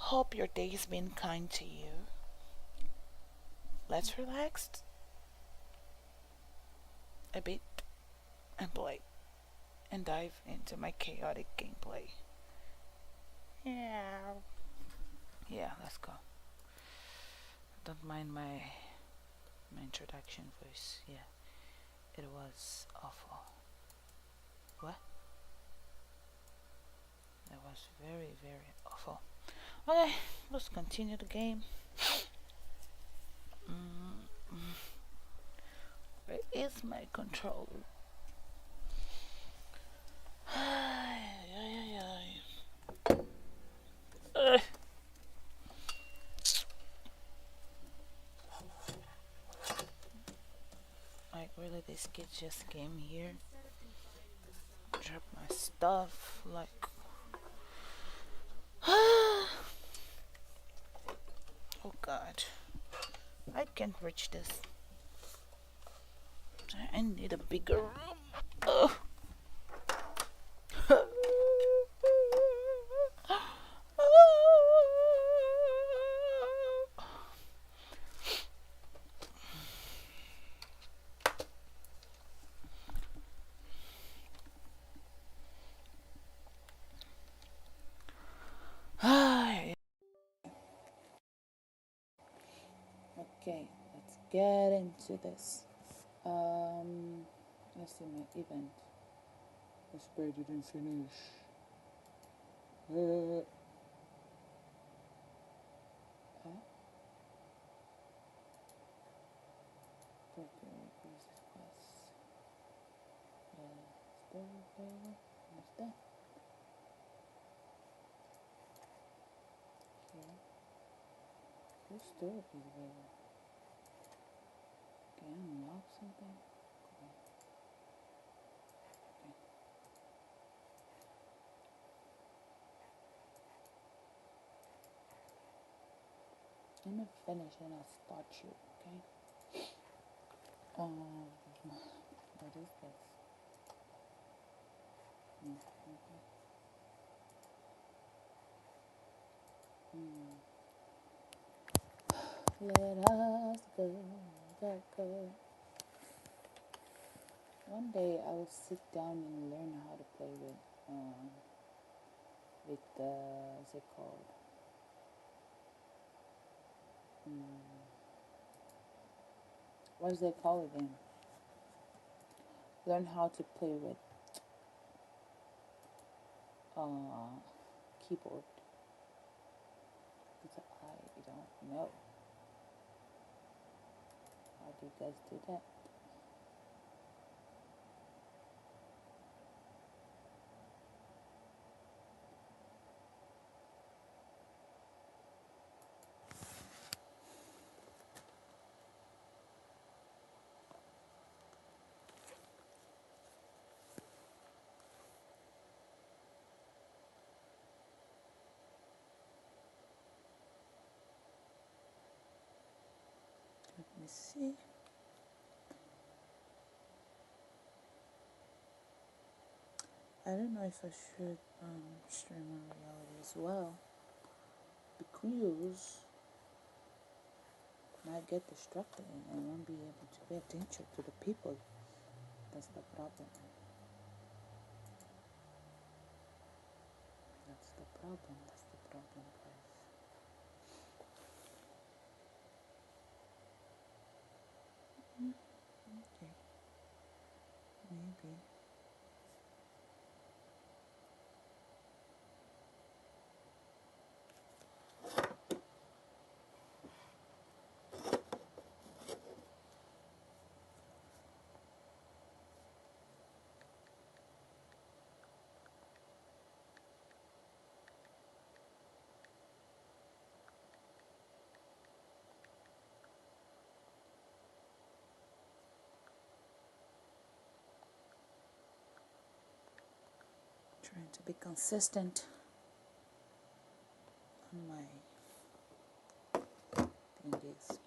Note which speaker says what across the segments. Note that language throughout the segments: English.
Speaker 1: Hope your day's been kind to you. Let's relax a bit and play and dive into my chaotic gameplay. Yeah. Yeah, let's go. Don't mind my introduction voice. Yeah, it was awful. What? That was very, very awful. Okay, let's continue the game. Where is my controller? Like, really, this kid just came here, dropped my stuff, like. Oh god. I can't reach this. I need a bigger room. Oh. Okay, let's get into this. Let's see my event. The spray didn't finish. Who's still available? Can I unlock something? Let me finish and I'll start you, okay? What is this? Okay. Let us go. One day I will sit down and learn how to play with what's it called? What does they call it again? Learn how to play with keyboard. Because I don't know. How do you guys do that? Let me see. I don't know if I should stream on reality as well, because I might get distracted and I won't be able to pay attention to the people. That's the problem. That's the problem, guys. Okay, maybe. Trying to be consistent on my thingies.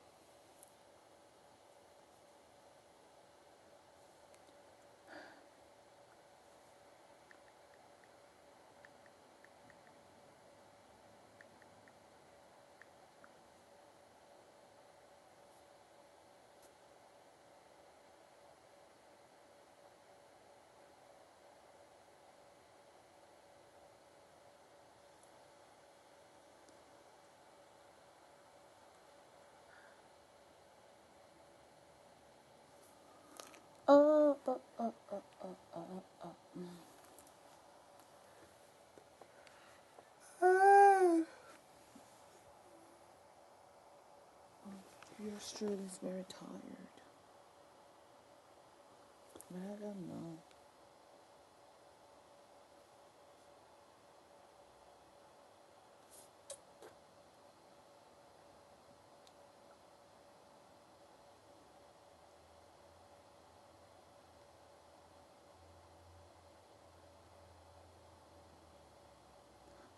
Speaker 1: Yours truly is very tired. But I don't know.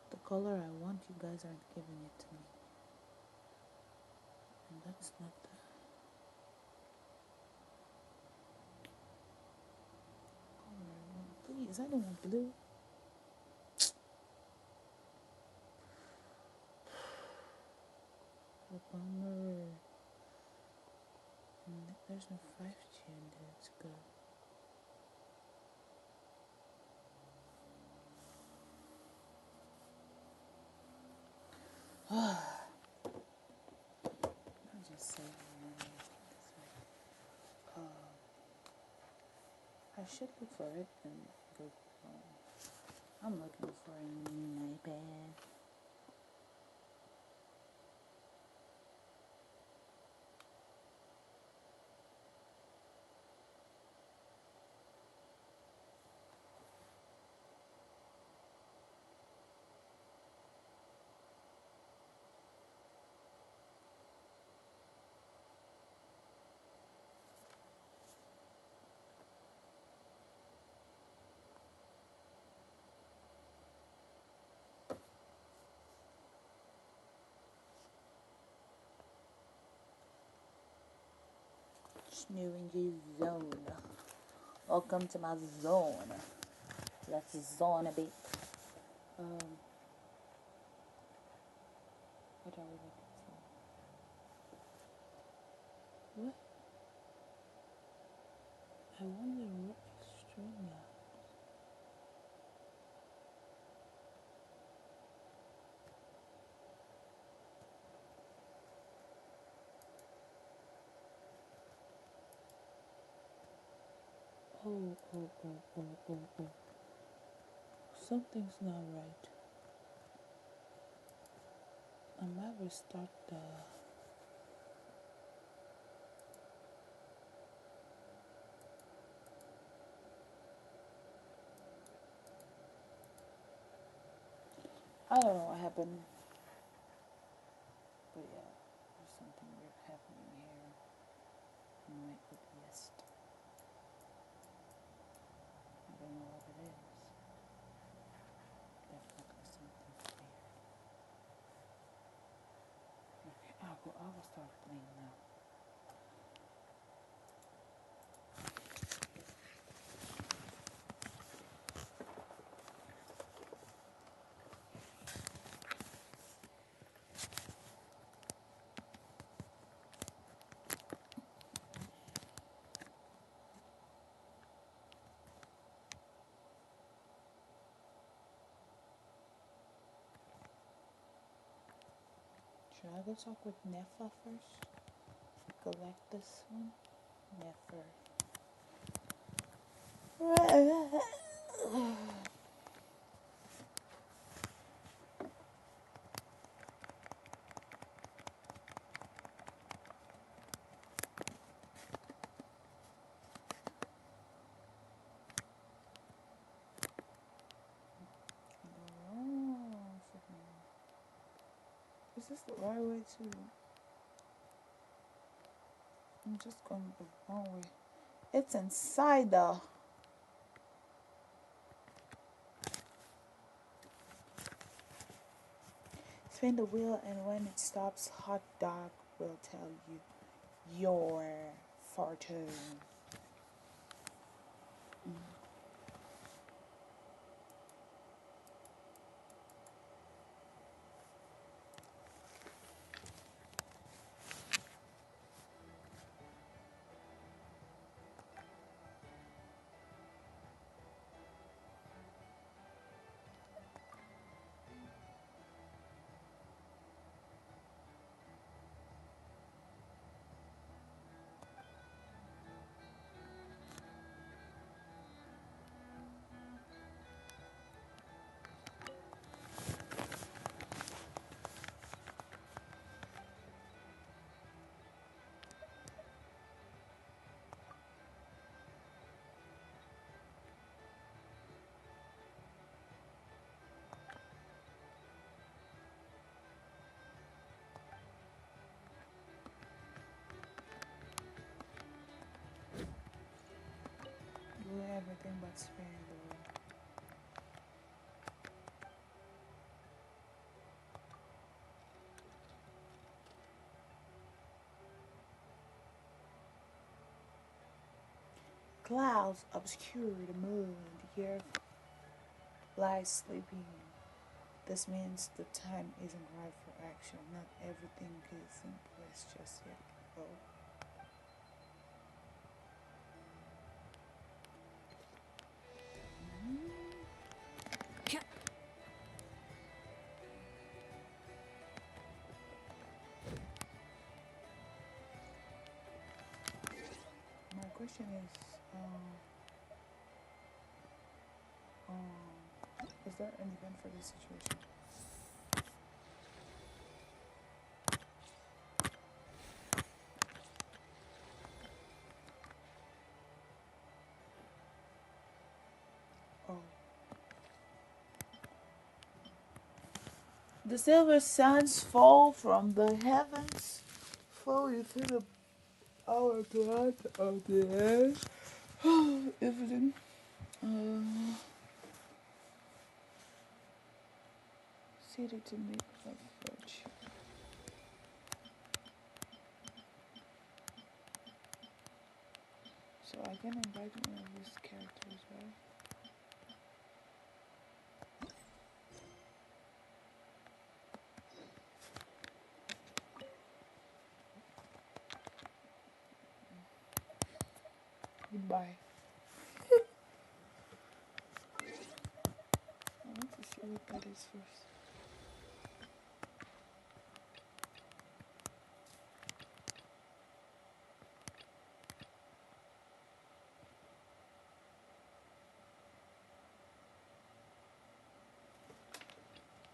Speaker 1: The color I want, you guys aren't giving it to me. And that's not the color I want. Please, I don't want blue. A bummer. There's no 5G in there. It's good. I'll just say I should look for it and go. I'm looking for a new iPad. New in the zone. Welcome to my zone. Let's zone a bit. What are we looking for? What? I wonder what Australia. Oh. Something's not right. I might restart the. I don't know what happened. But yeah, there's something weird happening here in my OBS. I don't know what it is. Definitely something weird. Okay, I will start playing now. Should I go talk with Nefa first? Collect this one? Nefer. Is this the right way too? I'm just going the wrong way. It's inside the. Spin the wheel, and when it stops, hot dog will tell you your fortune. spinning the wheel. Clouds obscure the moon, the earth lies sleeping. This means the time isn't right for action. Not everything is in place just yet. Oh. My question is there an event for this situation? Oh. The silver suns fall from the heavens, flowing through the hourglass of the air. Evelyn. Seated to make my fortune. So I can invite one of these characters, right? Goodbye. I want to see what that is first.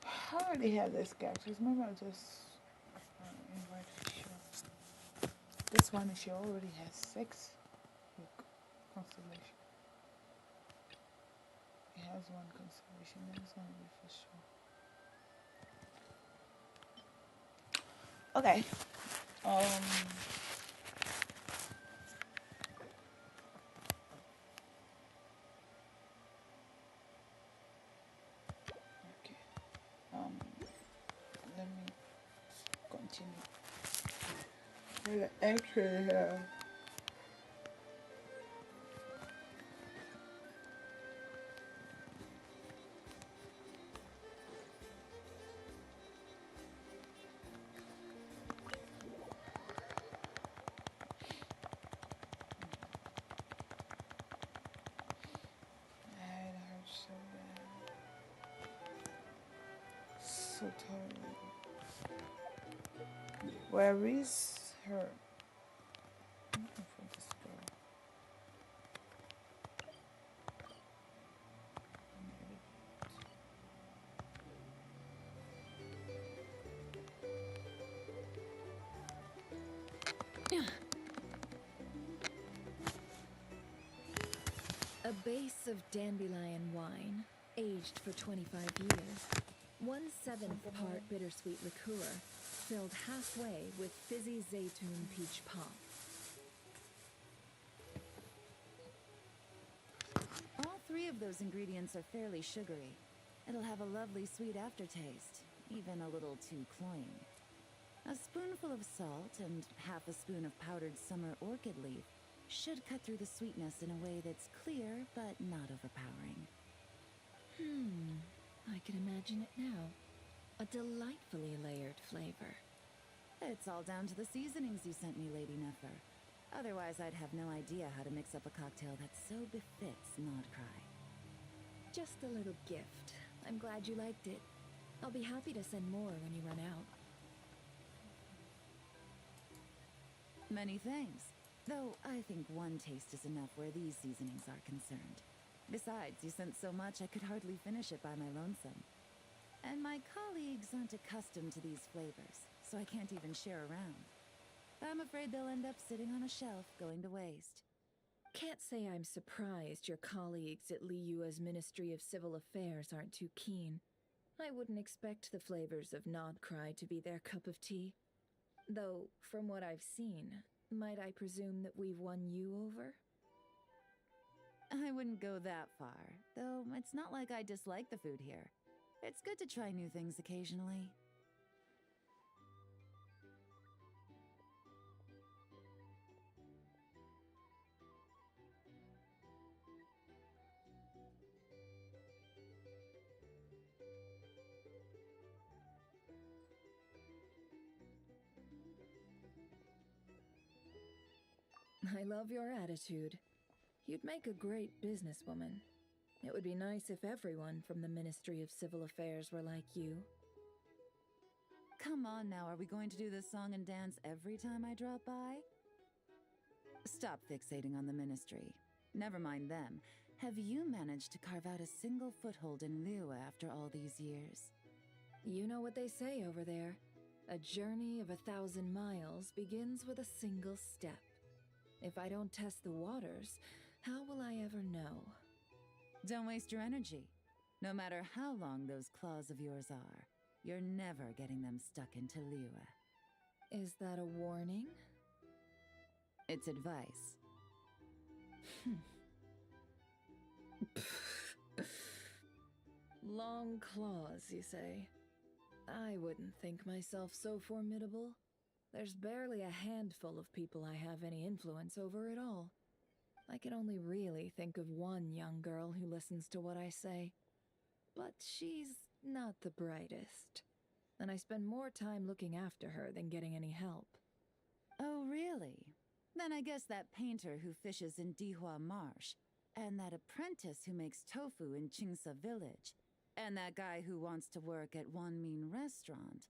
Speaker 1: I already have these characters. Maybe I'll just invite a show. This one show already has 6. Look, constellation. It has 1 constellation. That's gonna be for sure. Okay. Okay. Let me continue. I actually have it hurts so bad. So tired. Where is her? I'm looking for this girl.
Speaker 2: A base of dandelion wine, aged for 25 years. 1/7 part bittersweet liqueur, filled halfway with fizzy zaytun peach pop. All 3 of those ingredients are fairly sugary. It'll have a lovely sweet aftertaste, even a little too cloying. A spoonful of salt and half a spoon of powdered summer orchid leaf should cut through the sweetness in a way that's clear but not overpowering. I can imagine it now. A delightfully layered flavor. It's all down to the seasonings you sent me, Lady Nefer. Otherwise, I'd have no idea how to mix up a cocktail that so befits Nodcry.
Speaker 3: Just a little gift. I'm glad you liked it. I'll be happy to send more when you run out.
Speaker 2: Many thanks. Though I think 1 taste is enough where these seasonings are concerned. Besides, you sent so much I could hardly finish it by my lonesome. And my colleagues aren't accustomed to these flavors, so I can't even share around. I'm afraid they'll end up sitting on a shelf, going to waste.
Speaker 3: Can't say I'm surprised your colleagues at Liyua's Ministry of Civil Affairs aren't too keen. I wouldn't expect the flavors of Nodcry to be their cup of tea. Though, from what I've seen, might I presume that we've won you over?
Speaker 2: I wouldn't go that far, though it's not like I dislike the food here. It's good to try new things occasionally.
Speaker 3: I love your attitude. You'd make a great businesswoman. It would be nice if everyone from the Ministry of Civil Affairs were like you.
Speaker 2: Come on now, are we going to do this song and dance every time I drop by? Stop fixating on the Ministry. Never mind them. Have you managed to carve out a single foothold in Liyue after all these years?
Speaker 3: You know what they say over there. A journey of 1,000 miles begins with a single step. If I don't test the waters, how will I ever know?
Speaker 2: Don't waste your energy. No matter how long those claws of yours are, you're never getting them stuck into Liyue.
Speaker 3: Is that a warning?
Speaker 2: It's advice.
Speaker 3: Long claws, you say? I wouldn't think myself so formidable. There's barely a handful of people I have any influence over at all. I can only really think of one young girl who listens to what I say. But she's not the brightest, and I spend more time looking after her than getting any help.
Speaker 2: Oh, really? Then I guess that painter who fishes in Dihua Marsh, and that apprentice who makes tofu in Qingsa Village, and that guy who wants to work at Wanmin Restaurant.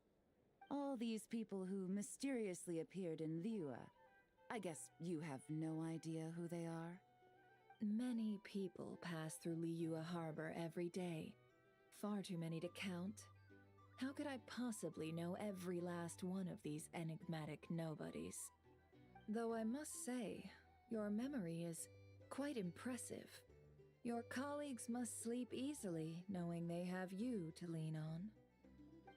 Speaker 2: All these people who mysteriously appeared in Liyue. I guess you have no idea who they are?
Speaker 3: Many people pass through Liyue Harbor every day. Far too many to count. How could I possibly know every last one of these enigmatic nobodies? Though I must say, your memory is quite impressive. Your colleagues must sleep easily knowing they have you to lean on.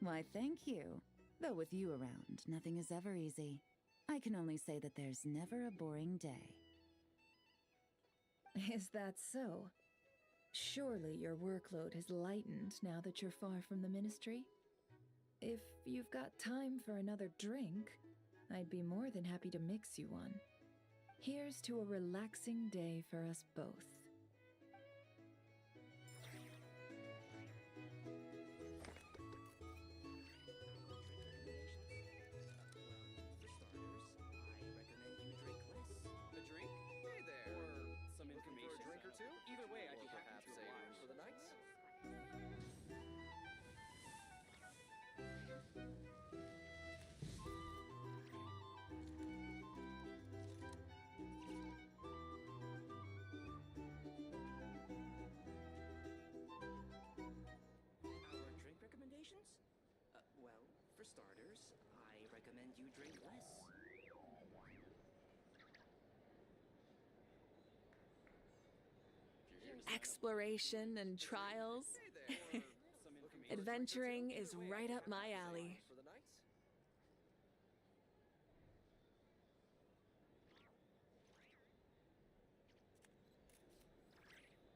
Speaker 2: Why, thank you. Though with you around, nothing is ever easy. I can only say that there's never a boring day.
Speaker 3: Is that so? Surely your workload has lightened now that you're far from the Ministry? If you've got time for another drink, I'd be more than happy to mix you one. Here's to a relaxing day for us both.
Speaker 4: Exploration and trials. Adventuring is right up my alley.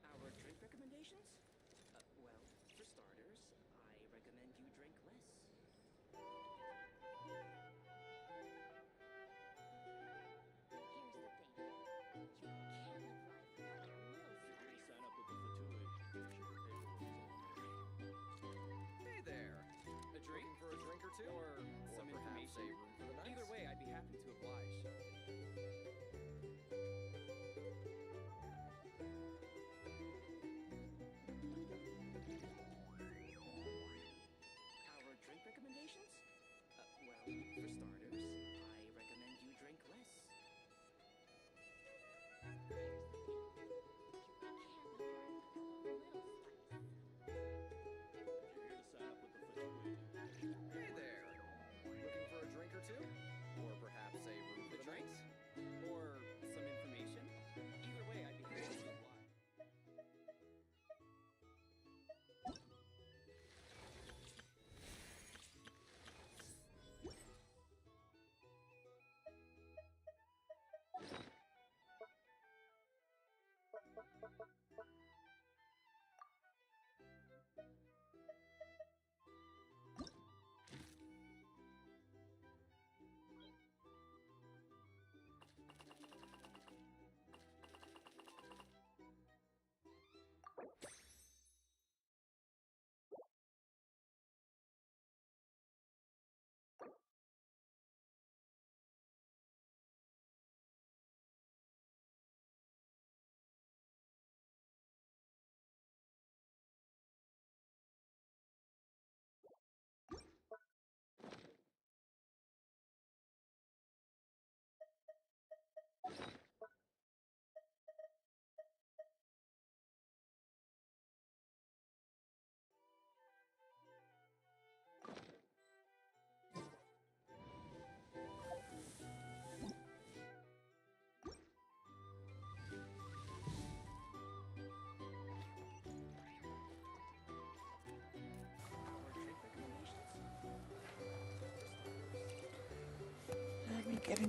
Speaker 5: Our drink recommendations? Well, for starters, I recommend you drink less.
Speaker 6: Hey there! A drink? Looking for a drink or two? Or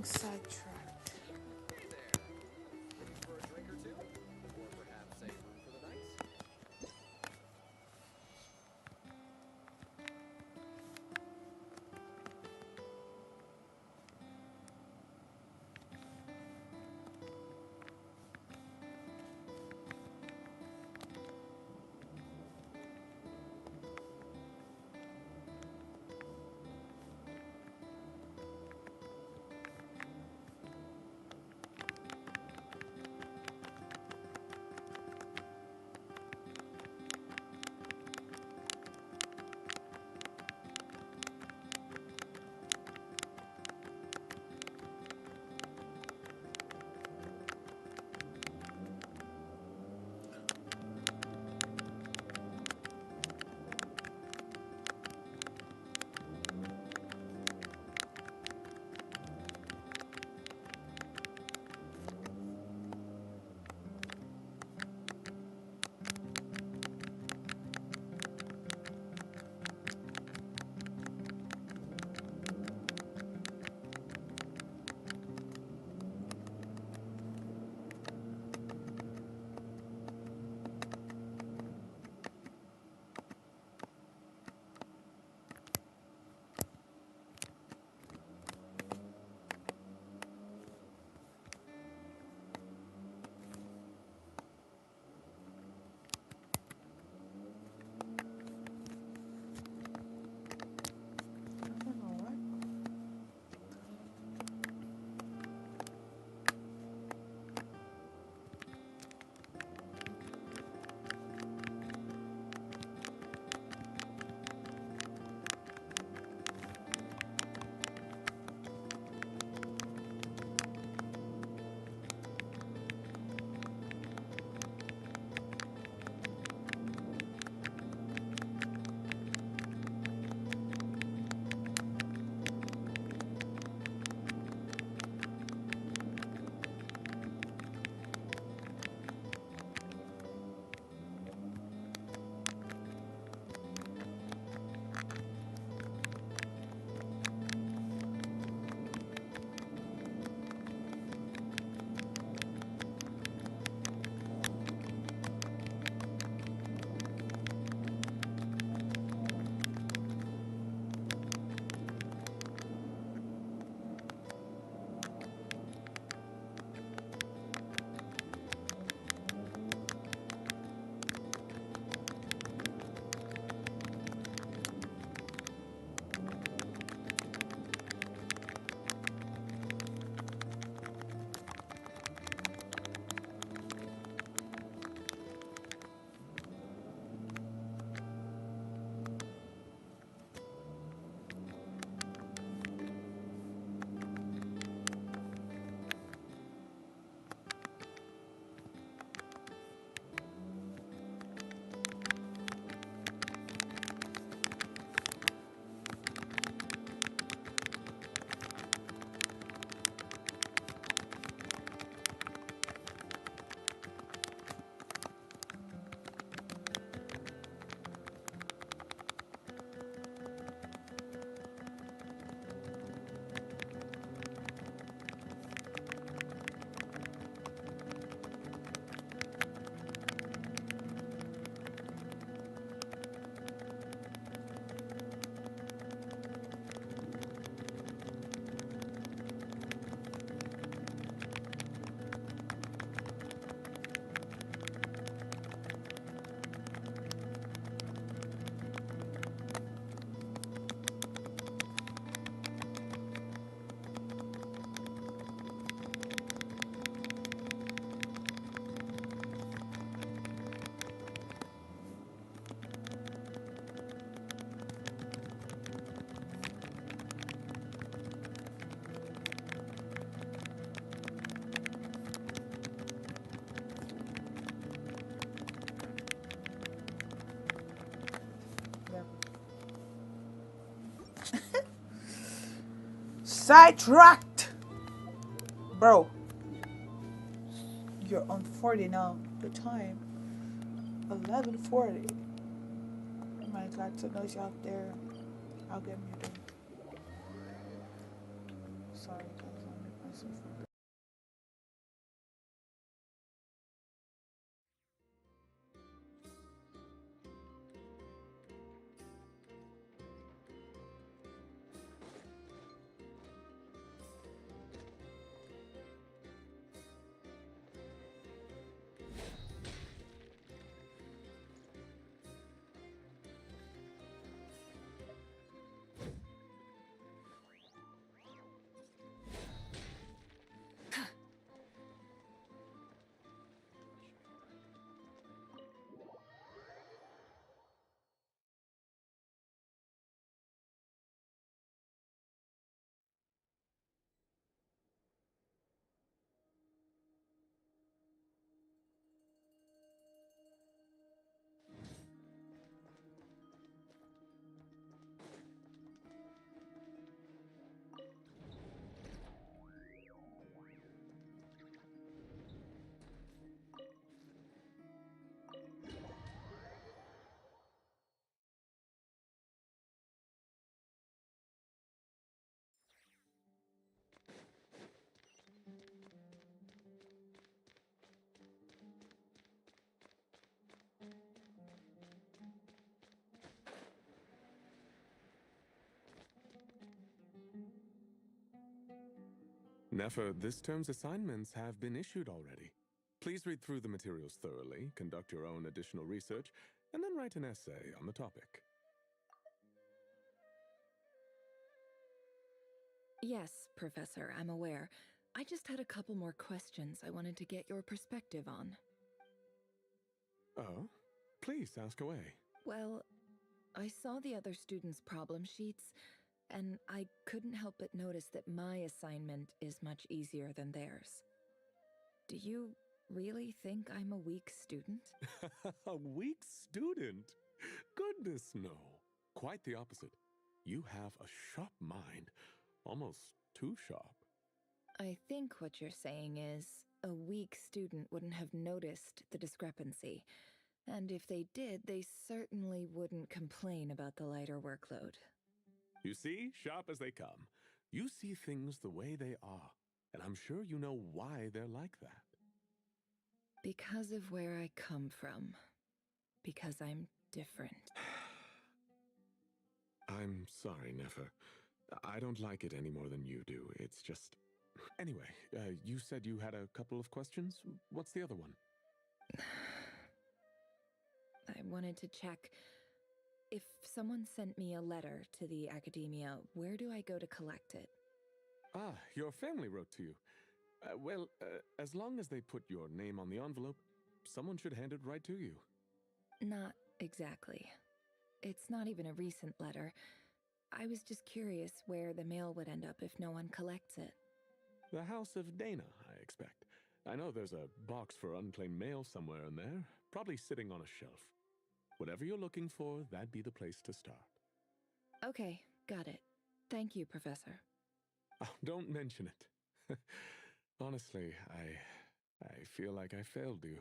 Speaker 1: Getting sidetracked.
Speaker 5: Hey there. Looking for a drink or two? Or perhaps a room for the night?
Speaker 1: I don't know what. Sidetracked! Bro, you're on 40 now. The time, 11:40. Oh my god, so noisy out there. I'll get muted. Sorry guys,
Speaker 6: Nefer, this term's assignments have been issued already. Please read through the materials thoroughly, conduct your own additional research, and then write an essay on the topic.
Speaker 3: Yes, Professor, I'm aware. I just had a couple more questions I wanted to get your perspective on.
Speaker 6: Oh? Please ask away.
Speaker 3: Well, I saw the other students' problem sheets, and I couldn't help but notice that my assignment is much easier than theirs. Do you really think I'm a weak student?
Speaker 6: A weak student? Goodness, no. Quite the opposite. You have a sharp mind. Almost too sharp.
Speaker 3: I think what you're saying is a weak student wouldn't have noticed the discrepancy. And if they did, they certainly wouldn't complain about the lighter workload.
Speaker 6: You see, sharp as they come. You see things the way they are, and I'm sure you know why they're like that.
Speaker 3: Because of where I come from. Because I'm different.
Speaker 6: I'm sorry, Nefer. I don't like it any more than you do. It's just... Anyway, you said you had a couple of questions. What's the other one?
Speaker 3: I wanted to check. If someone sent me a letter to the academia, where do I go to collect it?
Speaker 6: Ah, your family wrote to you. Well, as long as they put your name on the envelope, someone should hand it right to you.
Speaker 3: Not exactly. It's not even a recent letter. I was just curious where the mail would end up if no one collects it.
Speaker 6: The House of Dana, I expect. I know there's a box for unclaimed mail somewhere in there, probably sitting on a shelf. Whatever you're looking for, that'd be the place to start.
Speaker 3: Okay, got it. Thank you, Professor.
Speaker 6: Oh, don't mention it. Honestly, I feel like I failed you.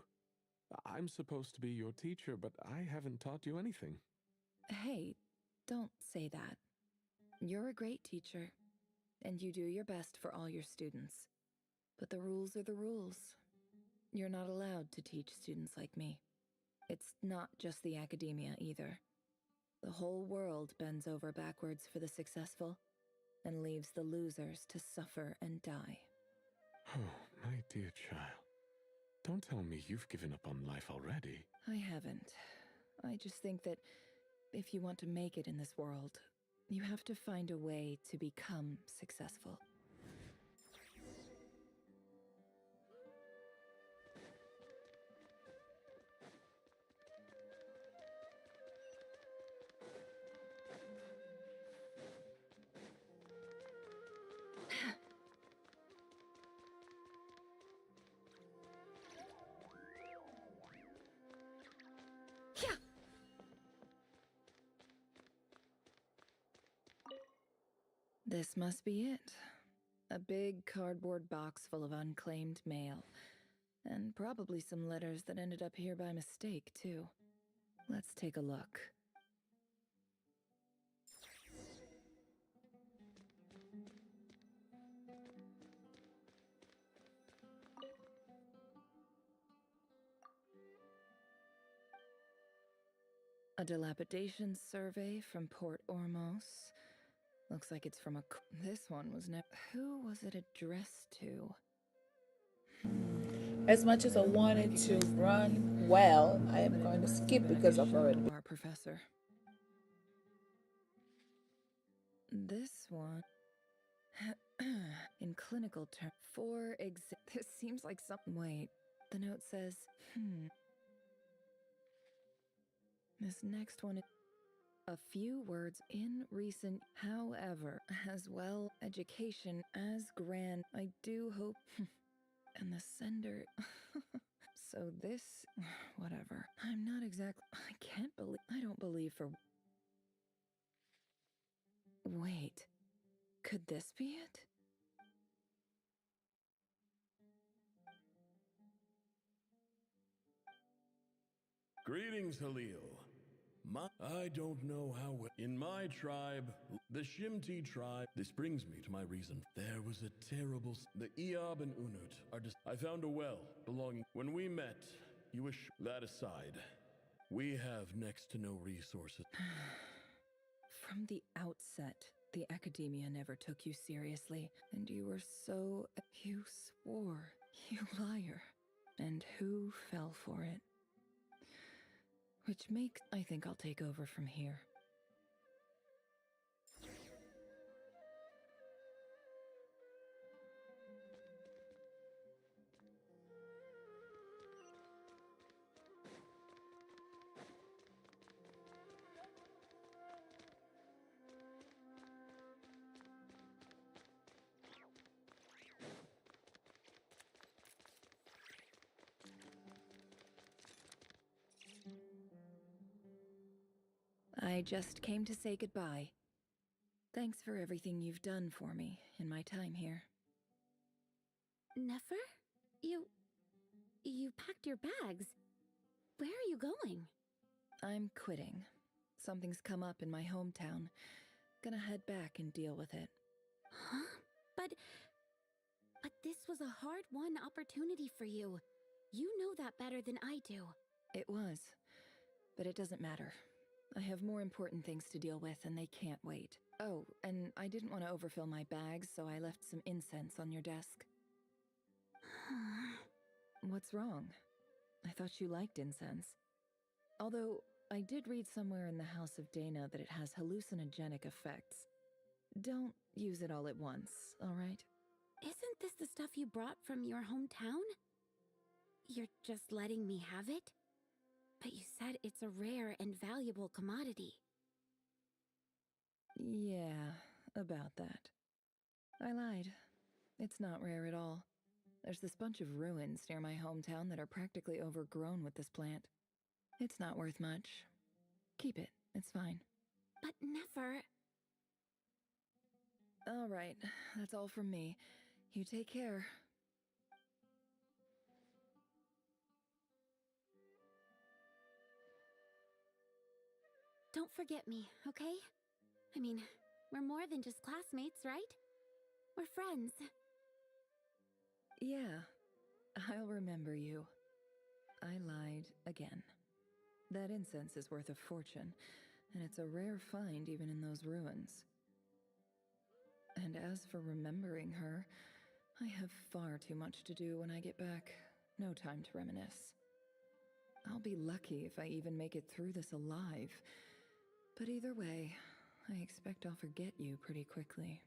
Speaker 6: I'm supposed to be your teacher, but I haven't taught you anything.
Speaker 3: Hey, don't say that. You're a great teacher, and you do your best for all your students. But the rules are the rules. You're not allowed to teach students like me. It's not just the academia either. The whole world bends over backwards for the successful and leaves the losers to suffer and die.
Speaker 6: Oh, my dear child. Don't tell me you've given up on life already.
Speaker 3: I haven't. I just think that if you want to make it in this world, you have to find a way to become successful. This must be it. A big cardboard box full of unclaimed mail. And probably some letters that ended up here by mistake, too. Let's take a look. A dilapidation survey from Port Ormos. Looks like it's from a... This one was never... Who was it addressed to?
Speaker 1: As much as I wanted to run well, I am going to skip because I've already been.
Speaker 3: Our professor. This one... In clinical terms, this seems like some... Wait, the note says, This next one is a few words in recent, however, as well education as grand. I do hope... And the sender... So this... Whatever. I'm not exactly... I can't believe... I don't believe for... Wait. Could this be it?
Speaker 7: Greetings, Halil. I don't know how in my tribe, the Shimti tribe, this brings me to my reason. There was a terrible... The Eob and Unut are just... I found a well belonging... When we met, you wish... That aside, we have next to no resources.
Speaker 3: From the outset, the academia never took you seriously, and you were so... You swore. You liar. And who fell for it? Which makes... I think I'll take over from here. I just came to say goodbye. Thanks for everything you've done for me in my time here.
Speaker 8: Nefer? You packed your bags. Where are you going?
Speaker 3: I'm quitting. Something's come up in my hometown. Gonna head back and deal with it.
Speaker 8: Huh? But this was a hard-won opportunity for you. You know that better than I do.
Speaker 3: It was. But it doesn't matter. I have more important things to deal with, and they can't wait. Oh, and I didn't want to overfill my bags, so I left some incense on your desk. What's wrong? I thought you liked incense. Although, I did read somewhere in the House of Dana that it has hallucinogenic effects. Don't use it all at once, all right?
Speaker 8: Isn't this the stuff you brought from your hometown? You're just letting me have it? But you said it's a rare and valuable commodity.
Speaker 3: Yeah, about that. I lied. It's not rare at all. There's this bunch of ruins near my hometown that are practically overgrown with this plant. It's not worth much. Keep it. It's fine.
Speaker 8: But Nefer...
Speaker 3: All right, that's all from me. You take care.
Speaker 8: Don't forget me, okay? I mean, we're more than just classmates, right? We're friends.
Speaker 3: Yeah, I'll remember you. I lied again. That incense is worth a fortune, and it's a rare find even in those ruins. And as for remembering her, I have far too much to do when I get back. No time to reminisce. I'll be lucky if I even make it through this alive. But either way, I expect I'll forget you pretty quickly.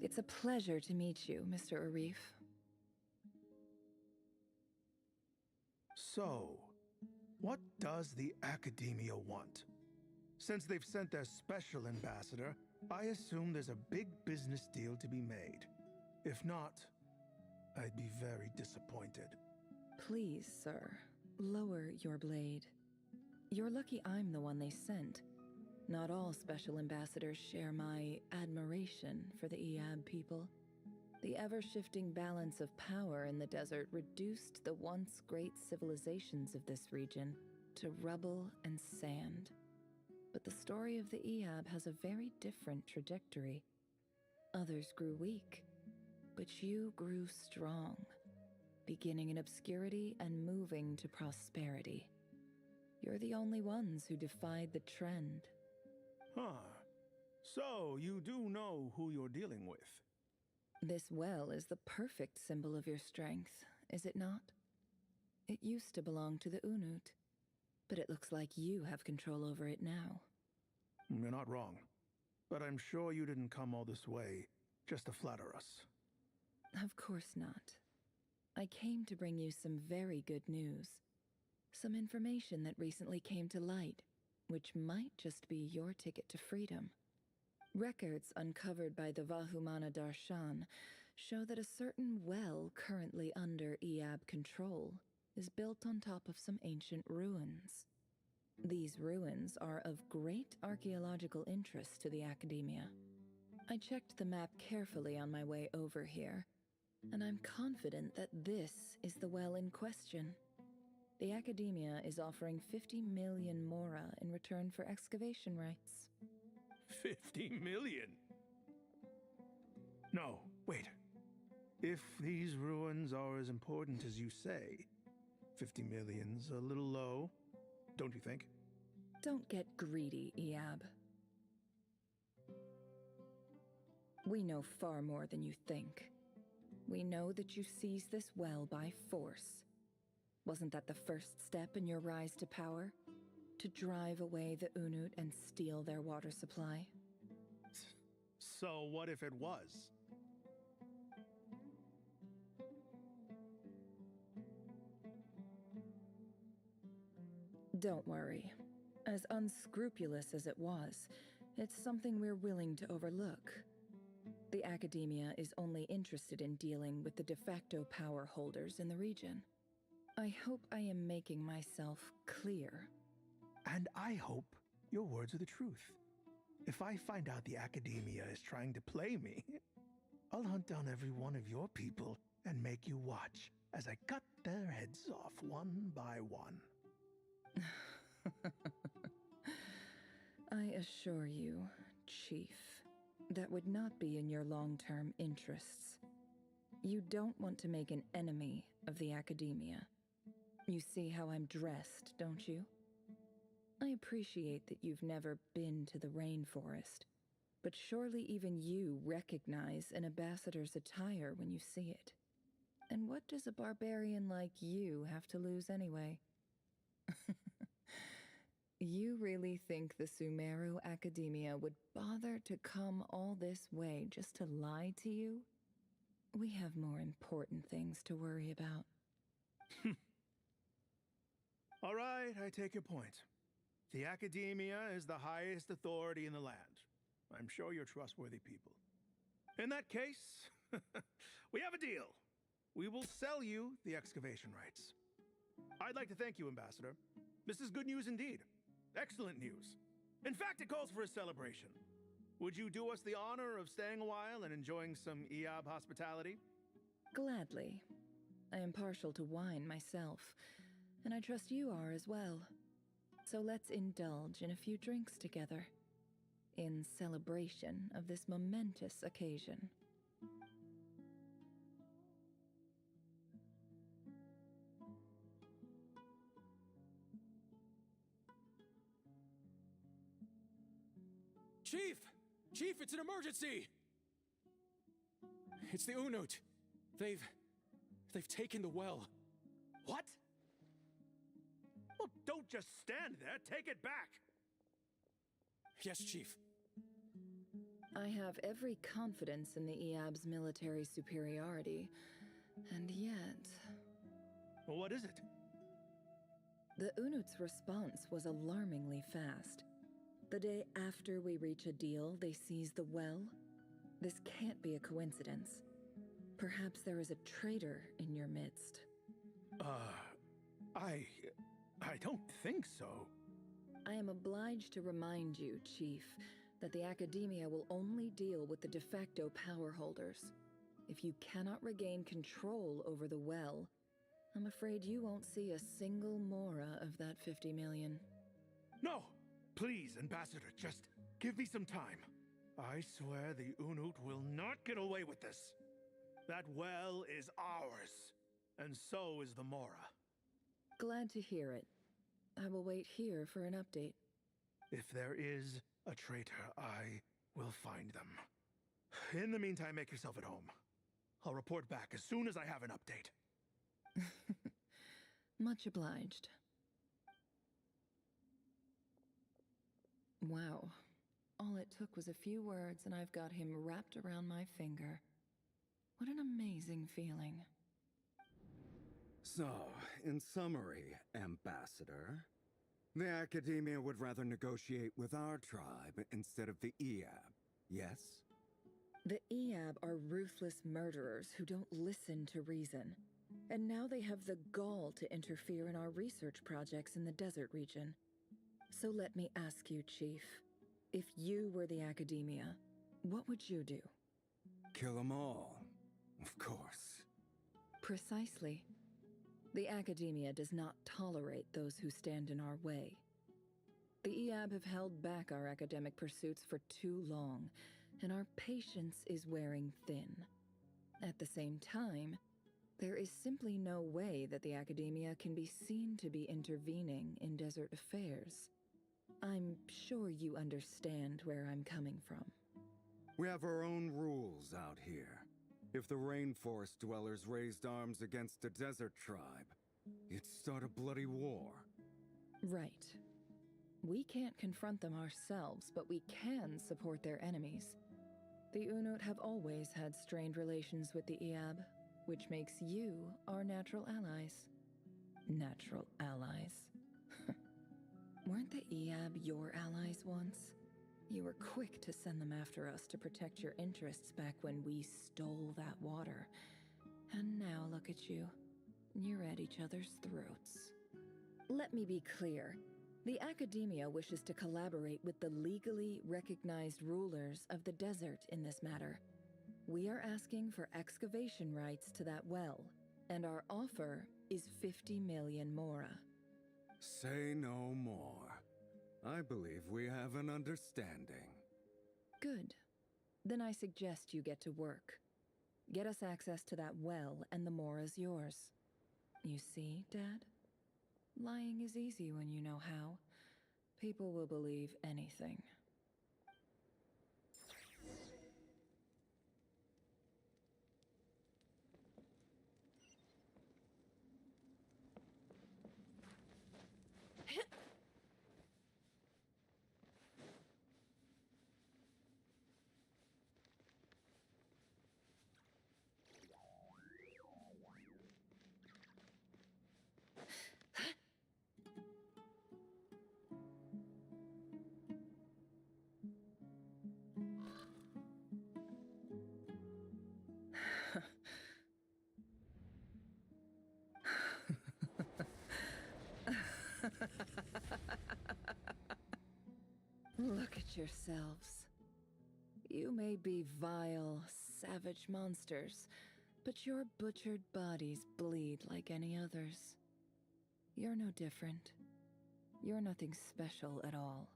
Speaker 3: It's a pleasure to meet you, Mr. Arif.
Speaker 9: So, what does the Academia want? Since they've sent their special ambassador, I assume there's a big business deal to be made. If not, I'd be very disappointed.
Speaker 3: Please, sir, lower your blade. You're lucky I'm the one they sent. Not all special ambassadors share my admiration for the Eab people. The ever-shifting balance of power in the desert reduced the once great civilizations of this region to rubble and sand. But the story of the Eab has a very different trajectory. Others grew weak, but you grew strong, beginning in obscurity and moving to prosperity. You're the only ones who defied the trend.
Speaker 9: Huh. So, you do know who you're dealing with?
Speaker 3: This well is the perfect symbol of your strength, is it not? It used to belong to the Unut, but it looks like you have control over it now.
Speaker 9: You're not wrong. But I'm sure you didn't come all this way just to flatter us.
Speaker 3: Of course not. I came to bring you some very good news. Some information that recently came to light, which might just be your ticket to freedom. Records uncovered by the Vahumana Darshan show that a certain well currently under Eab control is built on top of some ancient ruins. These ruins are of great archaeological interest to the Academia. I checked the map carefully on my way over here, and I'm confident that this is the well in question. The Academia is offering 50 million mora in return for excavation rights.
Speaker 9: 50 million? No, wait. If these ruins are as important as you say, 50 million's a little low, don't you think?
Speaker 3: Don't get greedy, Eab. We know far more than you think. We know that you seized this well by force. Wasn't that the first step in your rise to power? To drive away the Unut and steal their water supply?
Speaker 9: So what if it was?
Speaker 3: Don't worry. As unscrupulous as it was, it's something we're willing to overlook. The Academia is only interested in dealing with the de facto power holders in the region. I hope I am making myself clear.
Speaker 9: And I hope your words are the truth. If I find out the Academia is trying to play me, I'll hunt down every one of your people and make you watch as I cut their heads off one by one.
Speaker 3: I assure you, Chief, that would not be in your long-term interests. You don't want to make an enemy of the Academia. You see how I'm dressed, don't you? I appreciate that you've never been to the rainforest, but surely even you recognize an ambassador's attire when you see it. And what does a barbarian like you have to lose anyway? You really think the Sumeru Academia would bother to come all this way just to lie to you? We have more important things to worry about.
Speaker 9: All right, I take your point. The Academia is the highest authority in the land. I'm sure you're trustworthy people. In that case, we have a deal. We will sell you the excavation rights. I'd like to thank you, Ambassador. This is good news indeed. Excellent news. In fact, it calls for a celebration. Would you do us the honor of staying a while and enjoying some Eab hospitality?
Speaker 3: Gladly. I am partial to wine myself, and I trust you are as well. So let's indulge in a few drinks together, in celebration of this momentous occasion.
Speaker 5: Chief! Chief, it's an emergency! It's the Unut. They've taken the well.
Speaker 9: What? Well, don't just stand there. Take it back.
Speaker 5: Yes, Chief.
Speaker 3: I have every confidence in the EAB's military superiority, and yet...
Speaker 9: Well, what is it?
Speaker 3: The Unut's response was alarmingly fast. The day after we reach a deal, they seize the well. This can't be a coincidence. Perhaps there is a traitor in your midst.
Speaker 9: I don't think so.
Speaker 3: I am obliged to remind you, Chief, that the Academia will only deal with the de facto power holders. If you cannot regain control over the well, I'm afraid you won't see a single mora of that 50 million.
Speaker 9: No! Please, Ambassador, just give me some time. I swear the Unut will not get away with this. That well is ours, and so is the mora.
Speaker 3: Glad to hear it. I will wait here for an update.
Speaker 9: If there is a traitor, I will find them. In the meantime, make yourself at home. I'll report back as soon as I have an update.
Speaker 3: Much obliged. Wow. All it took was a few words and I've got him wrapped around my finger. What an amazing feeling.
Speaker 10: So, in summary, Ambassador, the Academia would rather negotiate with our tribe instead of the EAB, yes?
Speaker 3: The EAB are ruthless murderers who don't listen to reason. And now they have the gall to interfere in our research projects in the desert region. So let me ask you, Chief, if you were the Academia, what would you do?
Speaker 10: Kill them all, of course.
Speaker 3: Precisely. The Academia does not tolerate those who stand in our way. The EAB have held back our academic pursuits for too long, and our patience is wearing thin. At the same time, there is simply no way that the Academia can be seen to be intervening in desert affairs. I'm sure you understand where I'm coming from.
Speaker 10: We have our own rules out here. If the rainforest dwellers raised arms against a desert tribe, you'd start a bloody war.
Speaker 3: Right. We can't confront them ourselves, but we can support their enemies. The Unut have always had strained relations with the EAB, which makes you our natural allies. Natural allies. Weren't the EAB your allies once? You were quick to send them after us to protect your interests back when we stole that water. And now look at you. You're at each other's throats. Let me be clear. The Academia wishes to collaborate with the legally recognized rulers of the desert in this matter. We are asking for excavation rights to that well, and our offer is 50 million mora.
Speaker 10: Say no more. I believe we have an understanding.
Speaker 3: Good. Then I suggest you get to work. Get us access to that well, and the mora's yours. You see, Dad? Lying is easy when you know how. People will believe anything. Look at yourselves. You may be vile, savage monsters, but your butchered bodies bleed like any others. You're no different. You're nothing special at all.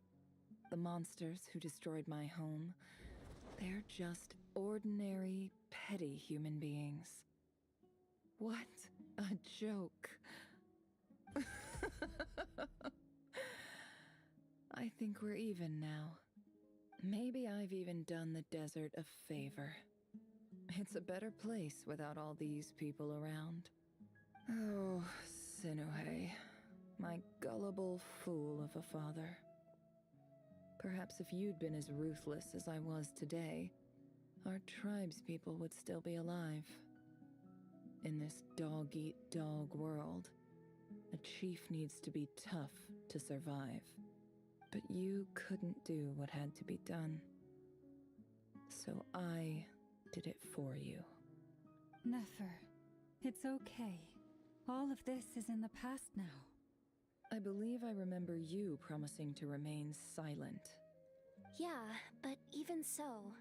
Speaker 3: The monsters who destroyed my home, they're just ordinary, petty human beings. What a joke. I think we're even now. Maybe I've even done the desert a favor. It's a better place without all these people around. Oh, Sinuhe, my gullible fool of a father. Perhaps if you'd been as ruthless as I was today, our tribespeople would still be alive. In this dog-eat-dog world, a chief needs to be tough to survive. But you couldn't do what had to be done. So I did it for you.
Speaker 11: Nefer, it's okay. All of this is in the past now.
Speaker 3: I believe I remember you promising to remain silent.
Speaker 8: Yeah, but even so...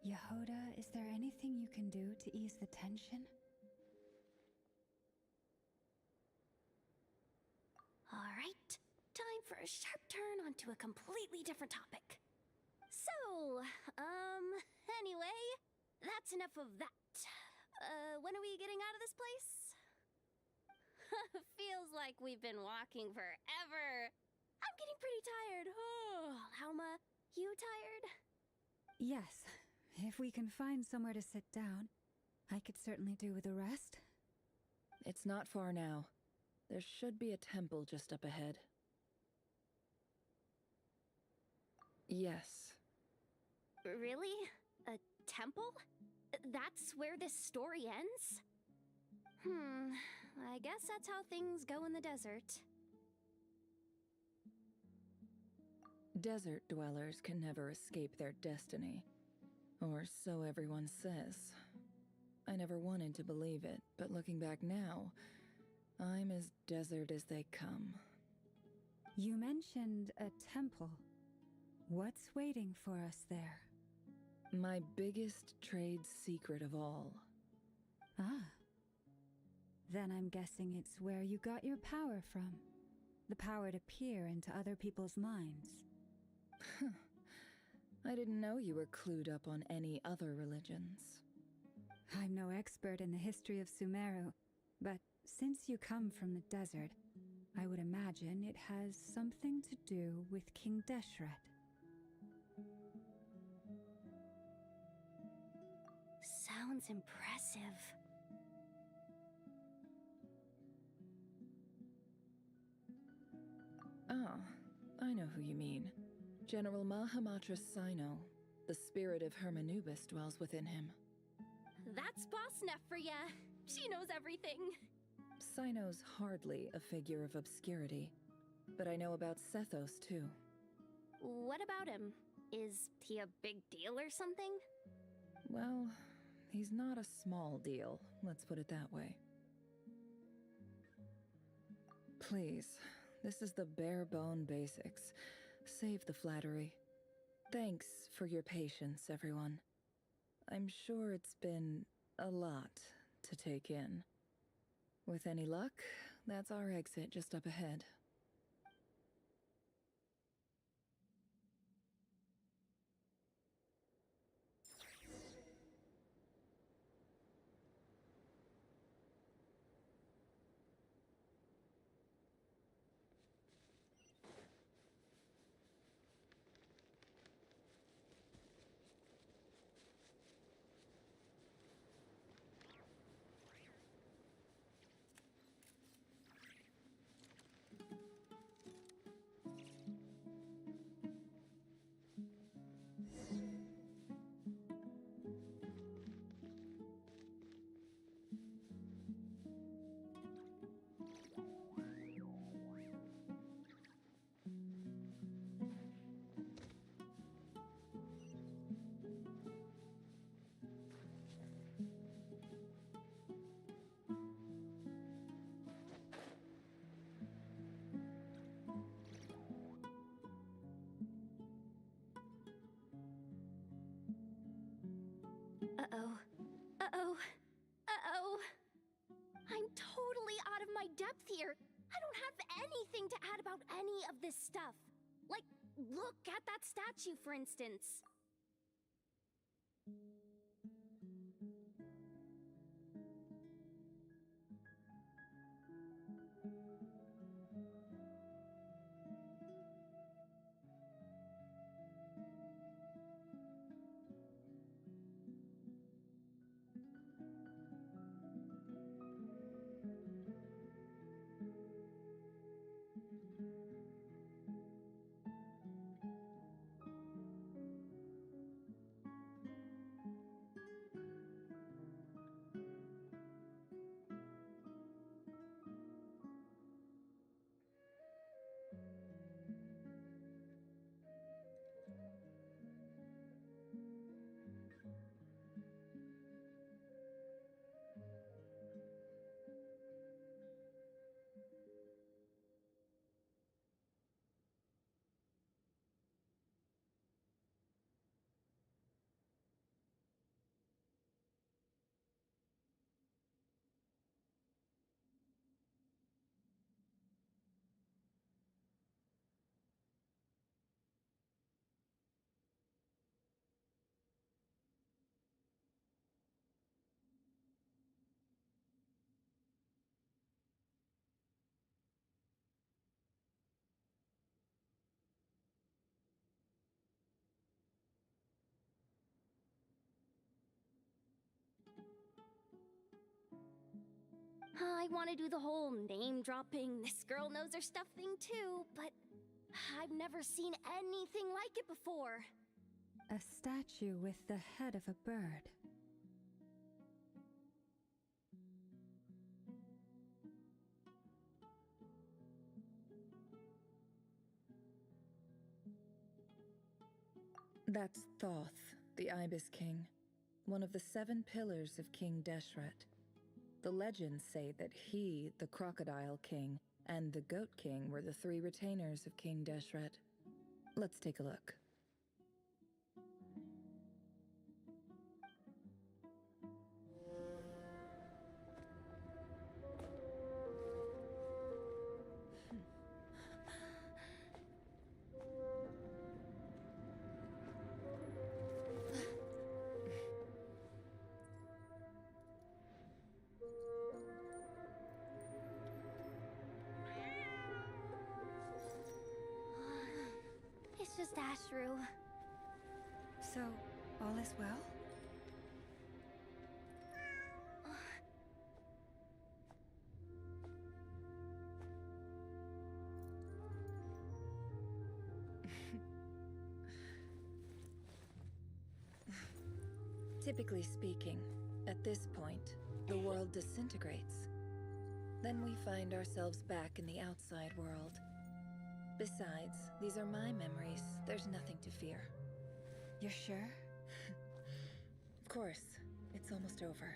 Speaker 11: Yehoda, is there anything you can do to ease the tension?
Speaker 8: All right, time for a sharp turn onto a completely different topic. So, anyway, that's enough of that. When are we getting out of this place? Feels like we've been walking forever. I'm getting pretty tired. Oh, Alma, you tired?
Speaker 11: Yes. If we can find somewhere to sit down, I could certainly do with a rest.
Speaker 3: It's not far now. There should be a temple just up ahead. Yes.
Speaker 8: Really? A temple? That's where this story ends? I guess that's how things go in the desert.
Speaker 3: Desert dwellers can never escape their destiny. Or so everyone says. I never wanted to believe it, but looking back now, I'm as desert as they come.
Speaker 11: You mentioned a temple. What's waiting for us there?
Speaker 3: My biggest trade secret of all.
Speaker 11: Ah. Then I'm guessing it's where you got your power from. The power to peer into other people's minds.
Speaker 3: I didn't know you were clued up on any other religions.
Speaker 11: I'm no expert in the history of Sumeru, but since you come from the desert, I would imagine it has something to do with King Deshret.
Speaker 8: Sounds impressive.
Speaker 3: Ah, I know who you mean. General Mahamatra Sino. The spirit of Hermanubis dwells within him.
Speaker 8: That's Boss Neff for ya. She knows everything.
Speaker 3: Sino's hardly a figure of obscurity, but I know about Sethos too.
Speaker 8: What about him? Is he a big deal or something?
Speaker 3: Well, he's not a small deal, let's put it that way. Please, this is the bare-bone basics. Save the flattery. Thanks for your patience, everyone. I'm sure it's been a lot to take in. With any luck, that's our exit just up ahead.
Speaker 8: Uh-oh. Uh-oh. Uh-oh. I'm totally out of my depth here. I don't have anything to add about any of this stuff. Like, look at that statue, for instance. I want to do the whole name dropping, this girl knows her stuff thing too, but I've never seen anything like it before.
Speaker 11: A statue with the head of a bird.
Speaker 3: That's Thoth, the Ibis King, one of the 7 pillars of King Deshret. The legends say that he, the Crocodile King, and the Goat King were the 3 retainers of King Deshret. Let's take a look.
Speaker 8: It's just Ashru.
Speaker 11: So, all is well?
Speaker 3: Typically speaking, at this point, the world disintegrates. Then we find ourselves back in the outside world. Besides, these are my memories. There's nothing to fear.
Speaker 11: You're sure?
Speaker 3: Of course. It's almost over.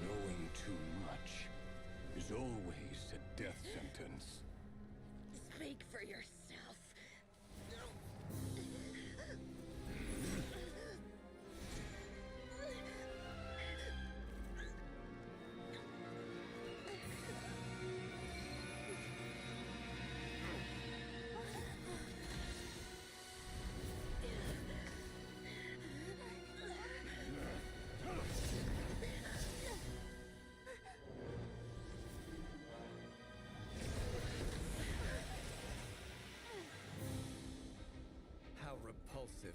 Speaker 12: Knowing too much is always a death sentence.
Speaker 3: Speak for yourself.
Speaker 13: How repulsive.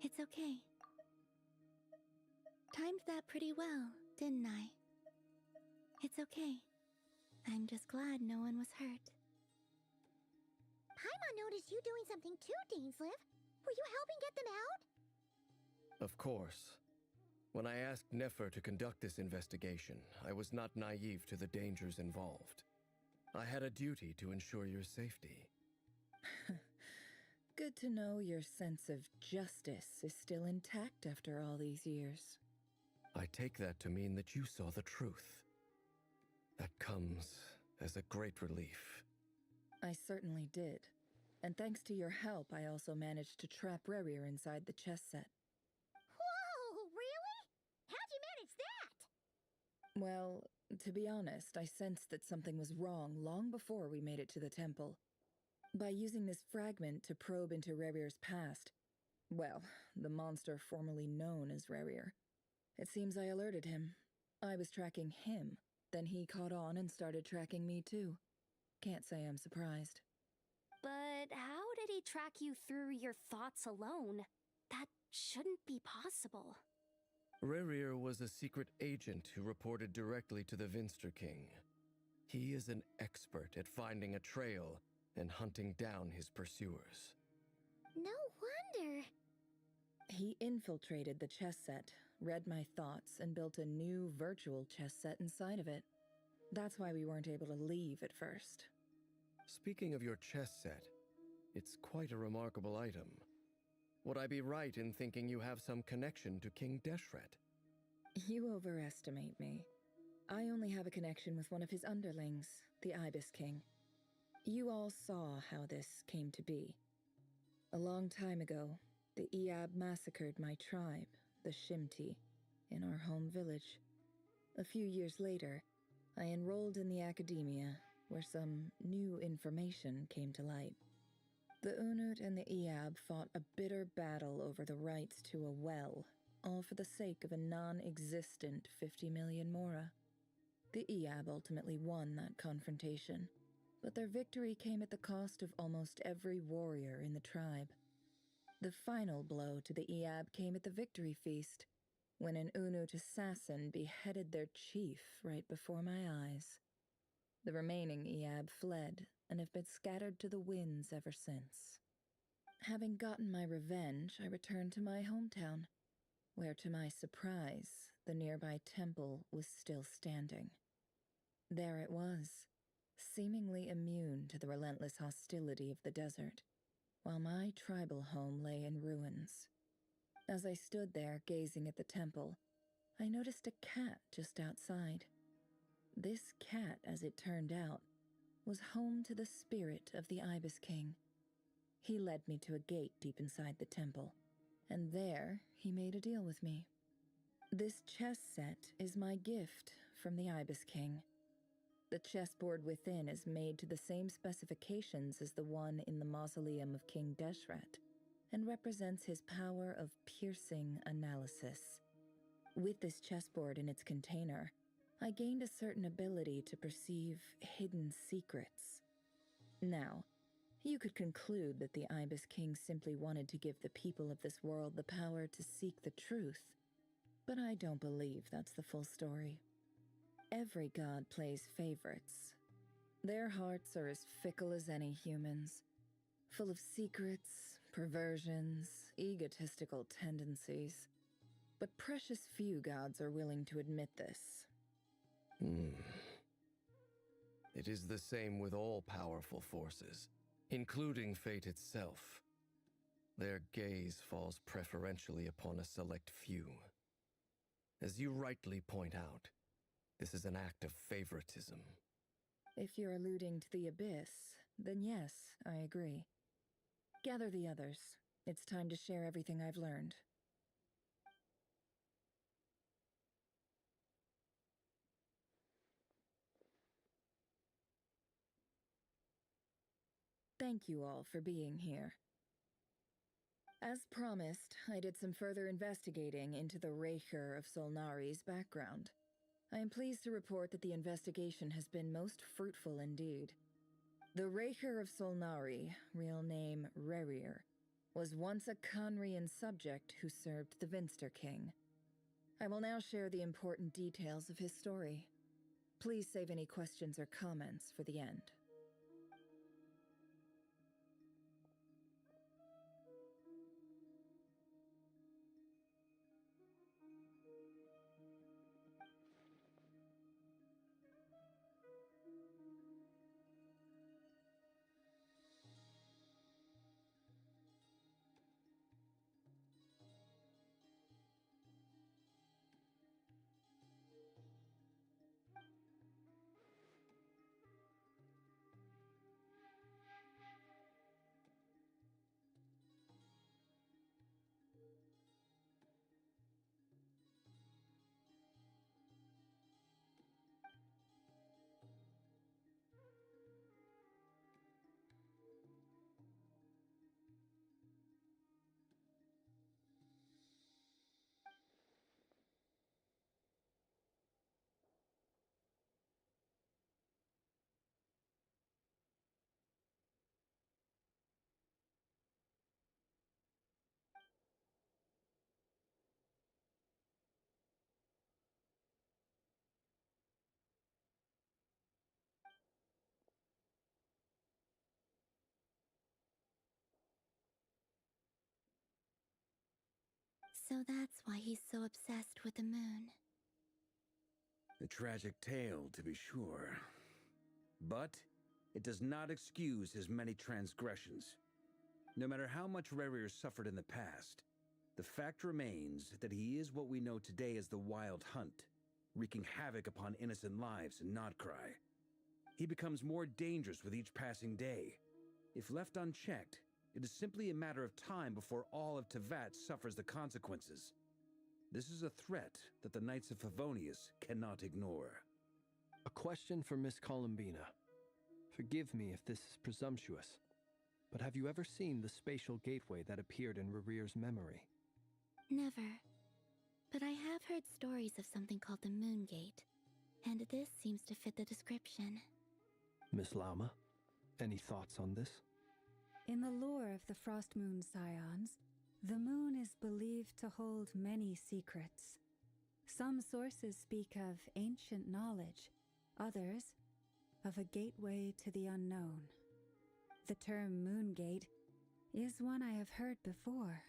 Speaker 8: It's okay. Timed that pretty well, didn't I? It's okay. I'm just glad no one was hurt.
Speaker 14: Paimon noticed you doing something too, Dainsleif. Were you helping get them out?
Speaker 13: Of course. When I asked Nefer to conduct this investigation, I was not naive to the dangers involved. I had a duty to ensure your safety.
Speaker 3: Good to know your sense of justice is still intact after all these years.
Speaker 13: I take that to mean that you saw the truth. That comes as a great relief.
Speaker 3: I certainly did. And thanks to your help, I also managed to trap Rerir inside the chess set.
Speaker 14: Whoa, really? How'd you manage that?
Speaker 3: Well, to be honest, I sensed that something was wrong long before we made it to the temple. By using this fragment to probe into Rerir's past, well, the monster formerly known as Rerir, it seems I alerted him. I was tracking him, then he caught on and started tracking me too. Can't say I'm surprised.
Speaker 8: But how did he track you through your thoughts alone? That shouldn't be possible.
Speaker 13: Rerir was a secret agent who reported directly to the Vinster King. He is an expert at finding a trail and hunting down his pursuers.
Speaker 14: No wonder.
Speaker 3: He infiltrated the chess set, read my thoughts, and built a new virtual chess set inside of it. That's why we weren't able to leave at first.
Speaker 13: Speaking of your chess set, it's quite a remarkable item. Would I be right in thinking you have some connection to King Deshret?
Speaker 3: You overestimate me. I only have a connection with one of his underlings, the Ibis King. You all saw how this came to be. A long time ago, the Eab massacred my tribe, the Shimti, in our home village. A few years later, I enrolled in the academia, where some new information came to light. The Unut and the Eab fought a bitter battle over the rights to a well, all for the sake of a non-existent 50 million mora. The Eab ultimately won that confrontation, but their victory came at the cost of almost every warrior in the tribe. The final blow to the Eab came at the victory feast, when an Unut assassin beheaded their chief right before my eyes. The remaining Eab fled and have been scattered to the winds ever since. Having gotten my revenge, I returned to my hometown, where to my surprise, the nearby temple was still standing. There it was, seemingly immune to the relentless hostility of the desert, while my tribal home lay in ruins. As I stood there gazing at the temple, I noticed a cat just outside. This cat, as it turned out, was home to the spirit of the Ibis King. He led me to a gate deep inside the temple, and there he made a deal with me. This chess set is my gift from the Ibis King. The chessboard within is made to the same specifications as the one in the mausoleum of King Deshret, and represents his power of piercing analysis. With this chessboard in its container, I gained a certain ability to perceive hidden secrets. Now, you could conclude that the Ibis King simply wanted to give the people of this world the power to seek the truth, but I don't believe that's the full story. Every god plays favorites. Their hearts are as fickle as any human's, full of secrets, perversions, egotistical tendencies. But precious few gods are willing to admit this.
Speaker 13: It is the same with all powerful forces, including fate itself. Their gaze falls preferentially upon a select few. As you rightly point out, this is an act of favoritism.
Speaker 3: If you're alluding to the Abyss, then yes, I agree. Gather the others. It's time to share everything I've learned. Thank you all for being here. As promised, I did some further investigating into the Raker of Solnari's background. I am pleased to report that the investigation has been most fruitful indeed. The Raker of Solnari, real name Rerir, was once a Conrian subject who served the Vinster King. I will now share the important details of his story. Please save any questions or comments for the end.
Speaker 8: So that's why he's so obsessed with the moon.
Speaker 15: A tragic tale, to be sure. But it does not excuse his many transgressions. No matter how much Rerir suffered in the past, the fact remains that he is what we know today as the Wild Hunt, wreaking havoc upon innocent lives in Nodcry. He becomes more dangerous with each passing day. If left unchecked, it is simply a matter of time before all of Tevat suffers the consequences. This is a threat that the Knights of Favonius cannot ignore.
Speaker 16: A question for Miss Columbina. Forgive me if this is presumptuous, but have you ever seen the spatial gateway that appeared in Rerir's memory?
Speaker 8: Never. But I have heard stories of something called the Moon Gate, and this seems to fit the description.
Speaker 16: Miss Lauma, any thoughts on this?
Speaker 11: In the lore of the Frost Moon Scions, the moon is believed to hold many secrets. Some sources speak of ancient knowledge, others of a gateway to the unknown. The term Moon Gate is one I have heard before.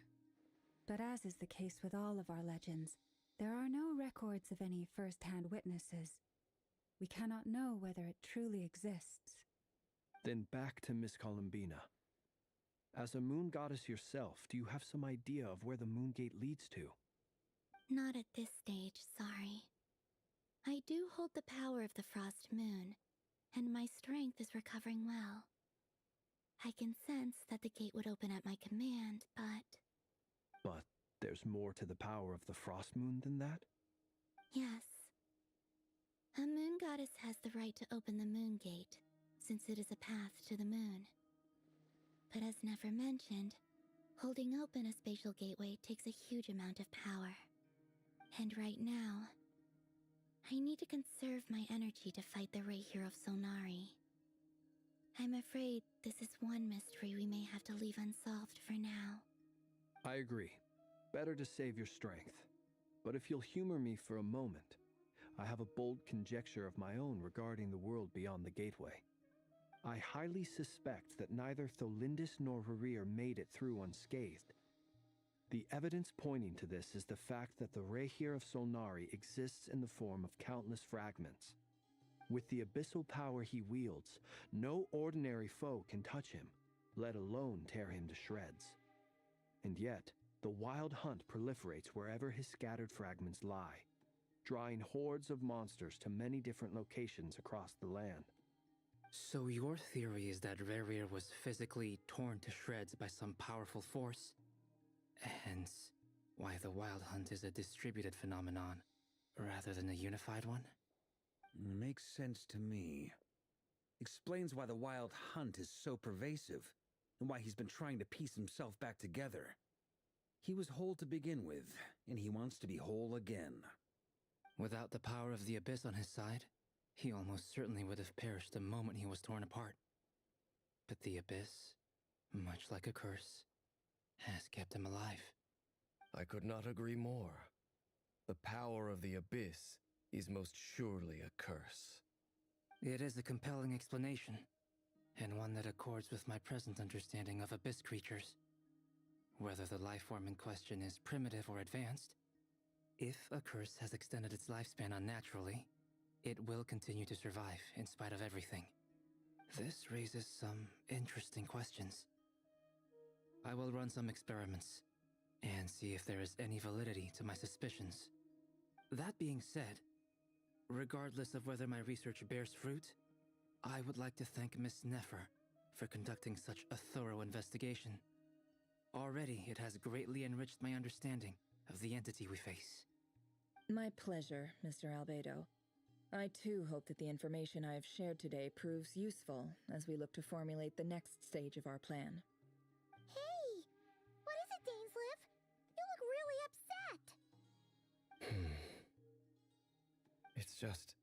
Speaker 11: But as is the case with all of our legends, there are no records of any first-hand witnesses. We cannot know whether it truly exists.
Speaker 16: Then back to Miss Columbina. As a moon goddess yourself, do you have some idea of where the Moon Gate leads to?
Speaker 8: Not at this stage, sorry. I do hold the power of the Frost Moon, and my strength is recovering well. I can sense that the gate would open at my command, but...
Speaker 16: But there's more to the power of the Frost Moon than that?
Speaker 8: Yes. A moon goddess has the right to open the Moon Gate, since it is a path to the moon. But as never mentioned, holding open a spatial gateway takes a huge amount of power. And right now, I need to conserve my energy to fight the Ray Hero of Solnari. I'm afraid this is one mystery we may have to leave unsolved for now.
Speaker 16: I agree. Better to save your strength. But if you'll humor me for a moment, I have a bold conjecture of my own regarding the world beyond the gateway. I highly suspect that neither Tholindis nor Rerir made it through unscathed. The evidence pointing to this is the fact that the Rehir of Solnari exists in the form of countless fragments. With the abyssal power he wields, no ordinary foe can touch him, let alone tear him to shreds. And yet, the Wild Hunt proliferates wherever his scattered fragments lie, drawing hordes of monsters to many different locations across the land.
Speaker 5: So your theory is that Rerir was physically torn to shreds by some powerful force? Hence, why the Wild Hunt is a distributed phenomenon, rather than a unified one?
Speaker 15: Makes sense to me. Explains why the Wild Hunt is so pervasive, and why he's been trying to piece himself back together. He was whole to begin with, and he wants to be whole again.
Speaker 5: Without the power of the Abyss on his side, he almost certainly would have perished the moment he was torn apart. But the Abyss, much like a curse, has kept him alive.
Speaker 13: I could not agree more. The power of the Abyss is most surely a curse.
Speaker 5: It is a compelling explanation, and one that accords with my present understanding of Abyss creatures. Whether the life form in question is primitive or advanced, if a curse has extended its lifespan unnaturally, it will continue to survive in spite of everything. This raises some interesting questions. I will run some experiments and see if there is any validity to my suspicions. That being said, regardless of whether my research bears fruit, I would like to thank Miss Nefer for conducting such a thorough investigation. Already, it has greatly enriched my understanding of the entity we face.
Speaker 3: My pleasure, Mr. Albedo. I too hope that the information I have shared today proves useful as we look to formulate the next stage of our plan.
Speaker 14: Hey! What is it, Dainsleif? You look really upset!
Speaker 13: It's just...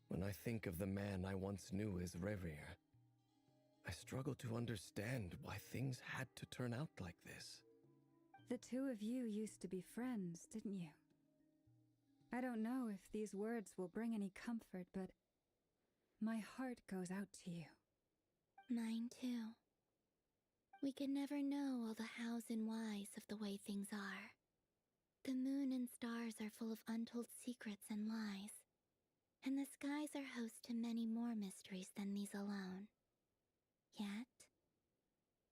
Speaker 13: when I think of the man I once knew as Rerir, I struggle to understand why things had to turn out like this.
Speaker 11: The two of you used to be friends, didn't you? I don't know if these words will bring any comfort, but my heart goes out to you.
Speaker 8: Mine too. We can never know all the hows and whys of the way things are.
Speaker 14: The moon and stars are full of untold secrets and lies, and the skies are host to many more mysteries than these alone. Yet,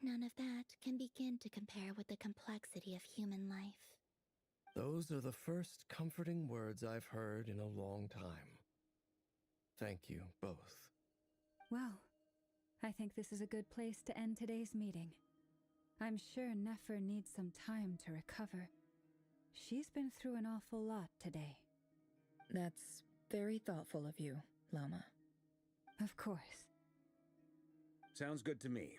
Speaker 14: none of that can begin to compare with the complexity of human life.
Speaker 13: Those are the first comforting words I've heard in a long time. Thank you both.
Speaker 11: Well, I think this is a good place to end today's meeting. I'm sure Nefer needs some time to recover. She's been through an awful lot today.
Speaker 3: That's very thoughtful of you, Lama.
Speaker 11: Of course.
Speaker 15: Sounds good to me.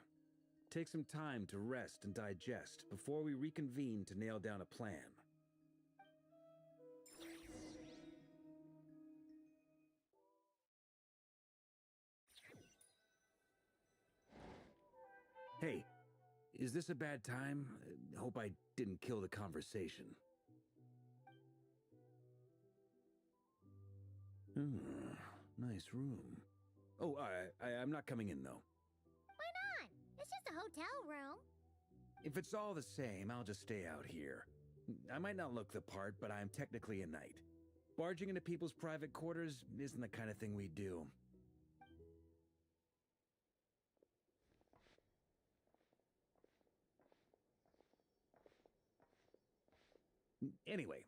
Speaker 15: Take some time to rest and digest before we reconvene to nail down a plan. Hey, is this a bad time? Hope I didn't kill the conversation. Nice room. Oh, I'm not coming in, though.
Speaker 14: Why not? It's just a hotel room.
Speaker 15: If it's all the same, I'll just stay out here. I might not look the part, but I'm technically a knight. Barging into people's private quarters isn't the kind of thing we do. Anyway,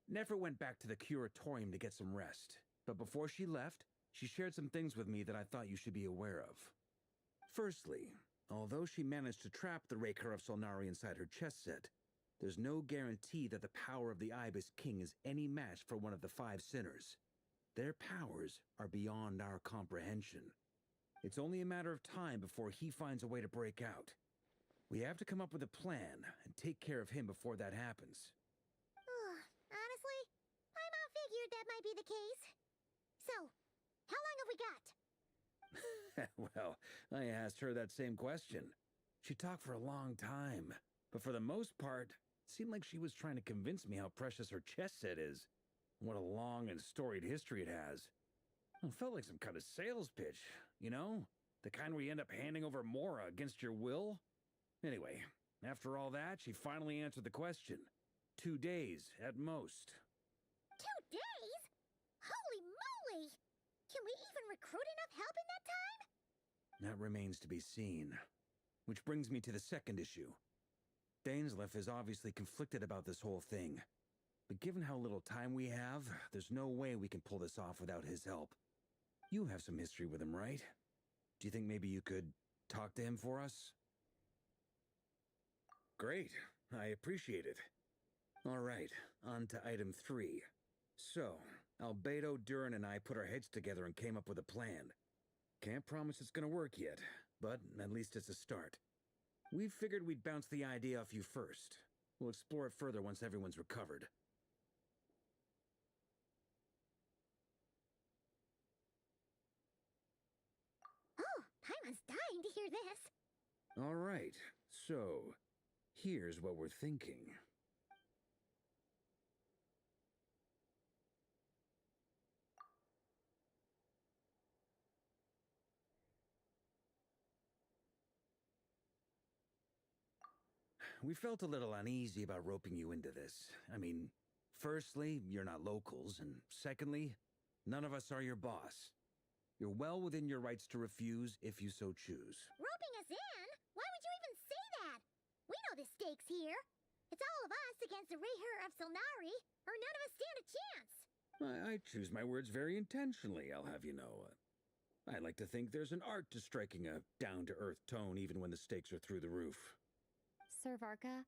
Speaker 15: Nefer went back to the curatorium to get some rest. But before she left, she shared some things with me that I thought you should be aware of. Firstly, although she managed to trap the Raker of Solnari inside her chess set, there's no guarantee that the power of the Ibis King is any match for one of the 5 sinners. Their powers are beyond our comprehension. It's only a matter of time before he finds a way to break out. We have to come up with a plan and take care of him before that happens.
Speaker 14: Honestly, my mom figured that might be the case. So, how long have we got?
Speaker 15: Well, I asked her that same question. She talked for a long time, but for the most part, it seemed like she was trying to convince me how precious her chess set is. What a long and storied history it has. It felt like some kind of sales pitch, you know? The kind where you end up handing over Mora against your will? Anyway, after all that, she finally answered the question. 2 days, at most.
Speaker 14: 2 days? Holy moly! Can we even recruit enough help in that time?
Speaker 15: That remains to be seen. Which brings me to the second issue. Dainsleif is obviously conflicted about this whole thing. But given how little time we have, there's no way we can pull this off without his help. You have some history with him, right? Do you think maybe you could talk to him for us? Great. I appreciate it. All right, on to item 3. So, Albedo, Durin, and I put our heads together and came up with a plan. Can't promise it's gonna work yet, but at least it's a start. We figured we'd bounce the idea off you first. We'll explore it further once everyone's recovered.
Speaker 14: Oh, Paimon's dying to hear this.
Speaker 15: All right, so here's what we're thinking. We felt a little uneasy about roping you into this. I mean, firstly, you're not locals, and secondly, none of us are your boss. You're well within your rights to refuse if you so choose.
Speaker 14: Roping us in? Why would you even say that? We know the stakes here. It's all of us against the Rayher of Solnari, or none of us stand a chance.
Speaker 15: I choose my words very intentionally, I'll have you know. I like to think there's an art to striking a down-to-earth tone even when the stakes are through the roof.
Speaker 17: Sir Varka,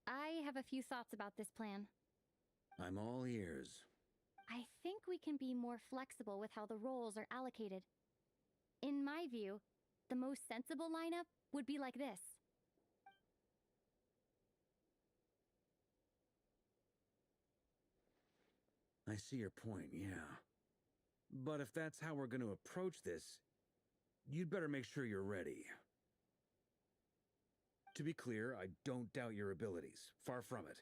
Speaker 17: I have a few thoughts about this plan.
Speaker 15: I'm all ears.
Speaker 17: I think we can be more flexible with how the roles are allocated. In my view, the most sensible lineup would be like this.
Speaker 15: I see your point, yeah. But if that's how we're going to approach this, you'd better make sure you're ready. To be clear, I don't doubt your abilities. Far from it.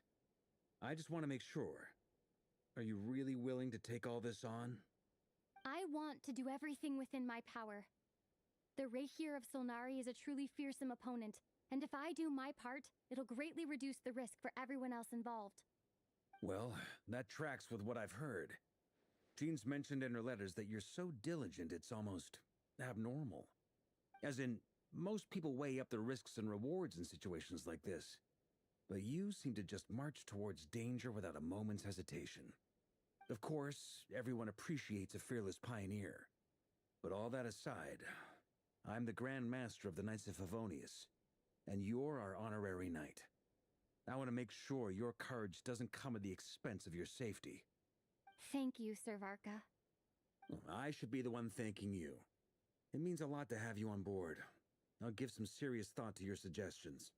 Speaker 15: I just want to make sure. Are you really willing to take all this on?
Speaker 17: I want to do everything within my power. The Rayher of Solnari is a truly fearsome opponent, and if I do my part, it'll greatly reduce the risk for everyone else involved.
Speaker 15: Well, that tracks with what I've heard. Jean's mentioned in her letters that you're so diligent it's almost abnormal. As in, most people weigh up the risks and rewards in situations like this. But you seem to just march towards danger without a moment's hesitation. Of course, everyone appreciates a fearless pioneer. But all that aside, I'm the Grand Master of the Knights of Favonius, and you're our honorary knight. I want to make sure your courage doesn't come at the expense of your safety.
Speaker 17: Thank you, Sir Varka.
Speaker 15: I should be the one thanking you. It means a lot to have you on board. I'll give some serious thought to your suggestions.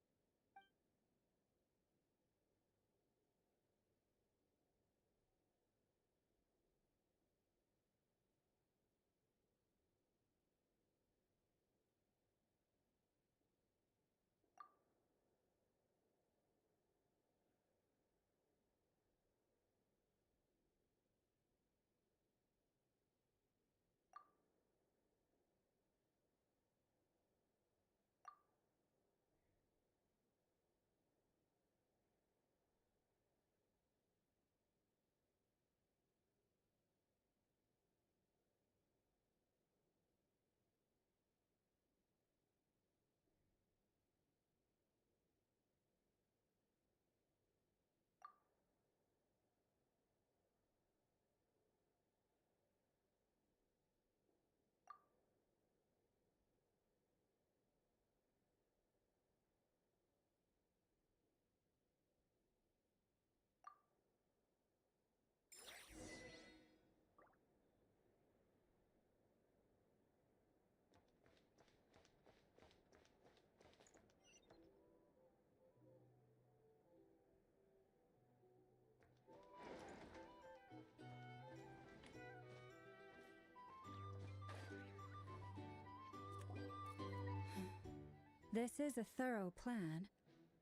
Speaker 11: This is a thorough plan,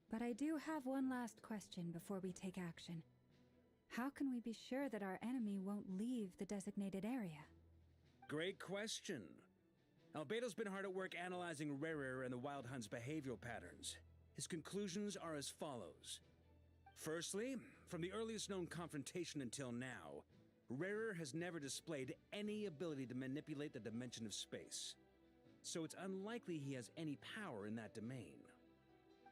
Speaker 11: but I do have one last question before we take action. How can we be sure that our enemy won't leave the designated area?
Speaker 15: Great question. Albedo's been hard at work analyzing Rarer and the Wild Hunt's behavioral patterns. His conclusions are as follows. Firstly, from the earliest known confrontation until now, Rarer has never displayed any ability to manipulate the dimension of space. So it's unlikely he has any power in that domain.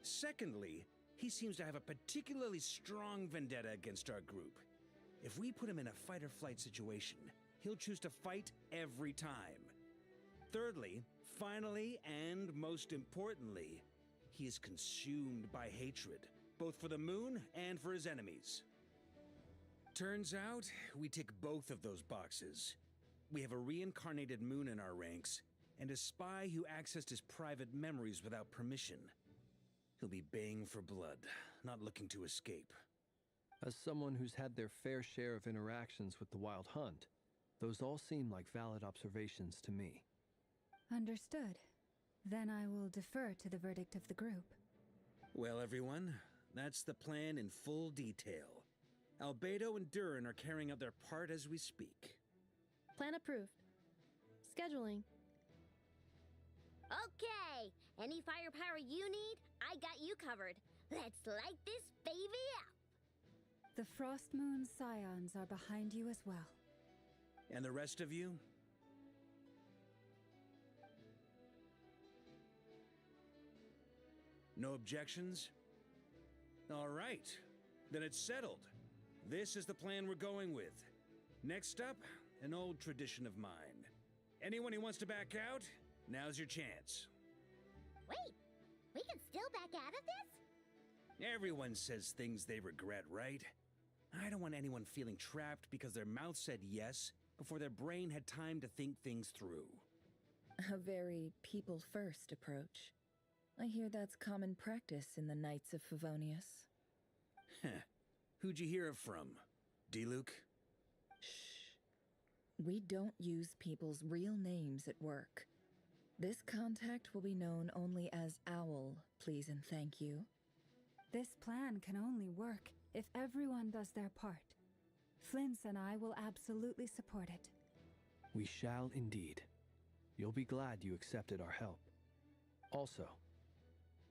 Speaker 15: Secondly, he seems to have a particularly strong vendetta against our group. If we put him in a fight-or-flight situation, he'll choose to fight every time. Thirdly, finally, and most importantly, he is consumed by hatred, both for the moon and for his enemies. Turns out, we tick both of those boxes. We have a reincarnated moon in our ranks, and a spy who accessed his private memories without permission. He'll be baying for blood, not looking to escape.
Speaker 16: As someone who's had their fair share of interactions with the Wild Hunt, those all seem like valid observations to me.
Speaker 11: Understood. Then I will defer to the verdict of the group.
Speaker 15: Well, everyone, that's the plan in full detail. Albedo and Durin are carrying out their part as we speak.
Speaker 18: Plan approved. Scheduling.
Speaker 8: Okay, any firepower you need, I got you covered. Let's light this baby up.
Speaker 11: The Frost Moon Scions are behind you as well.
Speaker 15: And the rest of you? No objections? All right, then it's settled. This is the plan we're going with. Next up, an old tradition of mine. Anyone who wants to back out, now's your chance.
Speaker 8: Wait, we can still back out of this?
Speaker 15: Everyone says things they regret, right? I don't want anyone feeling trapped because their mouth said yes before their brain had time to think things through.
Speaker 3: A very people-first approach. I hear that's common practice in the Knights of Favonius.
Speaker 15: Heh. Who'd you hear it from? D-Luke?
Speaker 3: Shh. We don't use people's real names at work. This contact will be known only as Owl, please and thank you.
Speaker 11: This plan can only work if everyone does their part. Flints and I will absolutely support it.
Speaker 16: We shall indeed. You'll be glad you accepted our help. Also,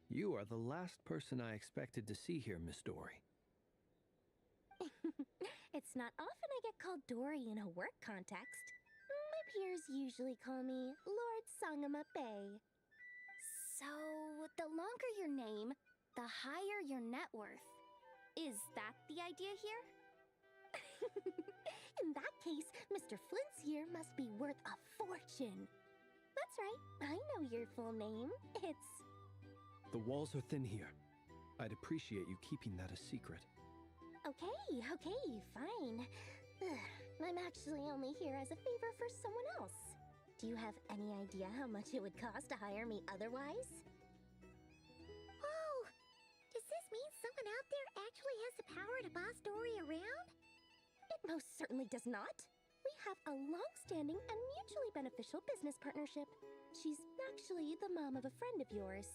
Speaker 16: you are the last person I expected to see here, Miss Dory.
Speaker 8: It's not often I get called Dory in a work context. My peers usually call me Lord Sangama Bay. So, the longer your name, the higher your net worth. Is that the idea here? In that case, Mr. Flint's here must be worth a fortune. That's right, I know your full name. It's...
Speaker 16: The walls are thin here. I'd appreciate you keeping that a secret.
Speaker 8: Okay, fine. I'm actually only here as a favor for someone else. Do you have any idea how much it would cost to hire me otherwise?
Speaker 14: Oh! Does this mean someone out there actually has the power to boss Dory around?
Speaker 8: It most certainly does not. We have a long-standing and mutually beneficial business partnership. She's actually the mom of a friend of yours.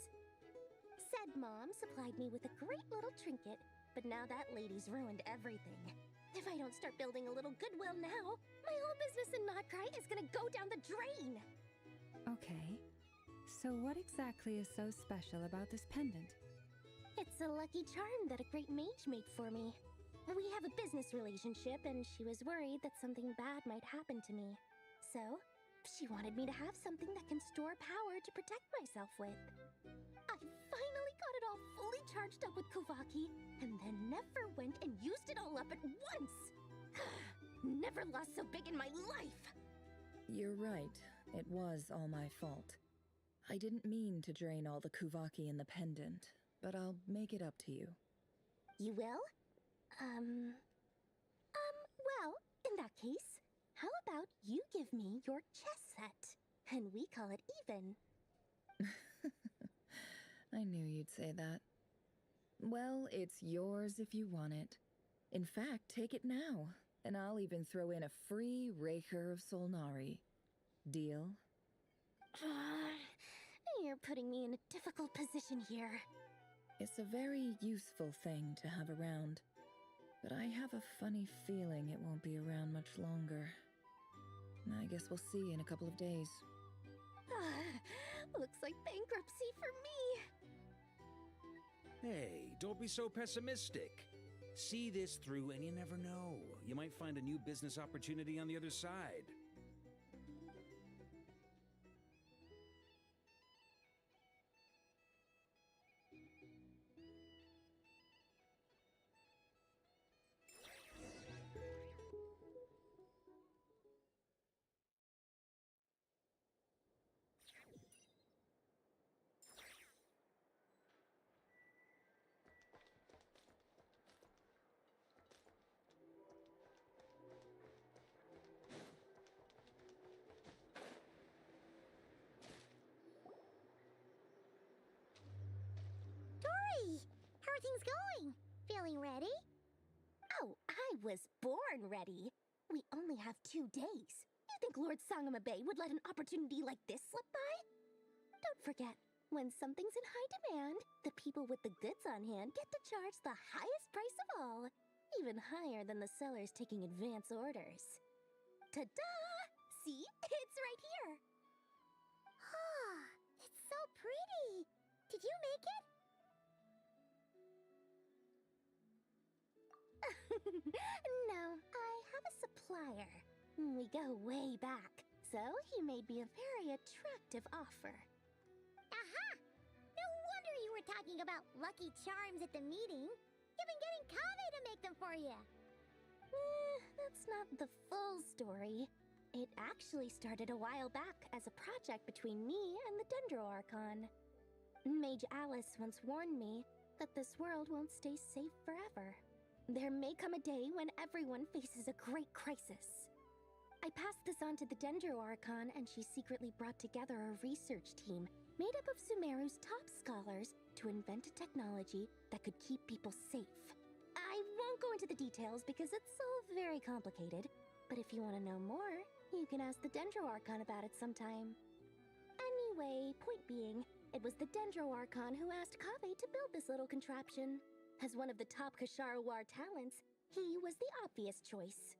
Speaker 8: Said mom supplied me with a great little trinket, but now that lady's ruined everything. If I don't start building a little goodwill now, my whole business in Notcry is gonna go down the drain!
Speaker 11: Okay. So what exactly is so special about this pendant?
Speaker 8: It's a lucky charm that a great mage made for me. We have a business relationship, and she was worried that something bad might happen to me. So, she wanted me to have something that can store power to protect myself with. I finally got it all fully charged up with Kuvaki, and then never went and used it all up at once! Never lost so big in my life!
Speaker 3: You're right. It was all my fault. I didn't mean to drain all the Kuvaki in the pendant, but I'll make it up to you.
Speaker 8: You will? Well, in that case, how about you give me your chess set, and we call it even?
Speaker 3: I knew you'd say that. Well, it's yours if you want it. In fact, take it now, and I'll even throw in a free Raker of Solnari. Deal?
Speaker 8: You're putting me in a difficult position here.
Speaker 3: It's a very useful thing to have around, but I have a funny feeling it won't be around much longer. I guess we'll see in a couple of days.
Speaker 8: Looks like bankruptcy for me.
Speaker 15: Hey, don't be so pessimistic. See this through and you never know. You might find a new business opportunity on the other side.
Speaker 14: How are things going? Feeling ready?
Speaker 8: Oh, I was born ready. We only have 2 days. You think Lord Sangama Bay would let an opportunity like this slip by? Don't forget, when something's in high demand, the people with the goods on hand get to charge the highest price of all, even higher than the sellers taking advance orders. Ta-da! See? It's right here!
Speaker 14: Ah, it's so pretty! Did you make it?
Speaker 8: No, I have a supplier. We go way back, so he made me a very attractive offer.
Speaker 14: Aha! No wonder you were talking about lucky charms at the meeting. You've been getting Kave to make them for you.
Speaker 8: That's not the full story. It actually started a while back as a project between me and the Dendro Archon. Mage Alice once warned me that this world won't stay safe forever. There may come a day when everyone faces a great crisis. I passed this on to the Dendro Archon, and she secretly brought together a research team made up of Sumeru's top scholars to invent a technology that could keep people safe. I won't go into the details because it's all very complicated, but if you want to know more, you can ask the Dendro Archon about it sometime. Anyway, point being, it was the Dendro Archon who asked Kave to build this little contraption. As one of the top Kasharawar talents, he was the obvious choice.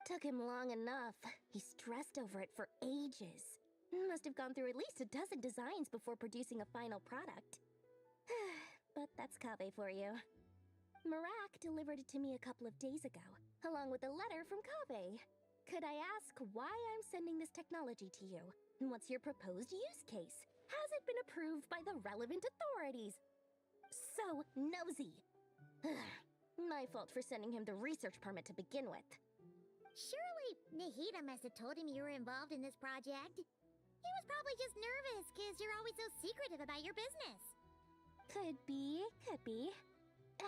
Speaker 8: Took him long enough. He stressed over it for ages. Must have gone through at least a dozen designs before producing a final product. But that's Kabe for you. Marak delivered it to me a couple of days ago, along with a letter from Kabe. Could I ask why I'm sending this technology to you? And what's your proposed use case? Has it been approved by the relevant authorities? So nosy. My fault for sending him the research permit to begin with.
Speaker 19: Surely Nahida must have told him you were involved in this project. He was probably just nervous because you're always so secretive about your business.
Speaker 8: Could be, could be.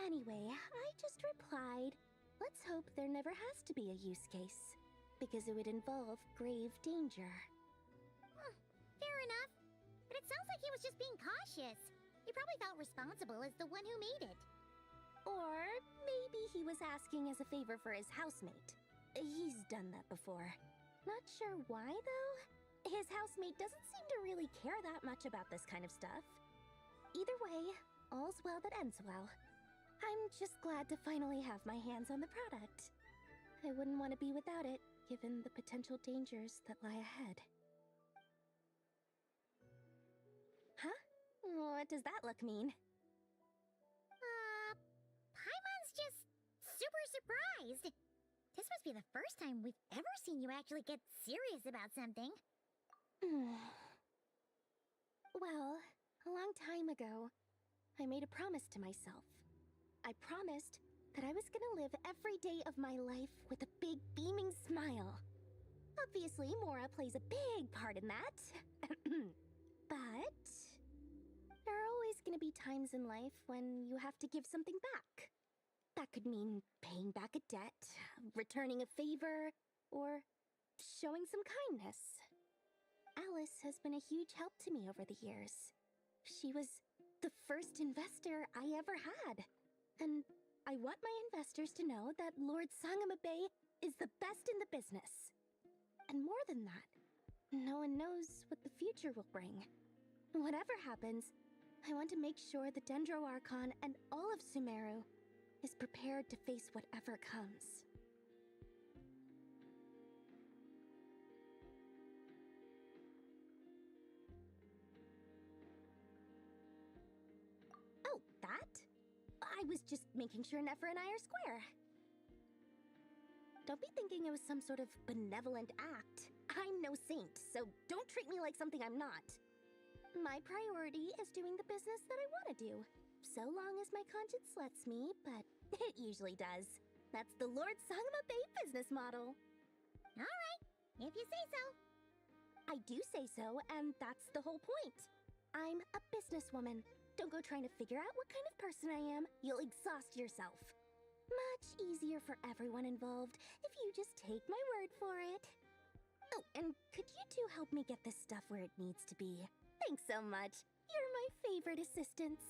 Speaker 8: Anyway, I just replied, let's hope there never has to be a use case, because it would involve grave danger.
Speaker 19: Fair enough. But it sounds like he was just being cautious. He probably felt responsible as the one who made it.
Speaker 8: Or maybe he was asking as a favor for his housemate. He's done that before. Not sure why, though. His housemate doesn't seem to really care that much about this kind of stuff. Either way, all's well that ends well. I'm just glad to finally have my hands on the product. I wouldn't want to be without it, given the potential dangers that lie ahead. Huh? What does that look mean?
Speaker 19: Paimon's just super surprised. This must be the first time we've ever seen you actually get serious about something.
Speaker 8: Well, a long time ago, I made a promise to myself. I promised that I was gonna live every day of my life with a big beaming smile. Obviously, Mora plays a big part in that. But there are always gonna be times in life when you have to give something back. That could mean paying back a debt, returning a favor, or showing some kindness. Alice has been a huge help to me over the years. She was the first investor I ever had. And I want my investors to know that Lord Sangamabe is the best in the business. And more than that, no one knows what the future will bring. Whatever happens, I want to make sure the Dendro Archon and all of Sumeru is prepared to face whatever comes. Oh, that? I was just making sure Nefer and I are square. Don't be thinking it was some sort of benevolent act. I'm no saint, so don't treat me like something I'm not. My priority is doing the business that I want to do, so long as my conscience lets me, but it usually does. That's the Lord Sangamabe business model.
Speaker 19: Alright, if you say so.
Speaker 8: I do say so, and that's the whole point. I'm a businesswoman. Don't go trying to figure out what kind of person I am. You'll exhaust yourself. Much easier for everyone involved if you just take my word for it. Oh, and could you two help me get this stuff where it needs to be? Thanks so much. You're my favorite assistants.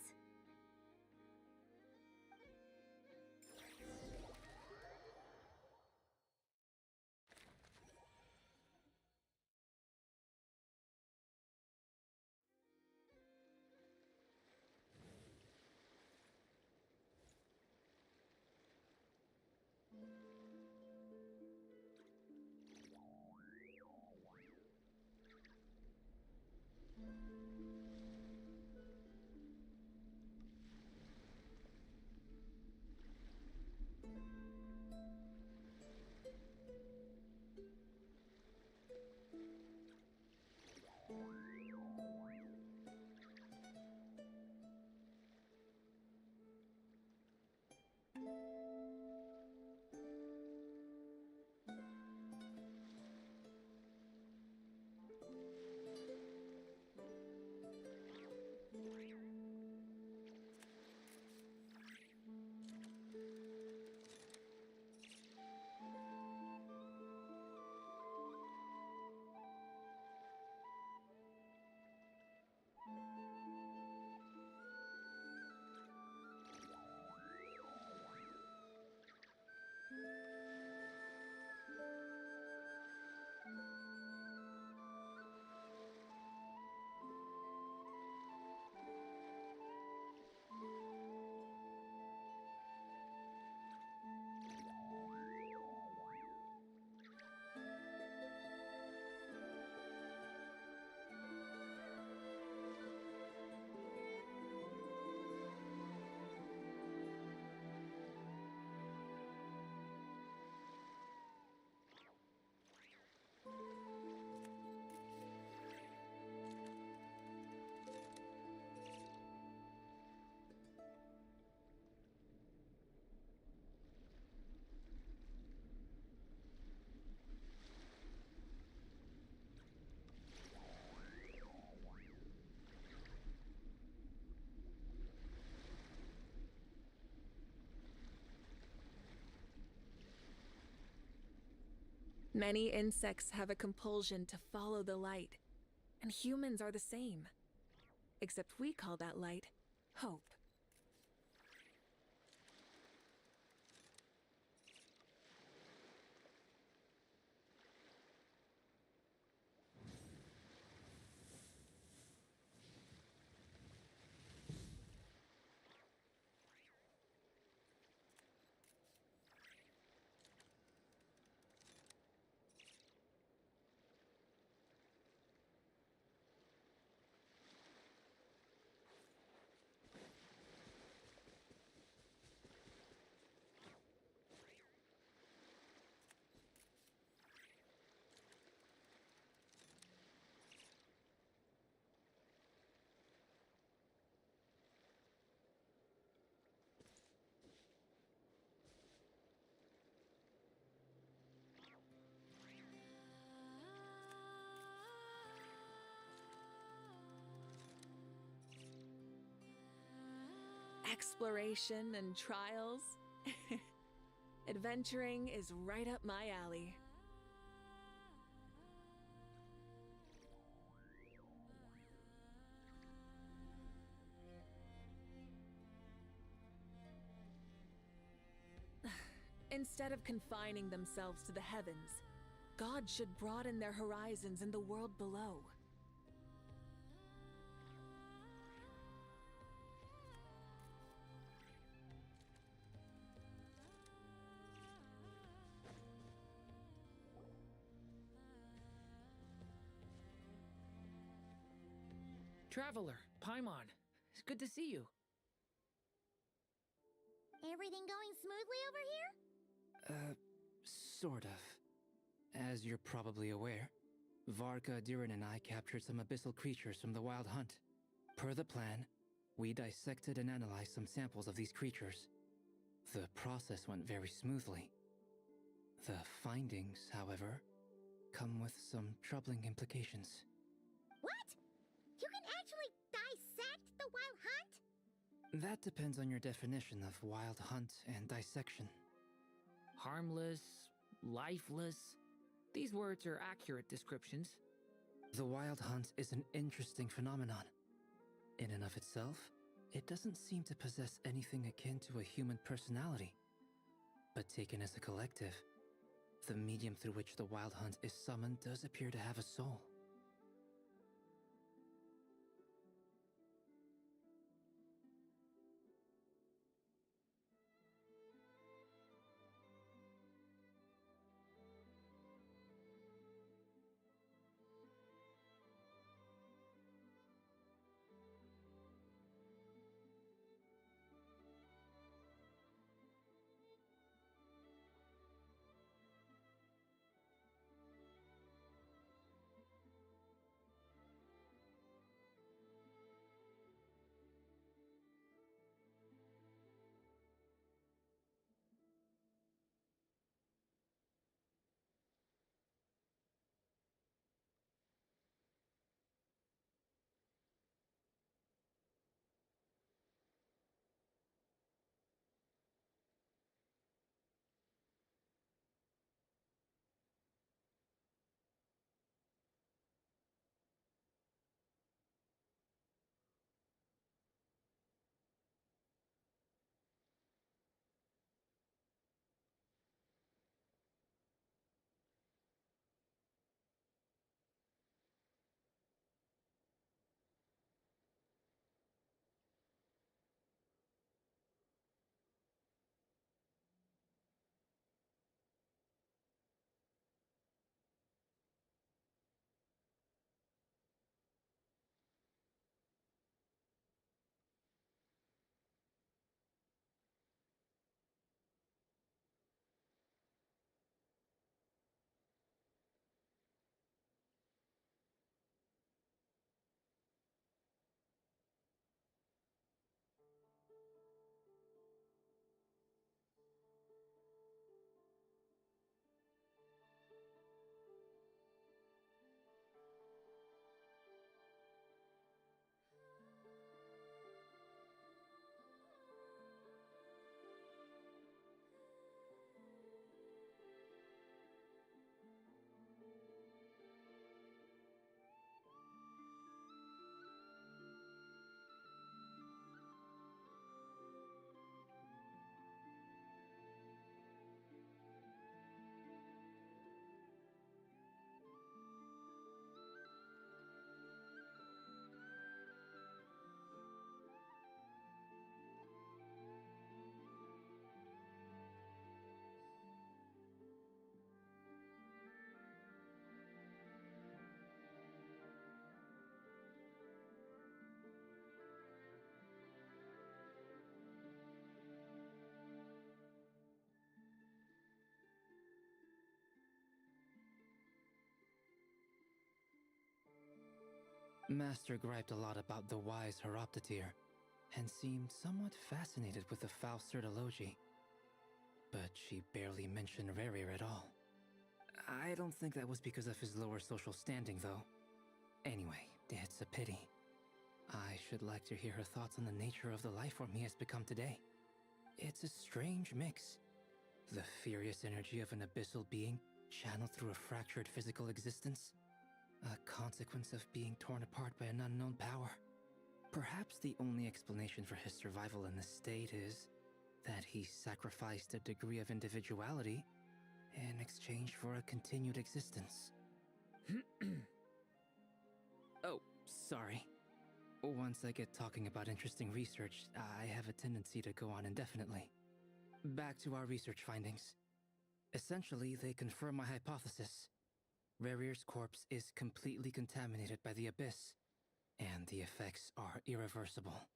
Speaker 4: Many insects have a compulsion to follow the light, and humans are the same. Except we call that light hope. Exploration and trials. Adventuring is right up my alley. Instead of confining themselves to the heavens, God should broaden their horizons in the world below.
Speaker 20: Traveler, Paimon, it's good to see you.
Speaker 19: Everything going smoothly over here?
Speaker 5: Sort of. As you're probably aware, Varka, Diren, and I captured some abyssal creatures from the Wild Hunt. Per the plan, we dissected and analyzed some samples of these creatures. The process went very smoothly. The findings, however, come with some troubling implications.
Speaker 19: What? You can actually dissect the Wild Hunt?
Speaker 5: That depends on your definition of Wild Hunt and dissection.
Speaker 20: Harmless, lifeless. These words are accurate descriptions.
Speaker 5: The Wild Hunt is an interesting phenomenon. In and of itself, it doesn't seem to possess anything akin to a human personality. But taken as a collective, the medium through which the Wild Hunt is summoned does appear to have a soul. Master griped a lot about the wise Horoptetyr, and seemed somewhat fascinated with the foul Certology. But she barely mentioned Rerir at all. I don't think that was because of his lower social standing, though. Anyway, it's a pity. I should like to hear her thoughts on the nature of the life form he has become today. It's a strange mix. The furious energy of an abyssal being channeled through a fractured physical existence. A consequence of being torn apart by an unknown power. Perhaps the only explanation for his survival in this state is that he sacrificed a degree of individuality in exchange for a continued existence. Oh, sorry. Once I get talking about interesting research, I have a tendency to go on indefinitely. Back to our research findings. Essentially, they confirm my hypothesis. Rerir's corpse is completely contaminated by the Abyss, and the effects are irreversible.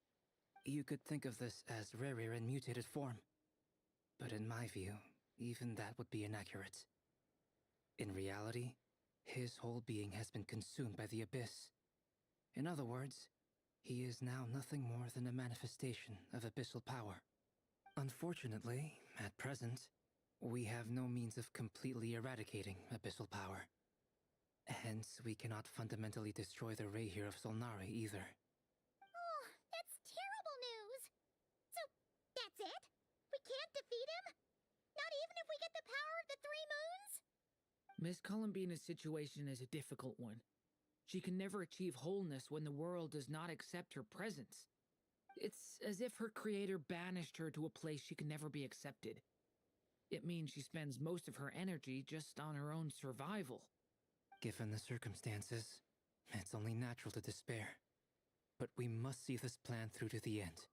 Speaker 5: You could think of this as Rerir in mutated form. But in my view, even that would be inaccurate. In reality, his whole being has been consumed by the Abyss. In other words, he is now nothing more than a manifestation of abyssal power. Unfortunately, at present, we have no means of completely eradicating abyssal power. Hence, we cannot fundamentally destroy the Reir of Solnari either.
Speaker 19: Oh, that's terrible news! So, that's it? We can't defeat him? Not even if we get the power of the Three Moons?
Speaker 20: Miss Columbina's situation is a difficult one. She can never achieve wholeness when the world does not accept her presence. It's as if her creator banished her to a place she can never be accepted. It means she spends most of her energy just on her own survival.
Speaker 5: Given the circumstances, it's only natural to despair. But we must see this plan through to the end.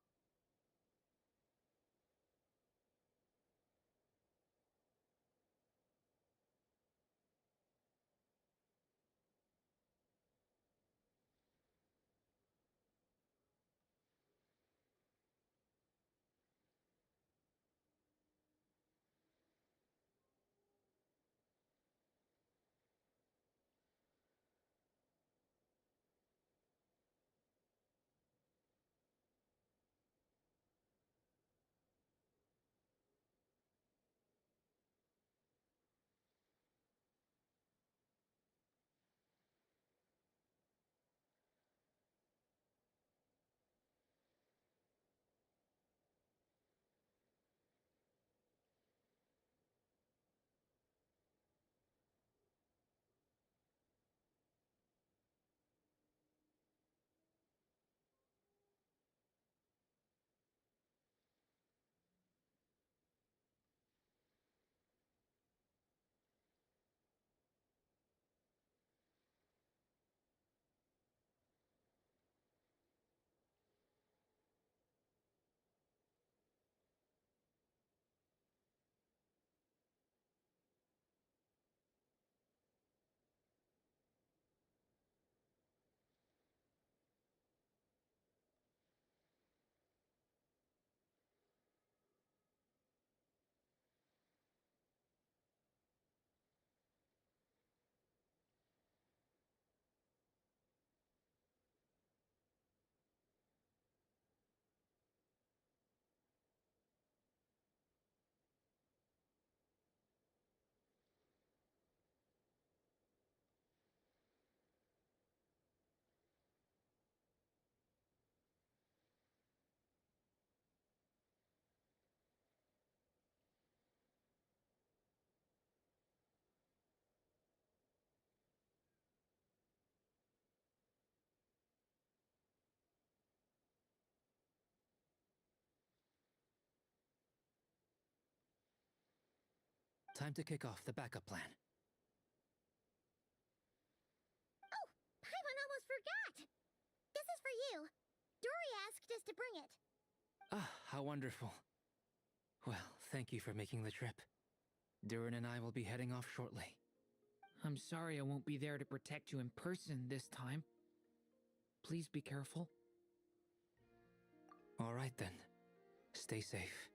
Speaker 5: Time to kick off the backup plan.
Speaker 19: Oh, Paimon almost forgot! This is for you. Dory asked us to bring it.
Speaker 5: Ah, how wonderful. Well, thank you for making the trip. Durin and I will be heading off shortly.
Speaker 20: I'm sorry I won't be there to protect you in person this time. Please be careful.
Speaker 5: All right then. Stay safe.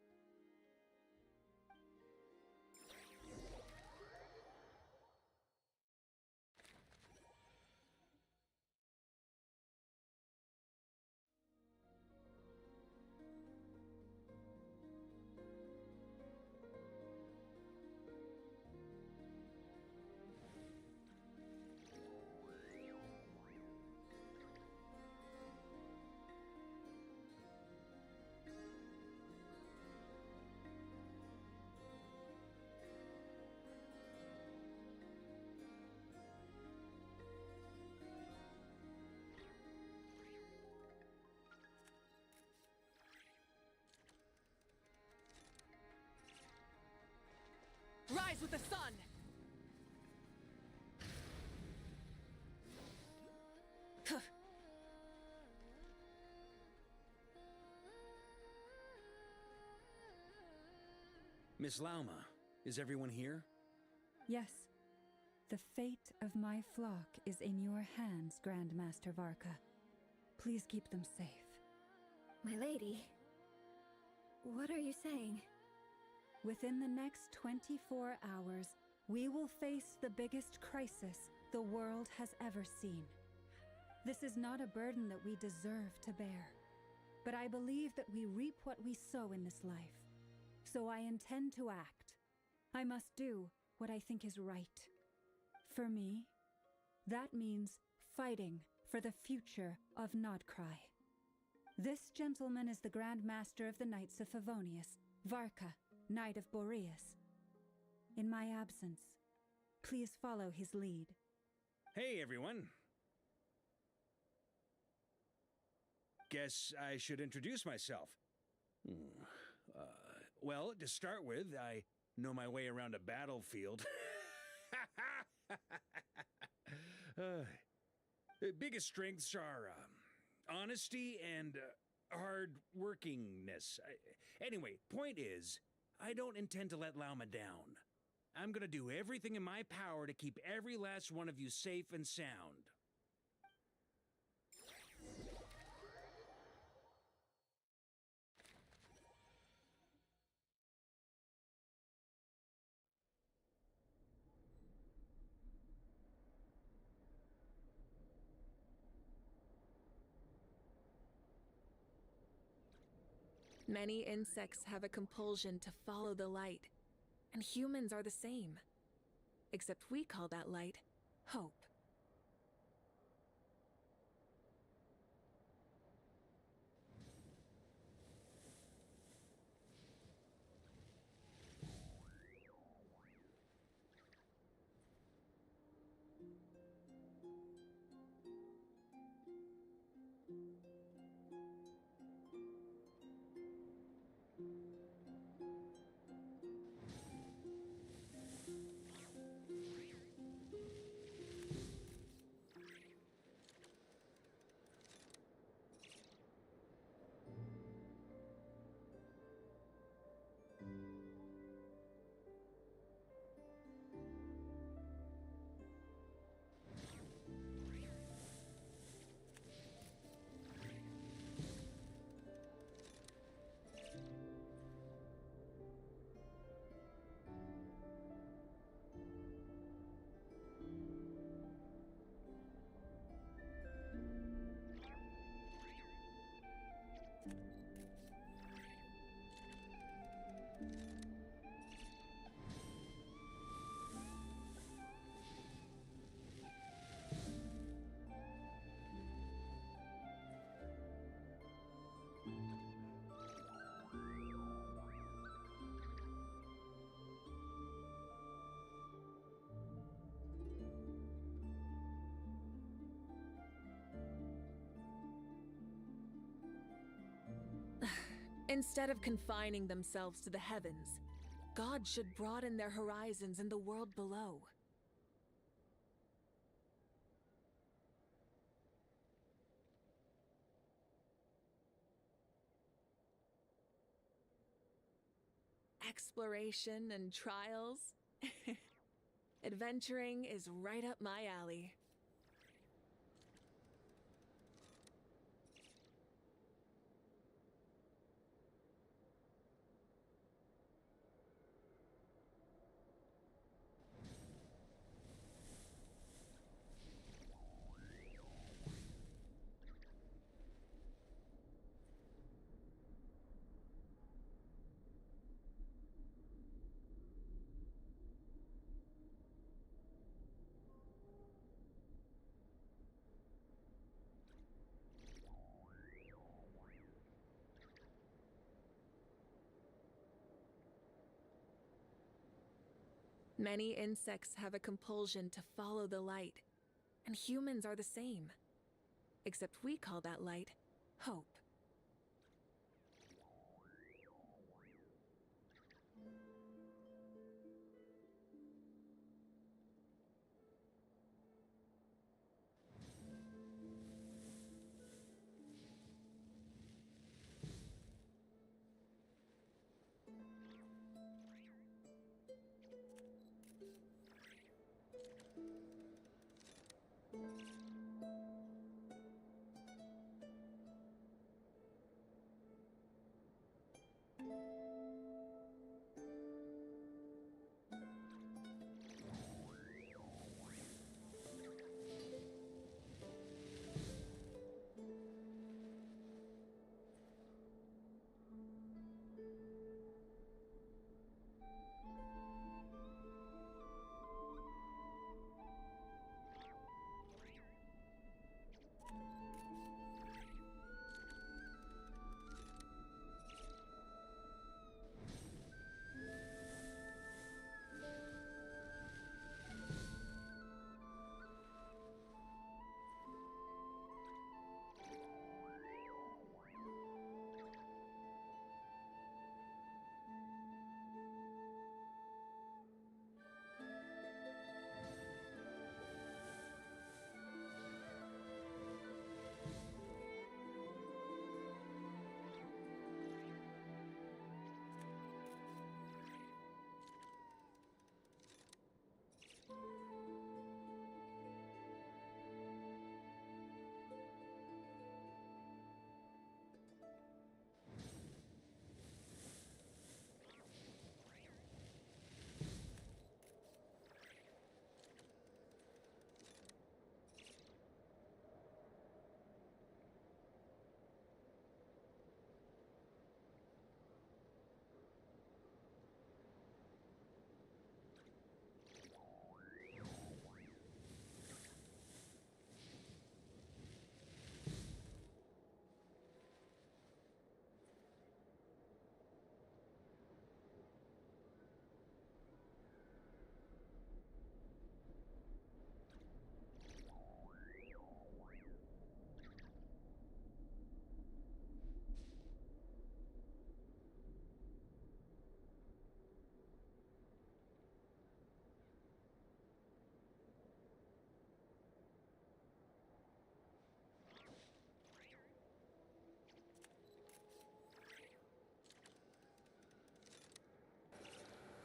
Speaker 4: Rise with the sun!
Speaker 15: Miss Lauma, is everyone here?
Speaker 11: Yes. The fate of my flock is in your hands, Grandmaster Varka. Please keep them safe.
Speaker 3: My lady, what are you saying?
Speaker 11: Within the next 24 hours, we will face the biggest crisis the world has ever seen. This is not a burden that we deserve to bear, but I believe that we reap what we sow in this life. So I intend to act. I must do what I think is right. For me, that means fighting for the future of Nodcry. This gentleman is the Grand Master of the Knights of Favonius, Varka, Knight of Boreas. In my absence, please follow his lead.
Speaker 15: Hey, everyone. Guess I should introduce myself. Well, to start with, I know my way around a battlefield. Biggest strengths are honesty and hard-workingness. Anyway, point is, I don't intend to let Lauma down. I'm gonna do everything in my power to keep every last one of you safe and sound.
Speaker 4: Many insects have a compulsion to follow the light, and humans are the same. Except we call that light hope. Instead of confining themselves to the heavens, God should broaden their horizons in the world below. Exploration and trials. Adventuring is right up my alley. Many insects have a compulsion to follow the light, and humans are the same. Except we call that light hope.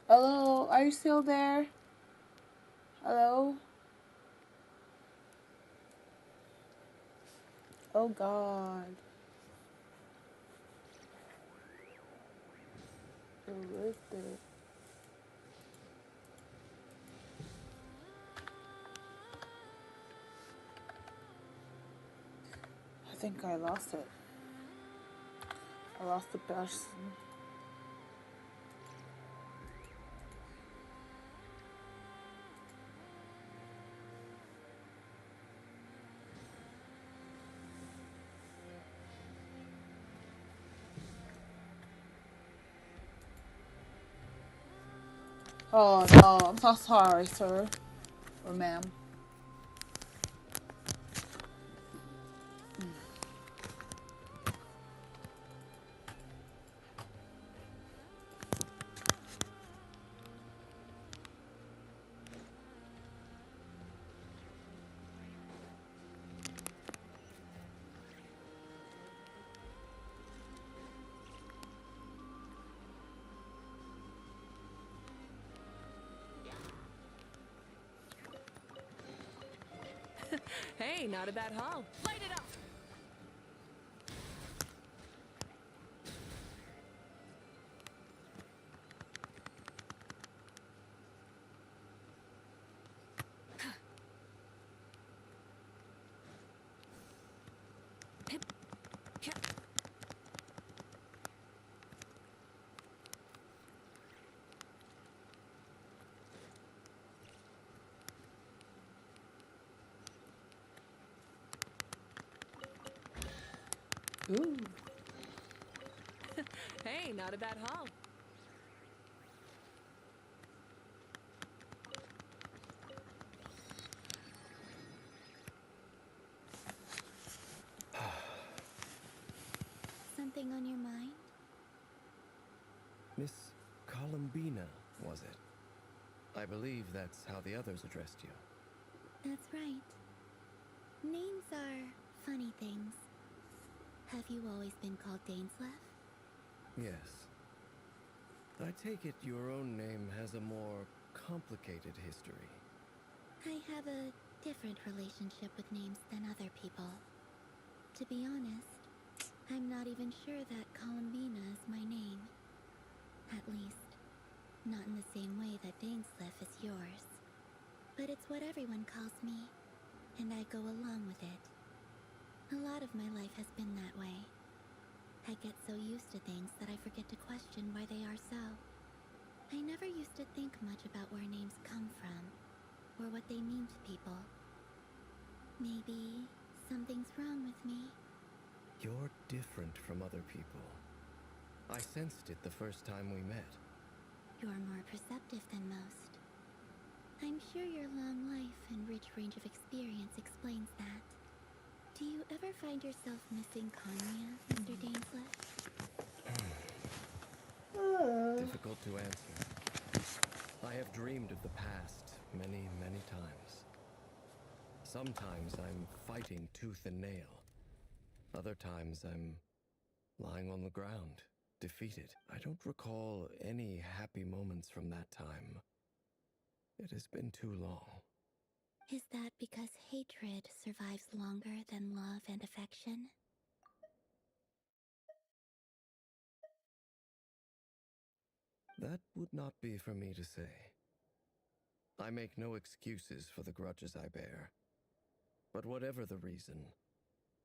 Speaker 1: Hello, are you still there? Hello? Oh God. Who is this? I think I lost it. I lost the person. Oh no, I'm so sorry, sir. Or ma'am.
Speaker 4: Hey, not a bad haul. Light it up!
Speaker 1: Ooh.
Speaker 4: Hey, not a bad haul.
Speaker 14: Something on your mind?
Speaker 13: Miss Columbina, was it? I believe that's how the others addressed you.
Speaker 14: That's right. Names are funny things. Have you always been called Dainslev?
Speaker 13: Yes. I take it your own name has a more complicated history.
Speaker 14: I have a different relationship with names than other people. To be honest, I'm not even sure that Columbina is my name. At least, not in the same way that Dainslev is yours. But it's what everyone calls me, and I go along with it. A lot of my life has been that way. I get so used to things that I forget to question why they are so. I never used to think much about where names come from, or what they mean to people. Maybe something's wrong with me.
Speaker 13: You're different from other people. I sensed it the first time we met.
Speaker 14: You're more perceptive than most. I'm sure your long life and rich range of experience explains that. Do you ever find yourself missing Kanya, Mr. Dainslev?
Speaker 13: Difficult to answer. I have dreamed of the past many, many times. Sometimes I'm fighting tooth and nail. Other times I'm lying on the ground, defeated. I don't recall any happy moments from that time. It has been too long.
Speaker 14: Is that because hatred survives longer than love and affection?
Speaker 13: That would not be for me to say. I make no excuses for the grudges I bear. But whatever the reason,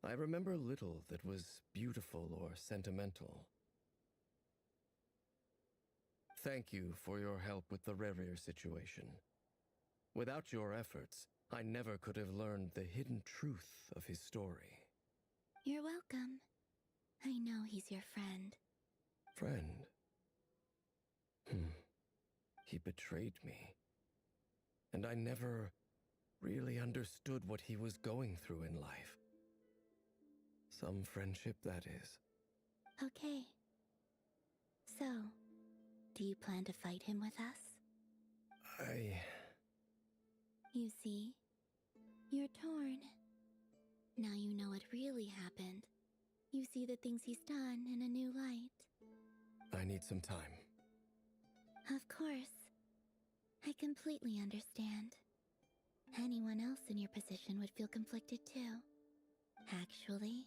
Speaker 13: I remember little that was beautiful or sentimental. Thank you for your help with the Rerir situation. Without your efforts, I never could have learned the hidden truth of his story.
Speaker 14: You're welcome. I know he's your friend.
Speaker 13: Friend? He betrayed me. And I never really understood what he was going through in life. Some friendship, that is.
Speaker 14: Okay. So, do you plan to fight him with us? You see, you're torn. Now you know what really happened. You see the things he's done in a new light.
Speaker 13: I need some time.
Speaker 14: Of course. I completely understand. Anyone else in your position would feel conflicted too. Actually,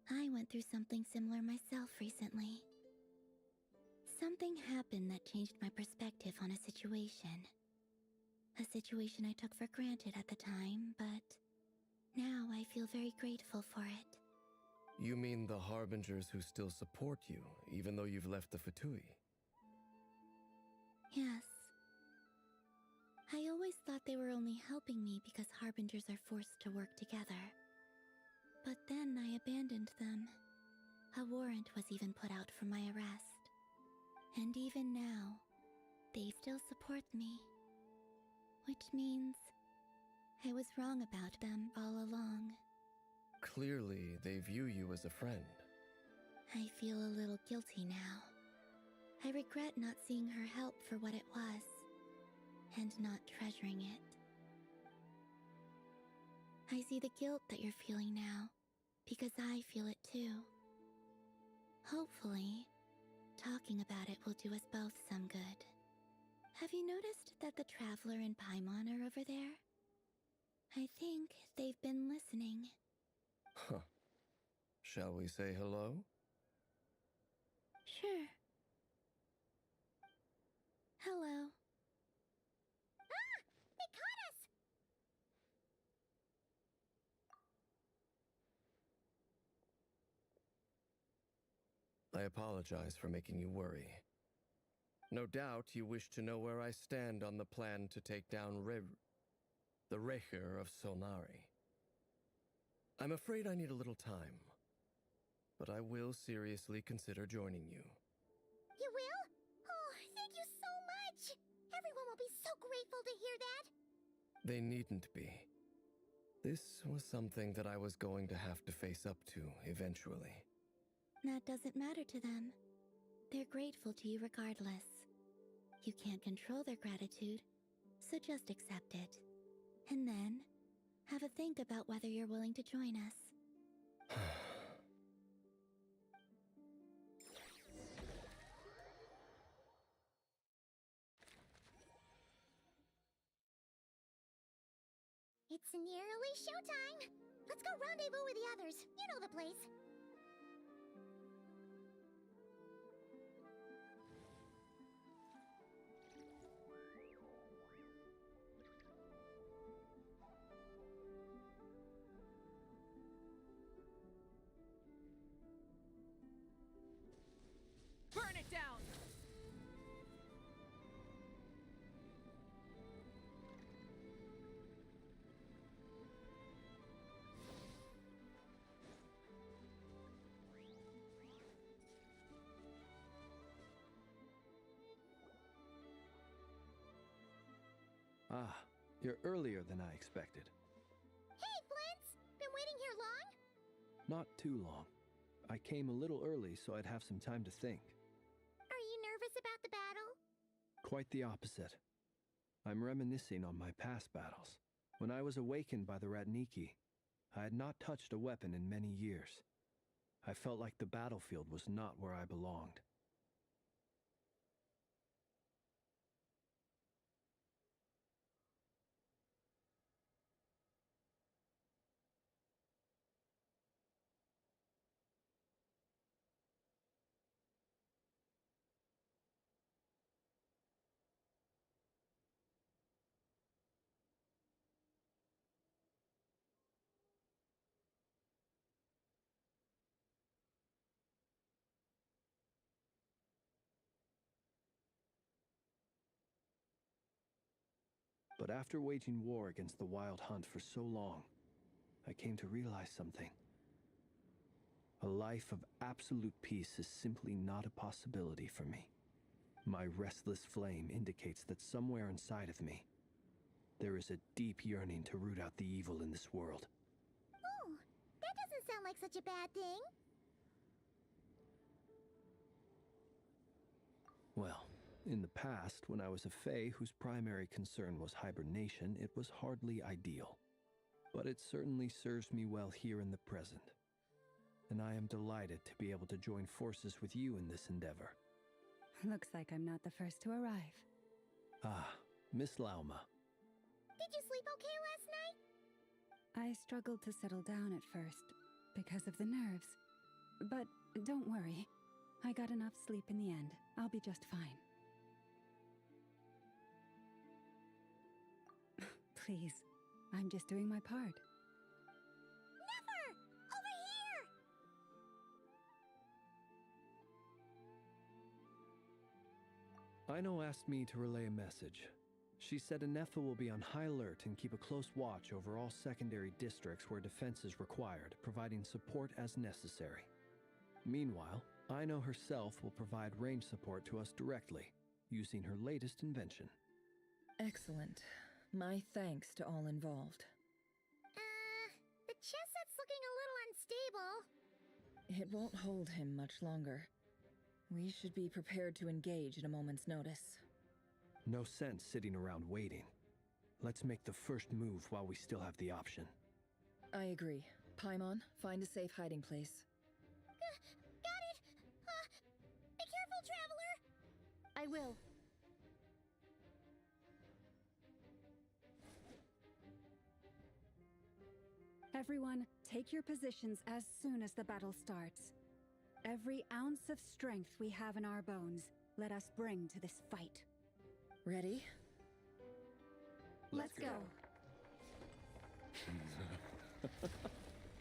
Speaker 14: I went through something similar myself recently. Something happened that changed my perspective on a situation. A situation I took for granted at the time, but now I feel very grateful for it.
Speaker 13: You mean the Harbingers who still support you, even though you've left the Fatui?
Speaker 14: Yes. I always thought they were only helping me because Harbingers are forced to work together. But then I abandoned them. A warrant was even put out for my arrest. And even now, they still support me. Which means I was wrong about them all along.
Speaker 13: Clearly, they view you as a friend.
Speaker 14: I feel a little guilty now. I regret not seeing her help for what it was, and not treasuring it. I see the guilt that you're feeling now, because I feel it too. Hopefully, talking about it will do us both some good. Have you noticed that the Traveler and Paimon are over there? I think they've been listening.
Speaker 13: Huh. Shall we say hello?
Speaker 14: Sure. Hello.
Speaker 19: Ah! They caught us!
Speaker 13: I apologize for making you worry. No doubt you wish to know where I stand on the plan to take down the Recher of Solnari. I'm afraid I need a little time, but I will seriously consider joining you.
Speaker 19: You will? Oh, thank you so much! Everyone will be so grateful to hear that!
Speaker 13: They needn't be. This was something that I was going to have to face up to eventually.
Speaker 14: That doesn't matter to them. They're grateful to you regardless. You can't control their gratitude, so just accept it. And then, have a think about whether you're willing to join us.
Speaker 19: It's nearly showtime! Let's go rendezvous with the others. You know the place.
Speaker 4: Burn it down!
Speaker 16: Ah, you're earlier than I expected.
Speaker 19: Hey, Flint's! Been waiting here long?
Speaker 16: Not too long. I came a little early so I'd have some time to think.
Speaker 19: Are you nervous about the battle?
Speaker 16: Quite the opposite. I'm reminiscing on my past battles. When I was awakened by the Ratniki, I had not touched a weapon in many years. I felt like the battlefield was not where I belonged. But after waging war against the Wild Hunt for so long, I came to realize something. A life of absolute peace is simply not a possibility for me. My restless flame indicates that somewhere inside of me, there is a deep yearning to root out the evil in this world.
Speaker 19: Oh, that doesn't sound like such a bad thing.
Speaker 16: Well, in the past, when I was a Fae whose primary concern was hibernation, it was hardly ideal. But it certainly serves me well here in the present. And I am delighted to be able to join forces with you in this endeavor.
Speaker 11: Looks like I'm not the first to arrive.
Speaker 16: Ah, Miss Lauma.
Speaker 19: Did you sleep okay last night?
Speaker 11: I struggled to settle down at first because of the nerves. But don't worry. I got enough sleep in the end. I'll be just fine. Please, I'm just doing my part.
Speaker 19: Never! Over here!
Speaker 16: Aino asked me to relay a message. She said Anefa will be on high alert and keep a close watch over all secondary districts where defense is required, providing support as necessary. Meanwhile, Aino herself will provide range support to us directly, using her latest invention.
Speaker 3: Excellent. My thanks to all involved.
Speaker 19: The chess set's looking a little unstable.
Speaker 3: It won't hold him much longer. We should be prepared to engage at a moment's notice.
Speaker 16: No sense sitting around waiting. Let's make the first move while we still have the option.
Speaker 3: I agree. Paimon, find a safe hiding place.
Speaker 19: Got it! Be careful, traveler!
Speaker 17: I will.
Speaker 11: Everyone, take your positions as soon as the battle starts. Every ounce of strength we have in our bones, let us bring to this fight.
Speaker 3: Ready?
Speaker 11: Let's go.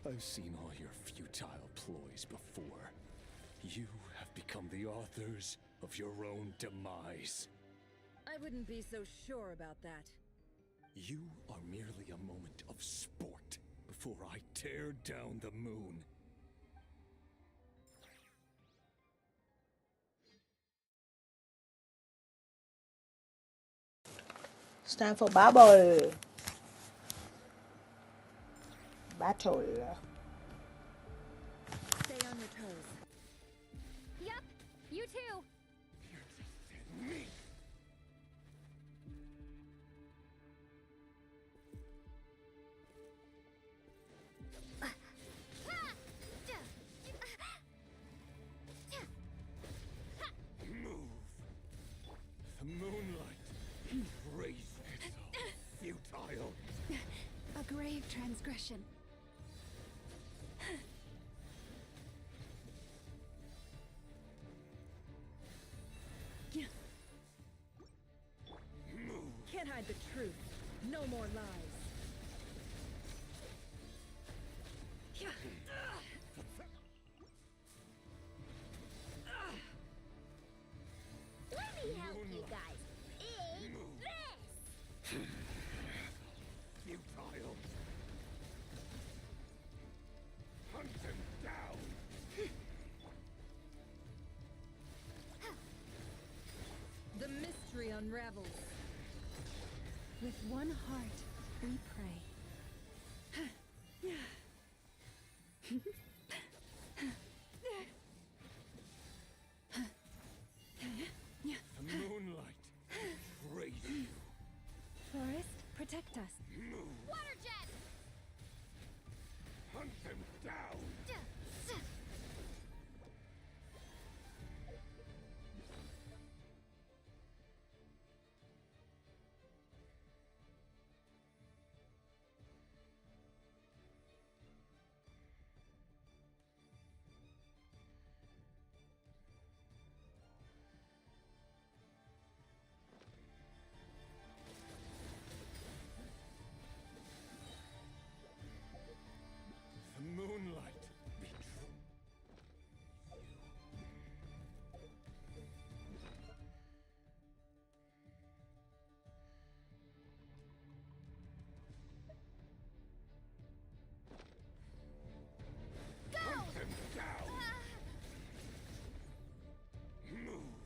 Speaker 12: I've seen all your futile ploys before. You have become the authors of your own demise.
Speaker 3: I wouldn't be so sure about that.
Speaker 12: You are merely a moment of sport before I tear down the moon.
Speaker 1: It's time for battle. Battle.
Speaker 3: Stay on your toes.
Speaker 17: Yup, you too.
Speaker 12: Me. Move. The moonlight raises itself. Futile.
Speaker 11: A grave transgression.
Speaker 3: Can't hide the truth. No more lies.
Speaker 19: Let me help you guys. Eat this!
Speaker 12: Futile. Hunt them down.
Speaker 3: The mystery unravels.
Speaker 11: With one heart, we pray.
Speaker 12: The moonlight raises you.
Speaker 11: Forest, protect us.
Speaker 12: Move.
Speaker 19: Water jet!
Speaker 12: Hunt them down. The moonlight betrays
Speaker 19: Go!
Speaker 12: Hunt them down. Move.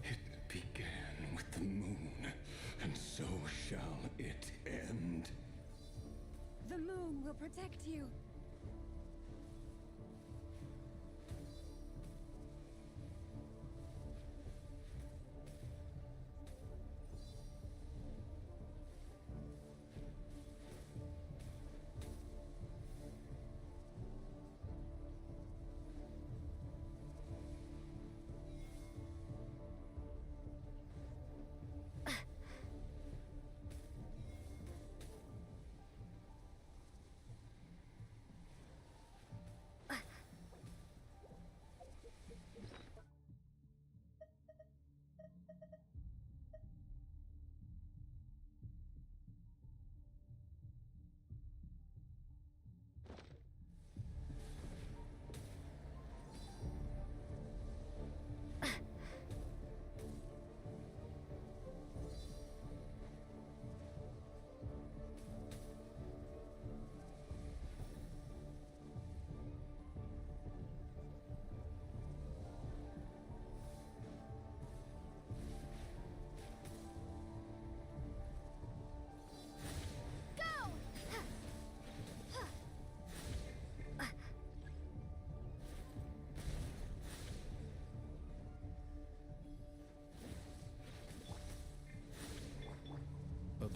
Speaker 12: It began with the moon, and so shall it end.
Speaker 11: The moon will protect you.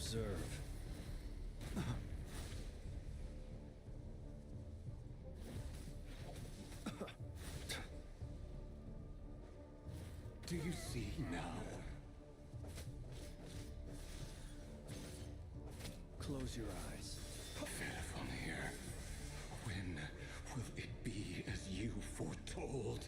Speaker 16: Observe.
Speaker 12: Do you see now?
Speaker 16: Close your eyes.
Speaker 12: From here, when will it be as you foretold?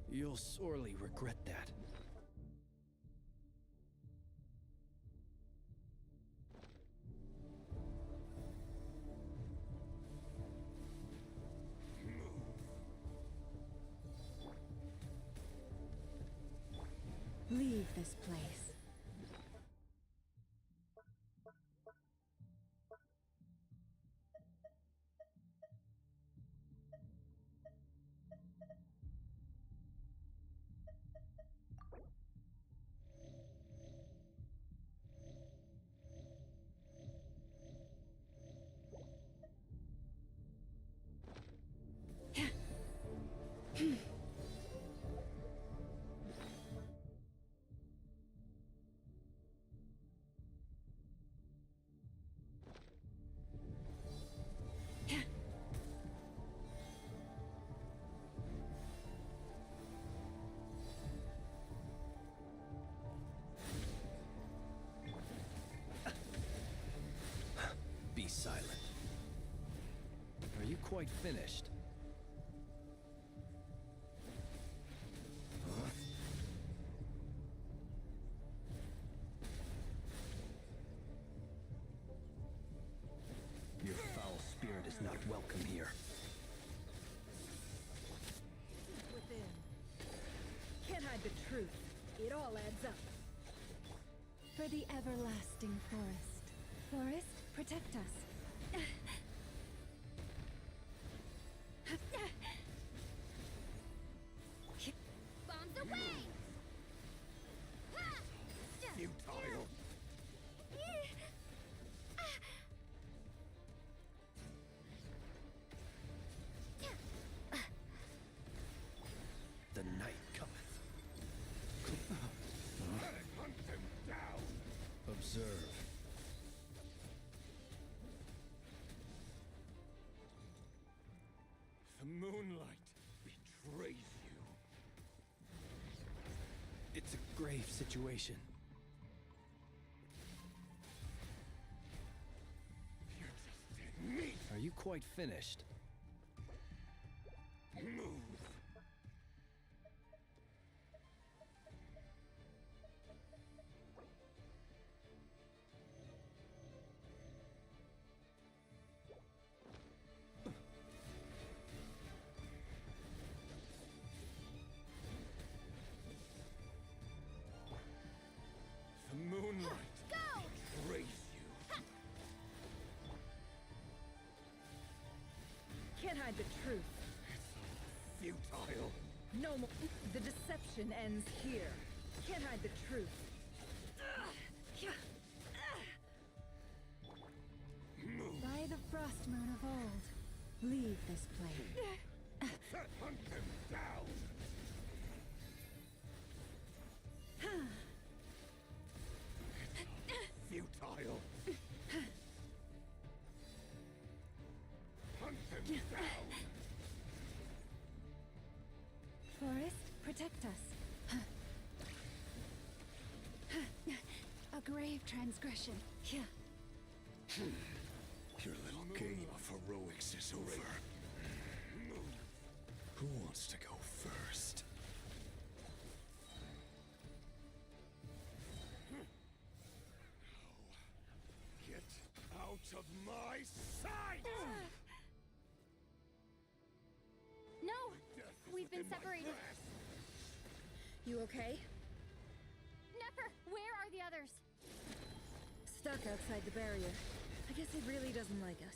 Speaker 16: You'll sorely regret that.
Speaker 11: Leave this place.
Speaker 16: Be silent. Are you quite finished? Huh? Your foul spirit is not welcome here.
Speaker 3: Within. Can't hide the truth. It all adds up.
Speaker 11: For the everlasting forest. Forest, protect us.
Speaker 8: Bombs away!
Speaker 12: Futile!
Speaker 16: The night cometh.
Speaker 12: Hunt them down!
Speaker 16: Observe.
Speaker 12: The moonlight betrays you.
Speaker 16: It's a grave situation.
Speaker 12: You're just dead meat!
Speaker 16: Are you quite finished?
Speaker 12: Move! The moonlight betrays you.
Speaker 3: Can't hide the truth.
Speaker 12: Futile.
Speaker 3: No more. The deception ends here. Can't hide the truth.
Speaker 11: By the frost moon of old, leave this place.
Speaker 12: Hunt them down. Futile. Hunt them down.
Speaker 11: Forest, protect us. A grave transgression.
Speaker 12: Your little game of heroics is over. Who wants to go first? Get out of my sight!
Speaker 17: No!
Speaker 12: Death is
Speaker 17: We've been
Speaker 12: within my
Speaker 17: separated.
Speaker 12: grasp.
Speaker 3: You okay?
Speaker 17: Nefer, where are the others?
Speaker 3: Stuck outside the barrier. I guess it really doesn't like us.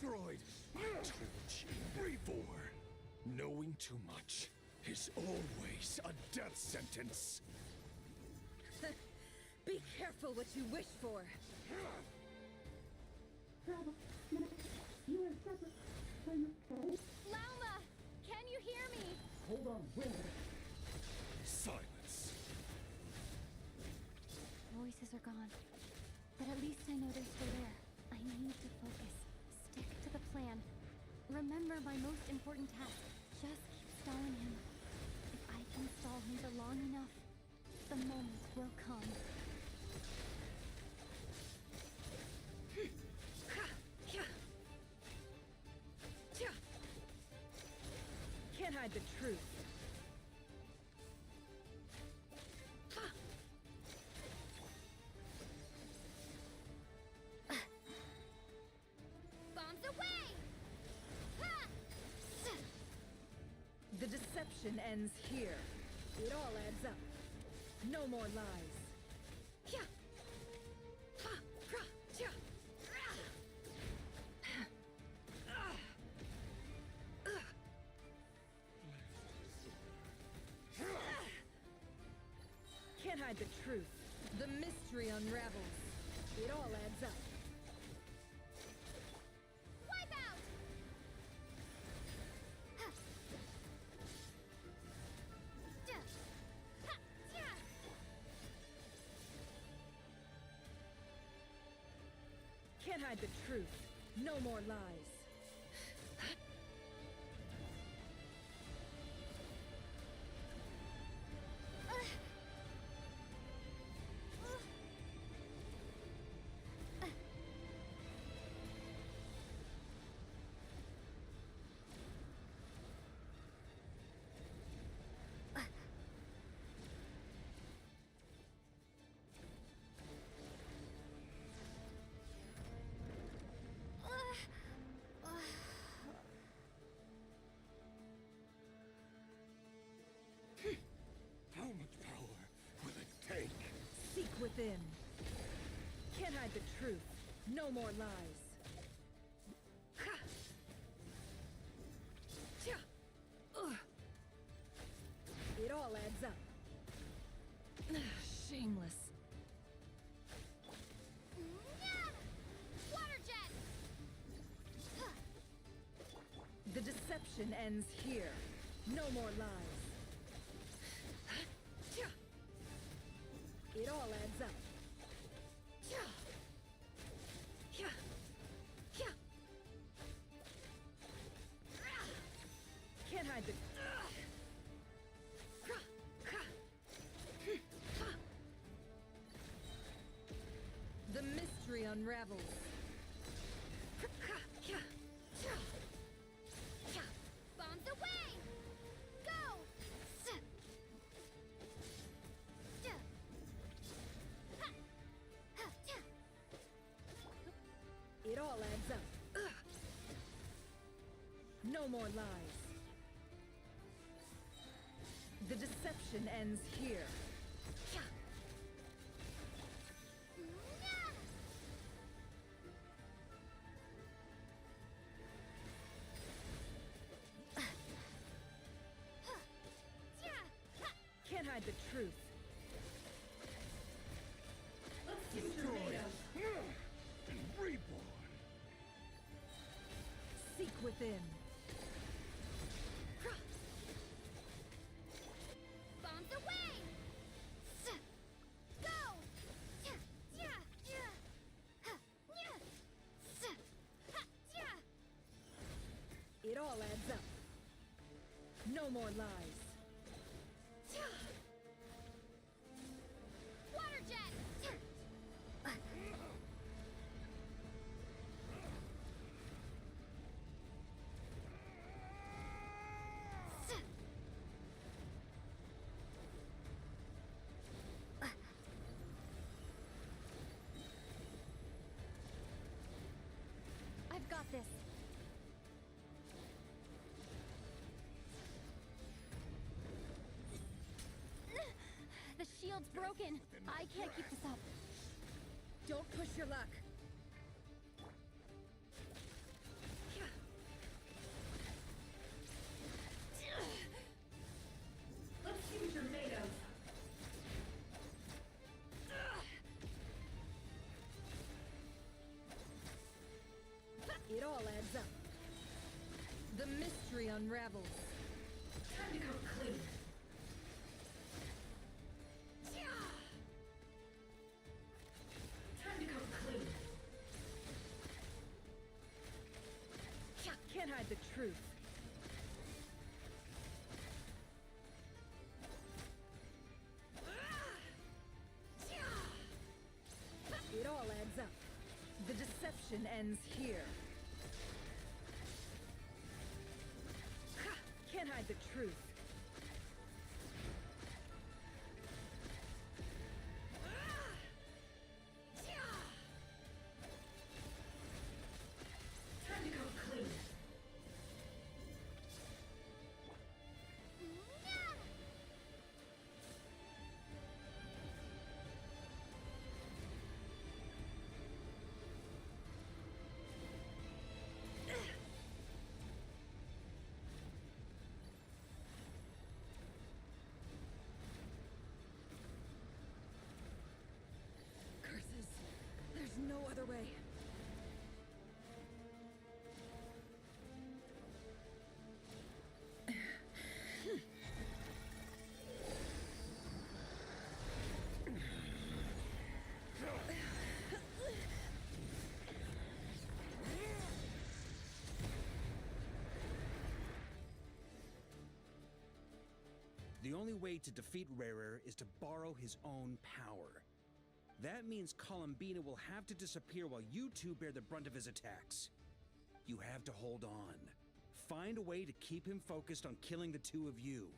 Speaker 12: Destroyed. I told you before. Knowing too much is always a death sentence.
Speaker 3: Be careful what you wish for.
Speaker 19: You
Speaker 17: Lauma! Can you hear me?
Speaker 12: Hold on, wait. Silence.
Speaker 17: Voices are gone. But at least I know they're still there. I need to focus. Stick to the plan. Remember my most important task. Just keep stalling him. If I can stall him for long enough, the moment will come.
Speaker 3: Can't hide the truth.
Speaker 17: Bombs away!
Speaker 3: The deception ends here. It all adds up. No more lies. Can't hide the truth. The mystery unravels. It all adds up.
Speaker 17: Wipe out!
Speaker 3: Can't hide the truth. No more lies.
Speaker 12: How much power will it take?
Speaker 3: Seek within. Can't hide the truth. No more lies. It all adds up. Shameless.
Speaker 17: Water jet!
Speaker 3: The deception ends here. No more lies. It all adds up. Can't hide the... The mystery unravels.
Speaker 17: Bombs away! Go!
Speaker 3: It all adds up. No more lies. The deception ends here. Can't hide the truth.
Speaker 12: Destroyed and reborn.
Speaker 3: Seek within.
Speaker 17: Bombs away! Go!
Speaker 3: It all adds up. No more lies.
Speaker 17: Water jet! I've got this. The shield's broken. I can't keep this up.
Speaker 3: Don't push your luck. Let's see what you're made of. It all adds up. The mystery unravels.
Speaker 2: Time to come clean. Time to come clean.
Speaker 3: Can't hide the truth. It all adds up. The deception ends here. Can't hide the truth.
Speaker 2: Time to come clean.
Speaker 3: Curses. There's no other way.
Speaker 15: The only way to defeat Rarer is to borrow his own power. That means Columbina will have to disappear while you two bear the brunt of his attacks. You have to hold on. Find a way to keep him focused on killing the two of you.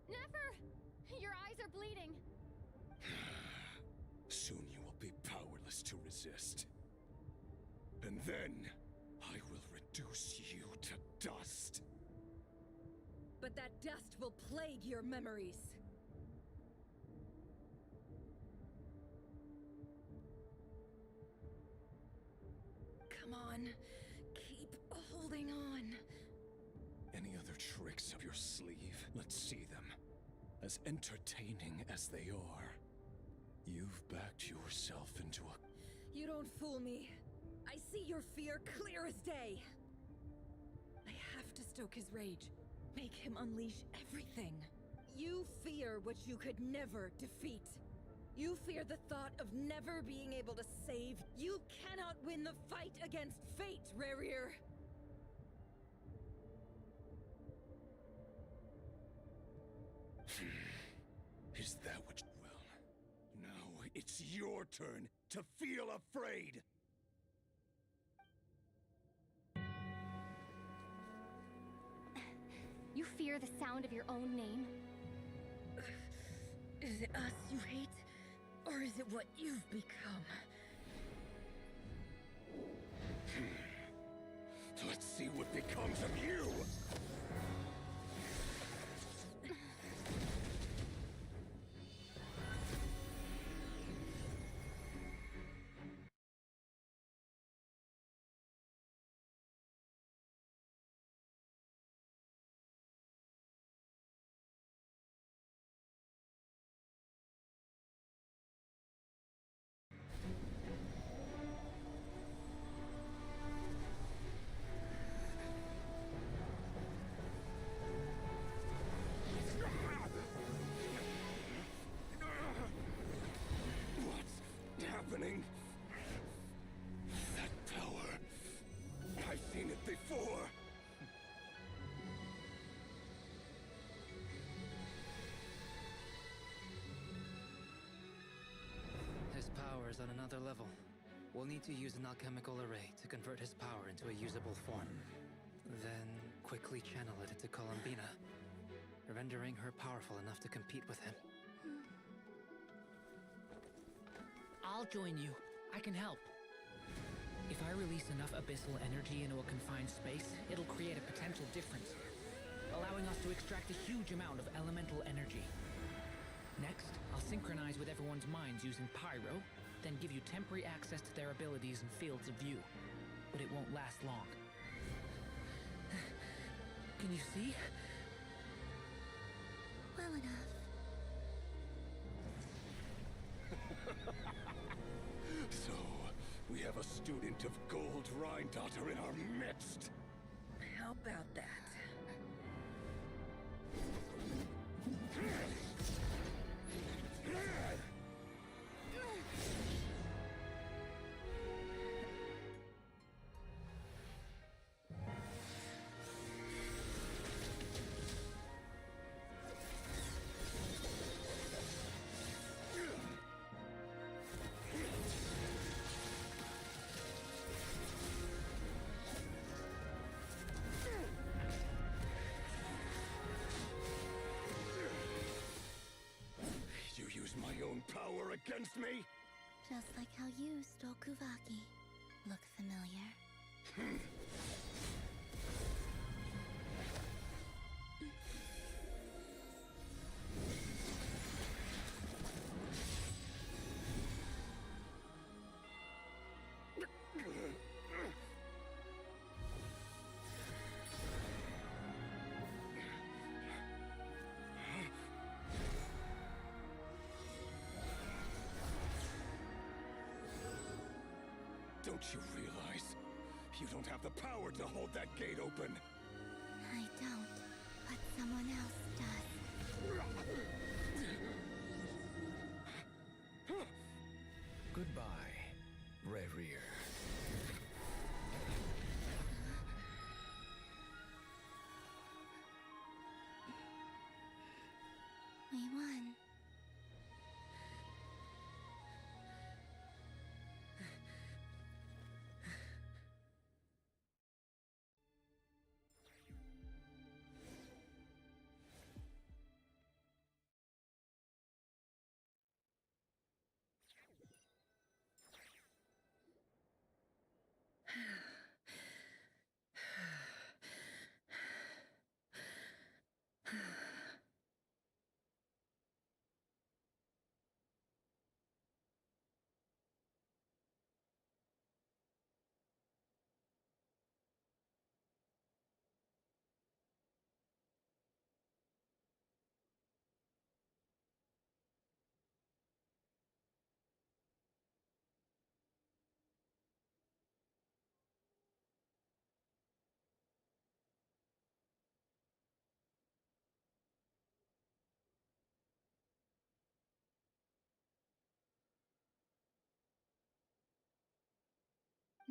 Speaker 18: Never! Your eyes are bleeding.
Speaker 12: Soon you will be powerless to resist. And then, I will reduce you to dust.
Speaker 3: But that dust will plague your memories. Come on. Keep holding on.
Speaker 12: Any other tricks up your sleeve? Let's see them. As entertaining as they are, you've backed yourself into a...
Speaker 3: You don't fool me. I see your fear clear as day. I have to stoke his rage. Make him unleash everything. You fear what you could never defeat. You fear the thought of never being able to save. You cannot win the fight against fate, Rarir.
Speaker 12: Is that what... Well, now it's your turn to feel afraid!
Speaker 18: You fear the sound of your own name?
Speaker 3: Is it us you hate? Or is it what you've become?
Speaker 12: Let's see what becomes of you! Happening? That power. I've seen it before.
Speaker 5: His power is on another level. We'll need to use an alchemical array to convert his power into a usable form. Then quickly channel it into Columbina, rendering her powerful enough to compete with him.
Speaker 20: I'll join you. I can help. If I release enough abyssal energy into a confined space, it'll create a potential difference, allowing us to extract a huge amount of elemental energy. Next, I'll synchronize with everyone's minds using pyro, then give you temporary access to their abilities and fields of view. But it won't last long. Can you see?
Speaker 14: Well enough.
Speaker 12: We have a student of Gold Rhine-Daughter in our midst.
Speaker 3: How about that?
Speaker 12: You use my own power against me?
Speaker 14: Just like how you stole Kuvaki. Look familiar?
Speaker 12: Don't you realize? You don't have the power to hold that gate open.
Speaker 14: I don't, but someone else does.
Speaker 13: Goodbye, Rerir.
Speaker 14: We won.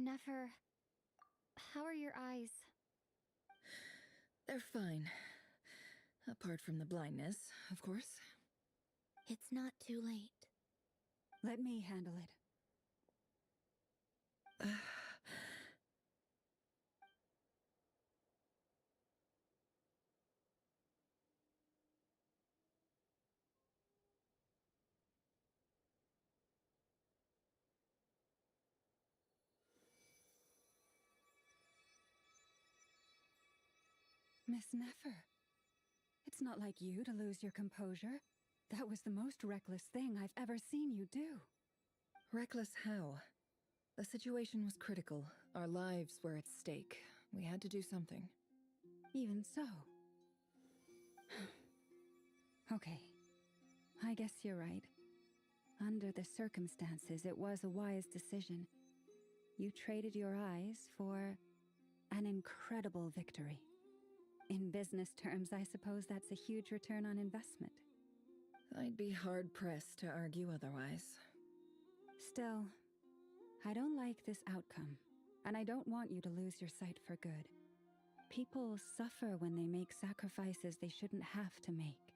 Speaker 18: Nefer, how are your eyes?
Speaker 3: They're fine. Apart from the blindness, of course.
Speaker 14: It's not too late.
Speaker 11: Let me handle it. Miss Nefer, it's not like you to lose your composure. That was the most reckless thing I've ever seen you do.
Speaker 3: Reckless how? The situation was critical. Our lives were at stake. We had to do something.
Speaker 11: Even so. Okay. I guess you're right. Under the circumstances, it was a wise decision. You traded your eyes for an incredible victory. In business terms, I suppose that's a huge return on investment.
Speaker 3: I'd be hard-pressed to argue otherwise.
Speaker 11: Still, I don't like this outcome, and I don't want you to lose your sight for good. People suffer when they make sacrifices they shouldn't have to make,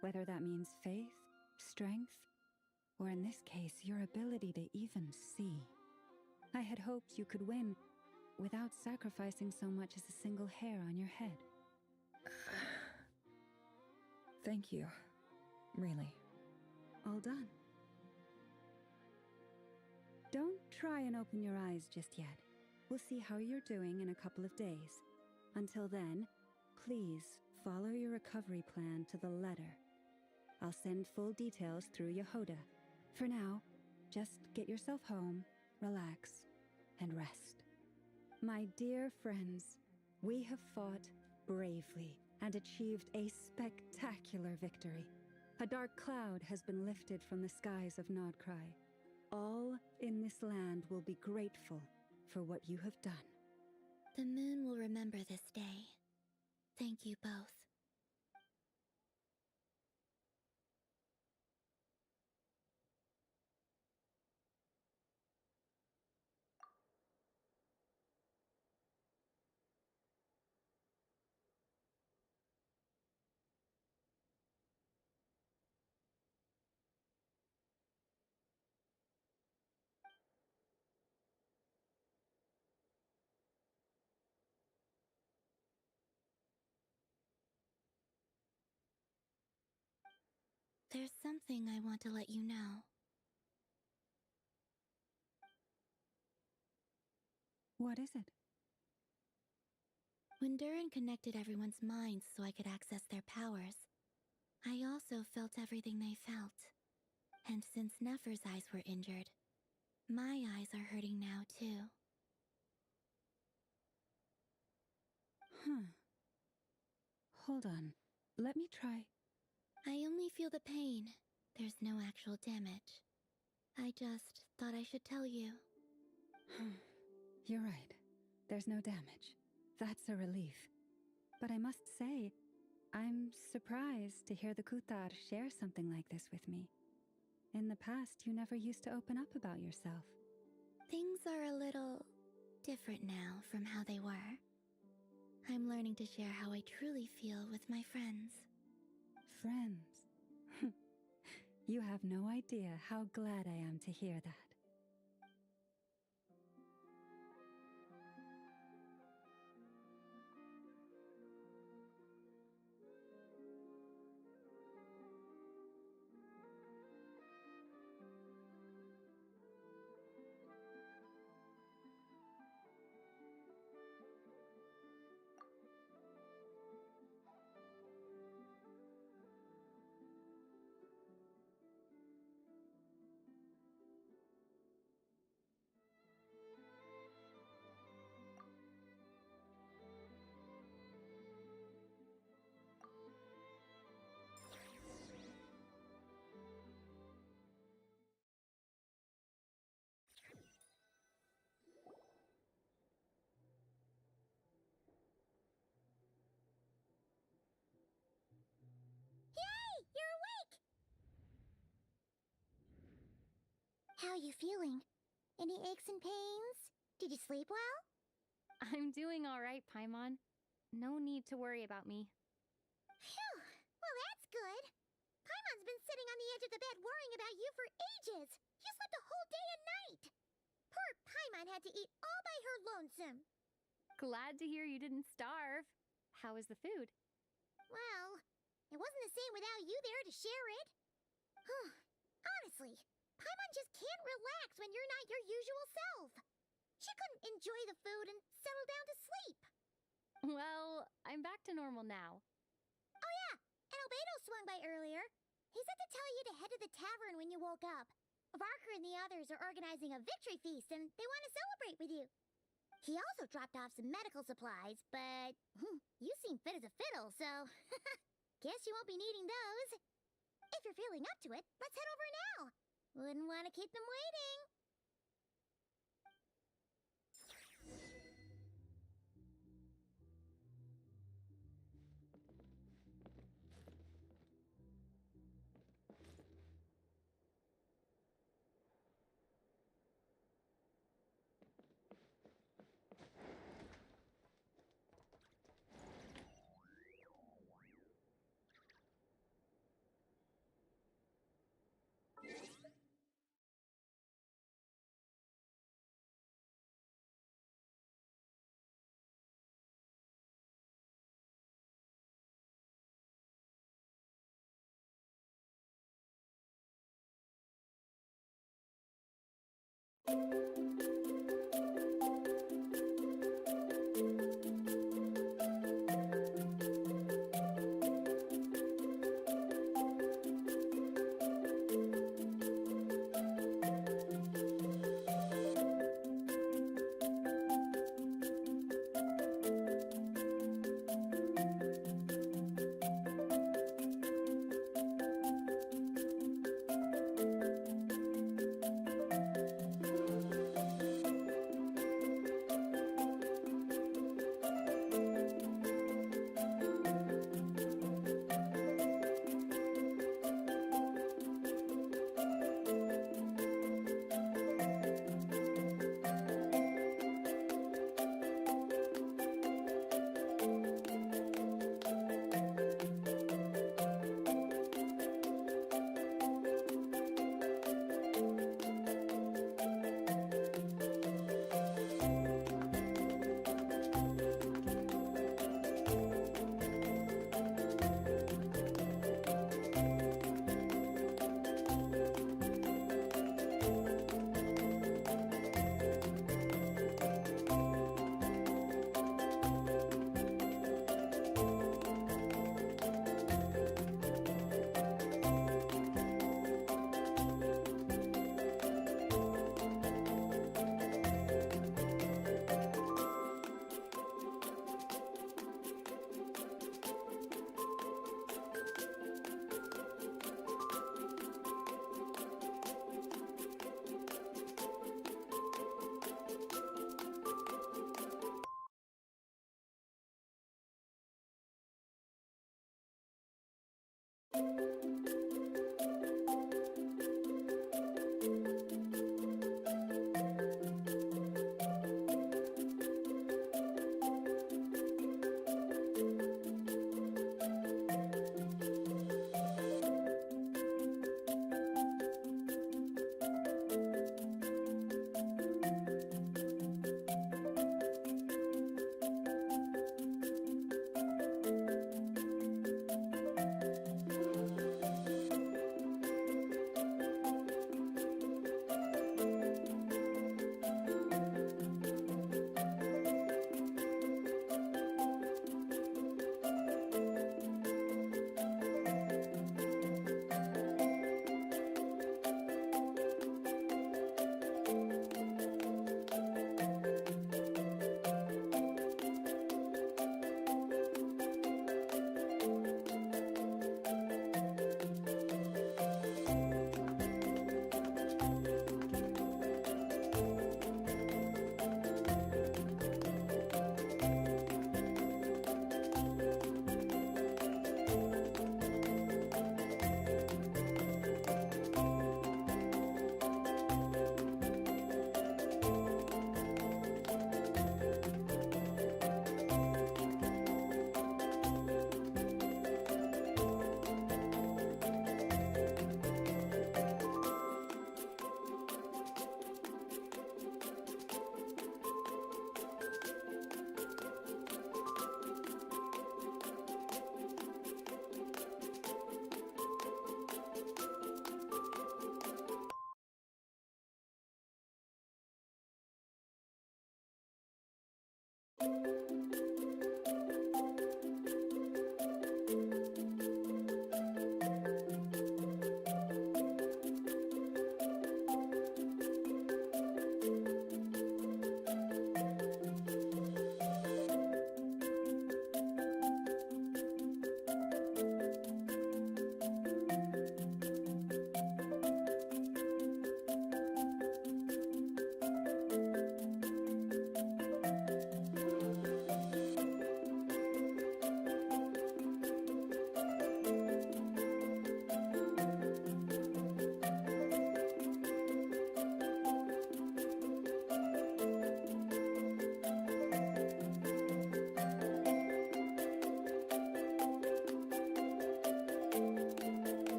Speaker 11: whether that means faith, strength, or in this case, your ability to even see. I had hoped you could win without sacrificing so much as a single hair on your head.
Speaker 3: Thank you. Really.
Speaker 11: All done. Don't try and open your eyes just yet. We'll see how you're doing in a couple of days. Until then, please follow your recovery plan to the letter. I'll send full details through Yehoda. For now, just get yourself home, relax, and rest. My dear friends, we have fought bravely and achieved a spectacular victory. A dark cloud has been lifted from the skies of Nodcry. All in this land will be grateful for what you have done.
Speaker 14: The moon will remember this day. Thank you both. There's something I want to let you know.
Speaker 11: What is it?
Speaker 14: When Durin connected everyone's minds so I could access their powers, I also felt everything they felt. And since Nefer's eyes were injured, my eyes are hurting now too.
Speaker 11: Huh. Hold on. Let me try.
Speaker 14: I only feel the pain. There's no actual damage. I just thought I should tell you.
Speaker 11: You're right. There's no damage. That's a relief. But I must say, I'm surprised to hear the Kutar share something like this with me. In the past, you never used to open up about yourself.
Speaker 14: Things are a little different now from how they were. I'm learning to share how I truly feel with my friends.
Speaker 11: Friends? You have no idea how glad I am to hear that.
Speaker 19: How are you feeling? Any aches and pains? Did you sleep well?
Speaker 17: I'm doing all right, Paimon. No need to worry about me.
Speaker 19: Phew! Well, that's good. Paimon's been sitting on the edge of the bed worrying about you for ages. You slept a whole day and night. Poor Paimon had to eat all by her lonesome.
Speaker 17: Glad to hear you didn't starve. How is the food?
Speaker 19: Well, it wasn't the same without you there to share it. Honestly, Paimon just can't relax when you're not your usual self. She couldn't enjoy the food and settle down to sleep.
Speaker 17: Well, I'm back to normal now.
Speaker 19: Oh yeah, and Albedo swung by earlier. He said to tell you to head to the tavern when you woke up. Varker and the others are organizing a victory feast and they want to celebrate with you. He also dropped off some medical supplies, but you seem fit as a fiddle, so guess you won't be needing those. If you're feeling up to it, let's head over now. Wouldn't want to keep them waiting.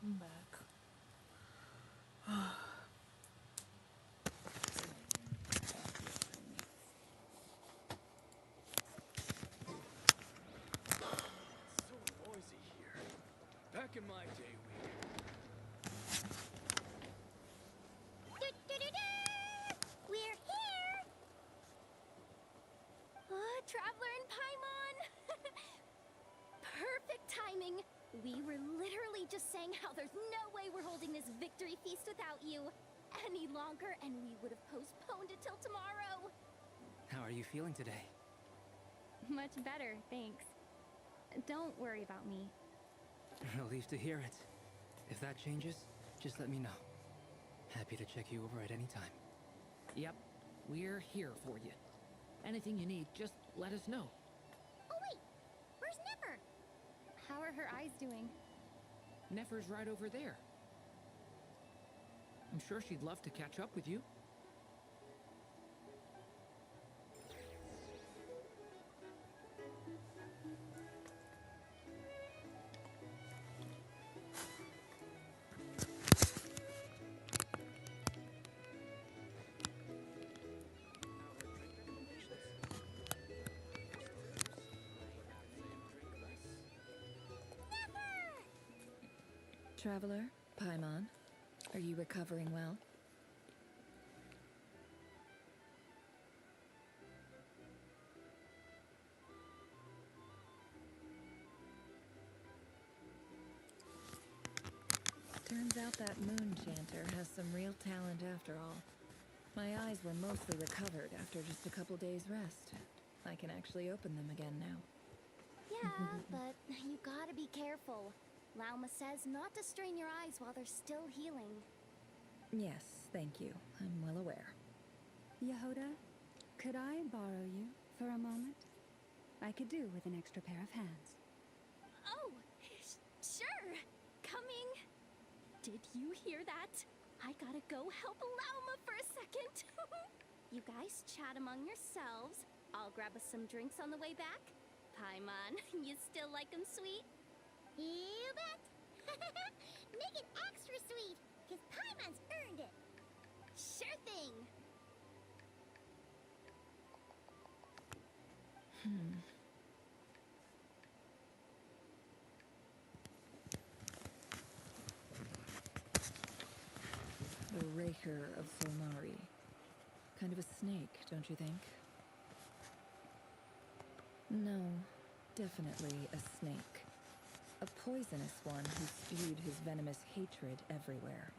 Speaker 1: I'm back.
Speaker 12: So noisy here. Back in my day,
Speaker 8: We're here! Traveler and Paimon! Perfect timing! We were literally just saying how there's no way we're holding this victory feast without you any longer, and we would have postponed it till tomorrow.
Speaker 5: How are you feeling today?
Speaker 18: Much better, thanks. Don't worry about me.
Speaker 5: Relieved to hear it. If that changes, just let me know. Happy to check you over at any time.
Speaker 20: Yep, we're here for you. Anything you need, just let us know.
Speaker 8: Oh wait, where's Nipper?
Speaker 18: How are her eyes doing?
Speaker 20: Nefer's right over there. I'm sure she'd love to catch up with you.
Speaker 3: Traveler, Paimon, are you recovering well? Turns out that moon chanter has some real talent after all. My eyes were mostly recovered after just a couple days' rest. I can actually open them again now.
Speaker 8: Yeah, but you gotta be careful. Lauma says not to strain your eyes while they're still healing.
Speaker 3: Yes, thank you. I'm well aware.
Speaker 11: Yehoda, could I borrow you for a moment? I could do with an extra pair of hands.
Speaker 8: Oh, sure. Coming Did you hear that? I gotta go help Lauma for a second. You guys chat among yourselves. I'll grab us some drinks on the way back. Paimon, you still like 'em sweet?
Speaker 19: You bet. Make it extra sweet, because Paimon's earned it.
Speaker 8: Sure thing.
Speaker 3: The Raker of Solnari. Kind of a snake, don't you think? No, definitely a snake. A poisonous one who spewed his venomous hatred everywhere.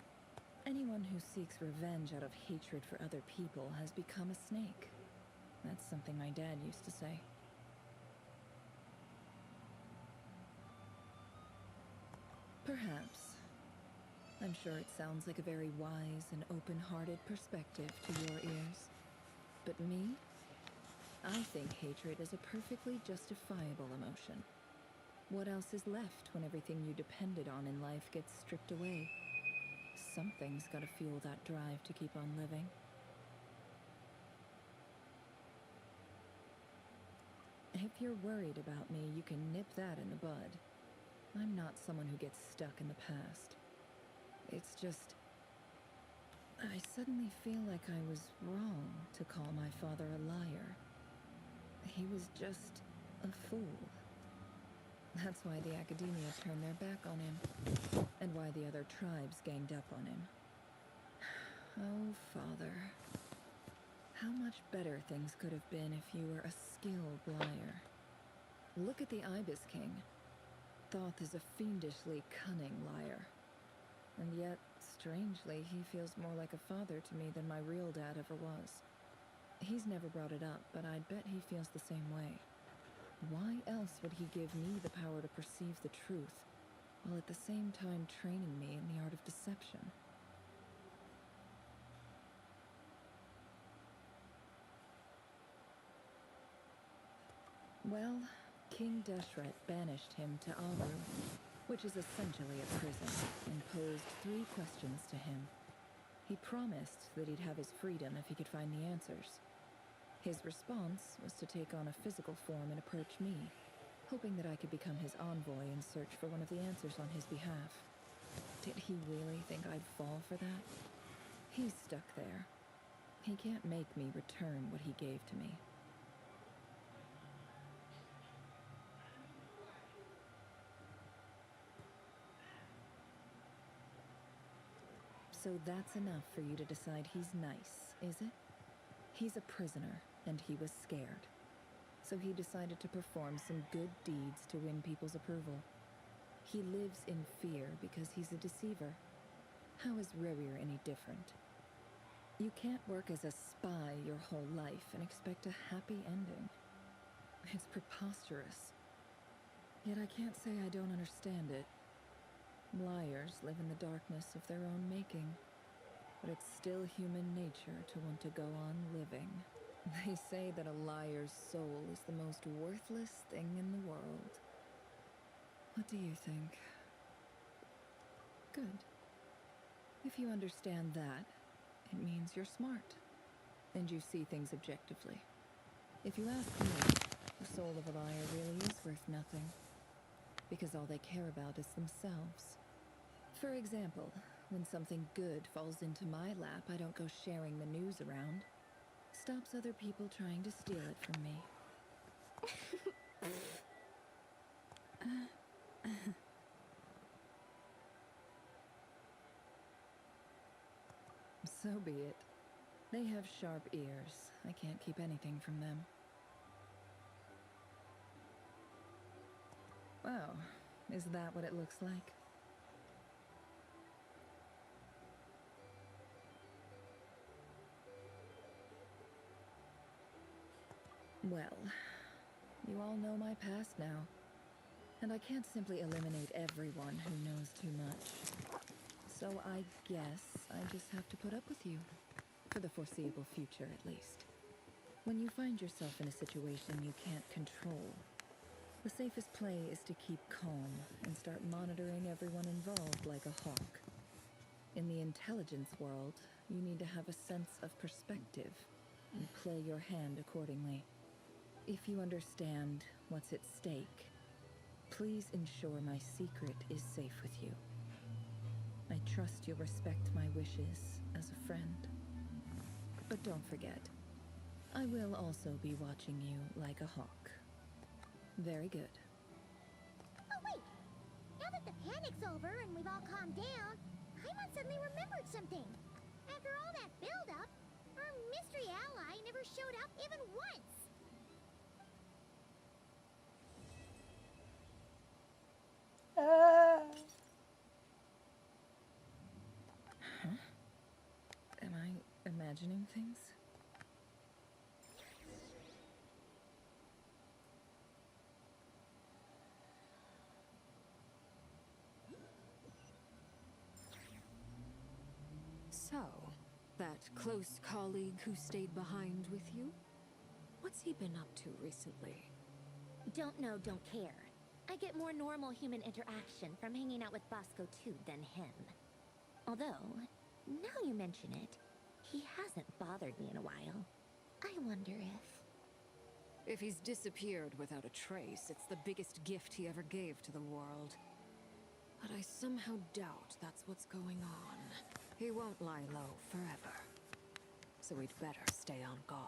Speaker 3: Anyone who seeks revenge out of hatred for other people has become a snake. That's something my dad used to say. Perhaps. I'm sure it sounds like a very wise and open-hearted perspective to your ears. But me? I think hatred is a perfectly justifiable emotion. What else is left when everything you depended on in life gets stripped away? Something's gotta fuel that drive to keep on living. If you're worried about me, you can nip that in the bud. I'm not someone who gets stuck in the past. It's just... I suddenly feel like I was wrong to call my father a liar. He was just a fool. That's why the Academia turned their back on him, and why the other tribes ganged up on him. Oh, Father. How much better things could have been if you were a skilled liar. Look at the Ibis King. Thoth is a fiendishly cunning liar. And yet, strangely, he feels more like a father to me than my real dad ever was. He's never brought it up, but I'd bet he feels the same way. Why else would he give me the power to perceive the truth, while at the same time training me in the art of deception? Well, King Deshret banished him to Aru, which is essentially a prison, and posed 3 questions to him. He promised that he'd have his freedom if he could find the answers. His response was to take on a physical form and approach me, hoping that I could become his envoy and search for one of the answers on his behalf. Did he really think I'd fall for that? He's stuck there. He can't make me return what he gave to me. So that's enough for you to decide he's nice, is it? He's a prisoner, and he was scared. So he decided to perform some good deeds to win people's approval. He lives in fear because he's a deceiver. How is Rerir any different? You can't work as a spy your whole life and expect a happy ending. It's preposterous. Yet I can't say I don't understand it. Liars live in the darkness of their own making, but it's still human nature to want to go on living. They say that a liar's soul is the most worthless thing in the world. What do you think? Good. If you understand that, it means you're smart, and you see things objectively. If you ask me, the soul of a liar really is worth nothing, because all they care about is themselves. For example, when something good falls into my lap, I don't go sharing the news around. Stops other people trying to steal it from me. So be it. They have sharp ears. I can't keep anything from them. Oh, is that what it looks like? Well, you all know my past now, and I can't simply eliminate everyone who knows too much. So I guess I just have to put up with you, for the foreseeable future at least. When you find yourself in a situation you can't control, the safest play is to keep calm and start monitoring everyone involved like a hawk. In the intelligence world, you need to have a sense of perspective and play your hand accordingly. If you understand what's at stake, please ensure my secret is safe with you. I trust you'll respect my wishes as a friend. But don't forget, I will also be watching you like a hawk. Very good.
Speaker 19: Oh, wait! Now that the panic's over and we've all calmed down, Paimon suddenly remembered something. After all that build-up, our mystery ally never showed up even once.
Speaker 3: Huh? Am I imagining things?
Speaker 4: So, that close colleague who stayed behind with you? What's he been up to recently?
Speaker 8: Don't know, don't care. I get more normal human interaction from hanging out with Bosco too than him. Although, now you mention it, he hasn't bothered me in a while. I wonder if...
Speaker 4: If he's disappeared without a trace, it's the biggest gift he ever gave to the world. But I somehow doubt that's what's going on. He won't lie low forever. So we'd better stay on guard.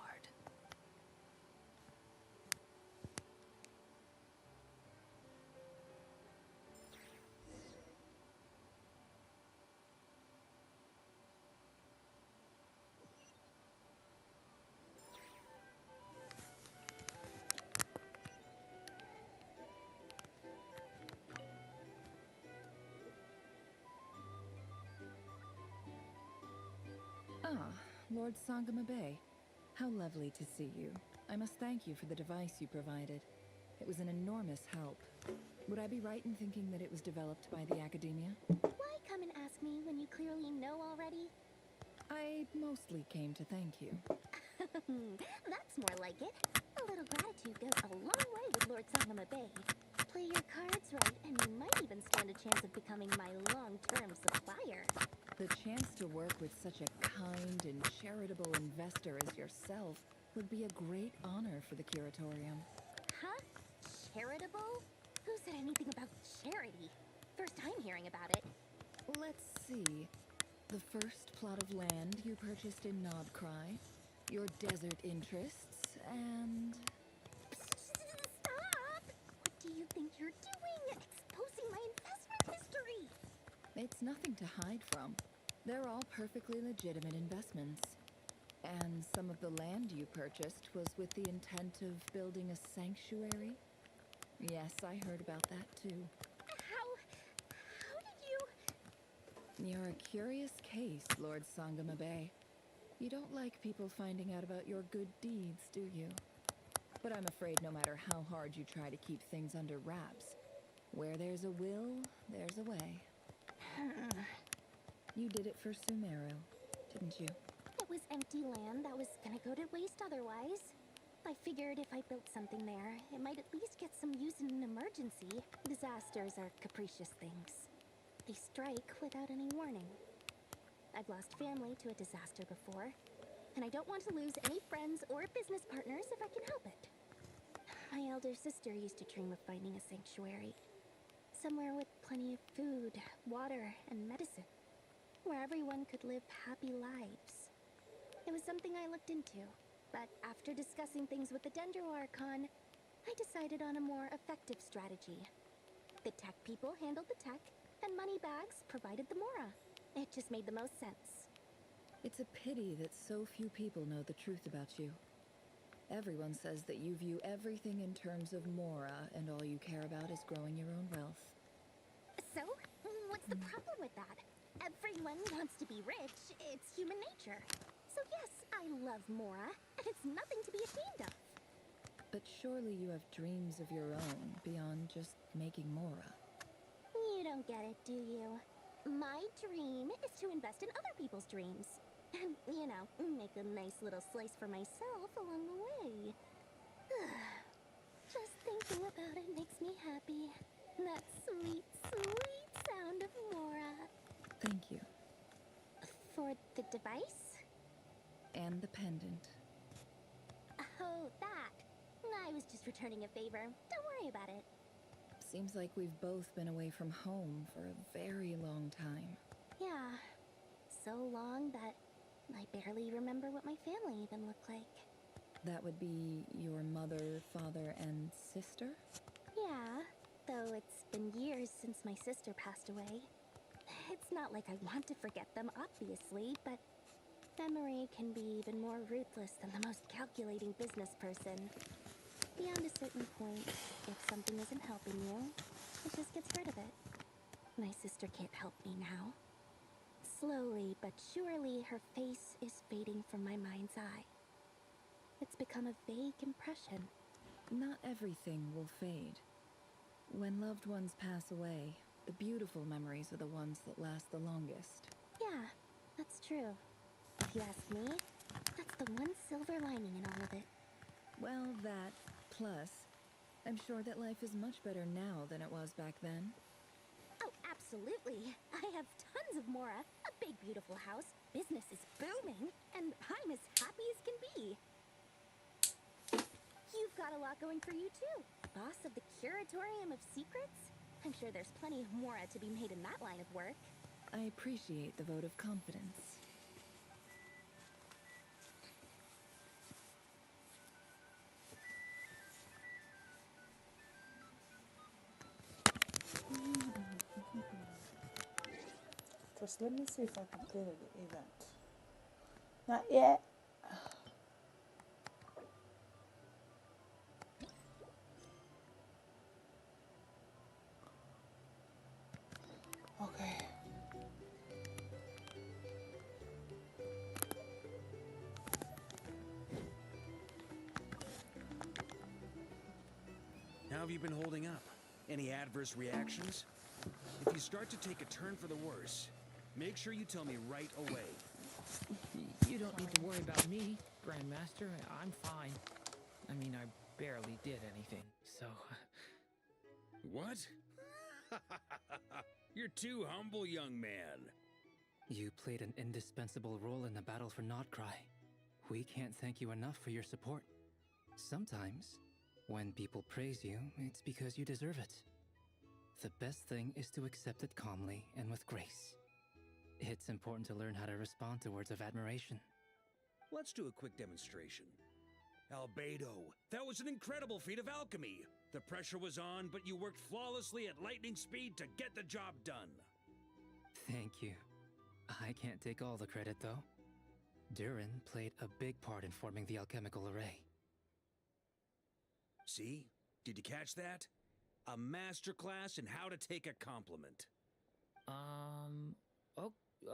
Speaker 3: Ah, Lord Sangama Bay. How lovely to see you. I must thank you for the device you provided. It was an enormous help. Would I be right in thinking that it was developed by the Academia?
Speaker 8: Why come and ask me when you clearly know already?
Speaker 3: I mostly came to thank you.
Speaker 8: That's more like it. A little gratitude goes a long way with Lord Sangama Bay. Play your cards right, and you might even stand a chance of becoming my long-term supplier.
Speaker 3: The chance to work with such a kind and charitable investor as yourself would be a great honor for the Curatorium.
Speaker 8: Huh? Charitable? Who said anything about charity? First time hearing about it.
Speaker 3: Let's see. The first plot of land you purchased in Nodcry, your desert interests, and...
Speaker 8: Stop! What do you think you're doing? Exposing my investment history!
Speaker 3: It's nothing to hide from. They're all perfectly legitimate investments. And some of the land you purchased was with the intent of building a sanctuary? Yes, I heard about that too.
Speaker 8: How did you...
Speaker 3: You're a curious case, Lord Sangama Bay. You don't like people finding out about your good deeds, do you? But I'm afraid no matter how hard you try to keep things under wraps, where there's a will, there's a way. You did it for Sumeru, didn't you?
Speaker 8: It was empty land that was gonna go to waste otherwise. I figured if I built something there, it might at least get some use in an emergency. Disasters are capricious things. They strike without any warning. I've lost family to a disaster before, and I don't want to lose any friends or business partners if I can help it. My elder sister used to dream of finding a sanctuary. Somewhere with plenty of food, water, and medicine. Where everyone could live happy lives. It was something I looked into, but after discussing things with the Dendro Archon, I decided on a more effective strategy. The tech people handled the tech, and Moneybags provided the Mora. It just made the most sense.
Speaker 3: It's a pity that so few people know the truth about you. Everyone says that you view everything in terms of Mora, and all you care about is growing your own wealth.
Speaker 8: So, what's the problem with that? Everyone wants to be rich. It's human nature. So yes, I love Mora, and it's nothing to be ashamed of.
Speaker 3: But surely you have dreams of your own beyond just making Mora.
Speaker 8: You don't get it, do you? My dream is to invest in other people's dreams. And, you know, make a nice little slice for myself along the way. Just thinking about it makes me happy. That sweet, sweet sound of Mora.
Speaker 3: Thank you.
Speaker 8: device?
Speaker 3: And the pendant.
Speaker 8: Oh, that. I was just returning a favor. Don't worry about it.
Speaker 3: Seems like we've both been away from home for a very long time.
Speaker 8: Yeah. So long that I barely remember what my family even looked like.
Speaker 3: That would be your mother, father, and sister?
Speaker 8: Yeah, though it's been years since my sister passed away. It's not like I want to forget them, obviously, but memory can be even more ruthless than the most calculating business person. Beyond a certain point, if something isn't helping you, it just gets rid of it. My sister can't help me now. Slowly but surely, her face is fading from my mind's eye. It's become a vague impression.
Speaker 3: Not everything will fade. When loved ones pass away, the beautiful memories are the ones that last the longest.
Speaker 8: Yeah, that's true. If you ask me, that's the one silver lining in all of it.
Speaker 3: Well, that, plus, I'm sure that life is much better now than it was back then.
Speaker 8: Oh, absolutely. I have tons of Mora, a big beautiful house, business is booming, and I'm as happy as can be. You've got a lot going for you too. Boss of the Curatorium of Secrets? I'm sure there's plenty of Mora to be made in that line of work.
Speaker 3: I appreciate the vote of confidence.
Speaker 1: First, let me see if I completed the event. Not yet. Okay.
Speaker 15: How have you been holding up? Any adverse reactions? If you start to take a turn for the worse, make sure you tell me right away.
Speaker 20: You don't need to worry about me, Grandmaster. I'm fine. I mean, I barely did anything, so...
Speaker 15: What? You're too humble, young man.
Speaker 5: You played an indispensable role in the battle for Nodcry. We can't thank you enough for your support. Sometimes, when people praise you, it's because you deserve it. The best thing is to accept it calmly and with grace. It's important to learn how to respond to words of admiration.
Speaker 15: Let's do a quick demonstration. Albedo, that was an incredible feat of alchemy. The pressure was on, but you worked flawlessly at lightning speed to get the job done.
Speaker 5: Thank you. I can't take all the credit, though. Durin played a big part in forming the alchemical array.
Speaker 15: See? Did you catch that? A masterclass in how to take a compliment.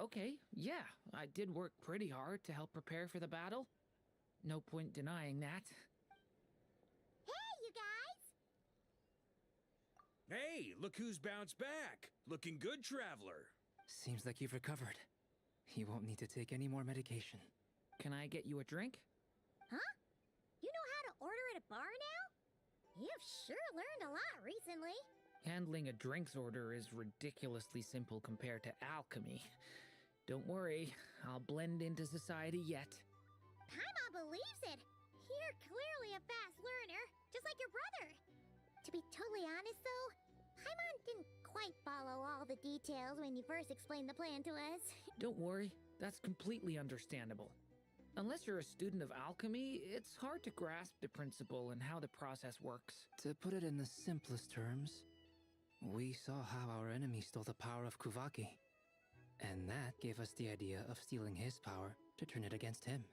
Speaker 20: Okay, yeah. I did work pretty hard to help prepare for the battle. No point denying that.
Speaker 19: Hey, you guys!
Speaker 15: Hey, look who's bounced back. Looking good, traveler.
Speaker 5: Seems like you've recovered. You won't need to take any more medication.
Speaker 20: Can I get you a drink?
Speaker 19: Huh? You know how to order at a bar now? You've sure learned a lot recently.
Speaker 20: Handling a drinks order is ridiculously simple compared to alchemy. Don't worry, I'll blend into society yet.
Speaker 19: Paimon believes it. You're clearly a fast learner, just like your brother. To be totally honest, though, Paimon didn't quite follow all the details when you first explained the plan to us.
Speaker 20: Don't worry, that's completely understandable. Unless you're a student of alchemy, it's hard to grasp the principle and how the process works.
Speaker 5: To put it in the simplest terms, we saw how our enemy stole the power of Kuvaki. And that gave us the idea of stealing his power to turn it against him.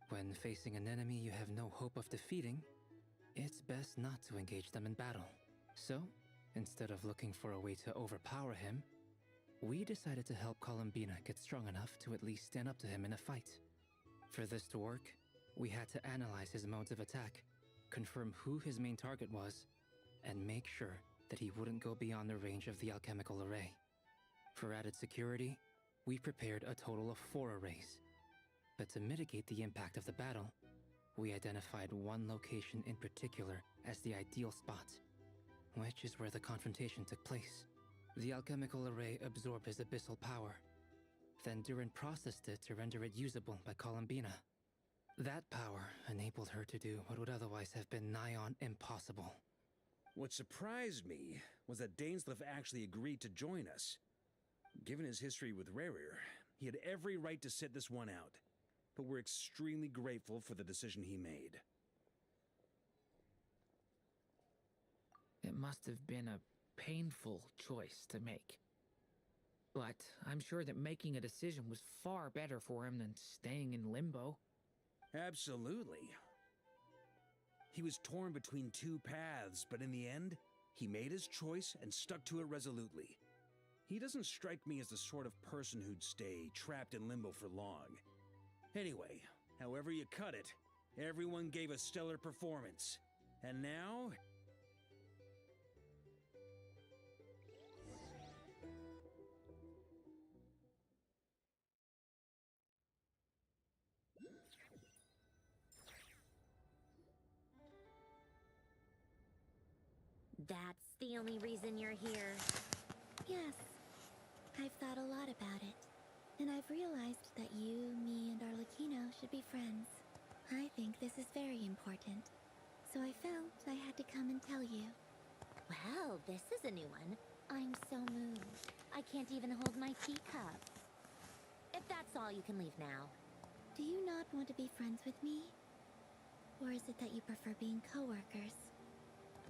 Speaker 5: When facing an enemy you have no hope of defeating, it's best not to engage them in battle. So, instead of looking for a way to overpower him, we decided to help Columbina get strong enough to at least stand up to him in a fight. For this to work, we had to analyze his modes of attack, confirm who his main target was, and make sure that he wouldn't go beyond the range of the alchemical array. For added security, we prepared a total of 4 arrays. But to mitigate the impact of the battle, we identified one location in particular as the ideal spot, which is where the confrontation took place. The alchemical array absorbed his abyssal power. then Durin processed it to render it usable by Columbina. That power enabled her to do what would otherwise have been nigh on impossible.
Speaker 15: What surprised me was that Dainsleif actually agreed to join us. Given his history with Rerir, he had every right to sit this one out. But we're extremely grateful for the decision he made.
Speaker 20: It must have been a painful choice to make. But I'm sure that making a decision was far better for him than staying in limbo.
Speaker 15: Absolutely. He was torn between two paths, but in the end, he made his choice and stuck to it resolutely. He doesn't strike me as the sort of person who'd stay trapped in limbo for long. Anyway, however you cut it, everyone gave a stellar performance. And now...
Speaker 14: That's the only reason you're here. Yes, I've thought a lot about it. And I've realized that you, me, and Arlecchino should be friends. I think this is very important. So I felt I had to come and tell you. Well, this is a new one. I'm so moved. I can't even hold my teacup. If that's all, you can leave now. Do you not want to be friends with me? Or is it that you prefer being co-workers?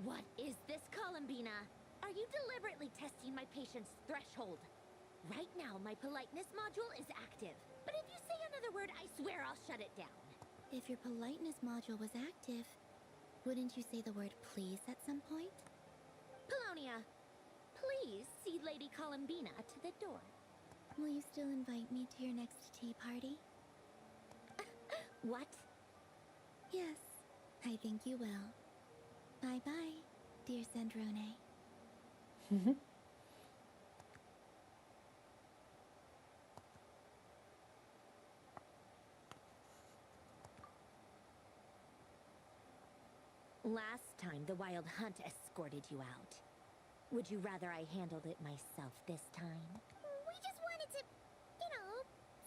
Speaker 14: What is this, Columbina? Are you deliberately testing my patience threshold? Right now, my politeness module is active. But if you say another word, I swear I'll shut it down. If your politeness module was active, wouldn't you say the word please at some point? Polonia, please see Lady Columbina to the door. Will you still invite me to your next tea party? What? Yes, I think you will. Bye-bye, dear Sandrone. Last time, the Wild Hunt escorted you out. Would you rather I handled it myself this time?
Speaker 19: We just wanted to,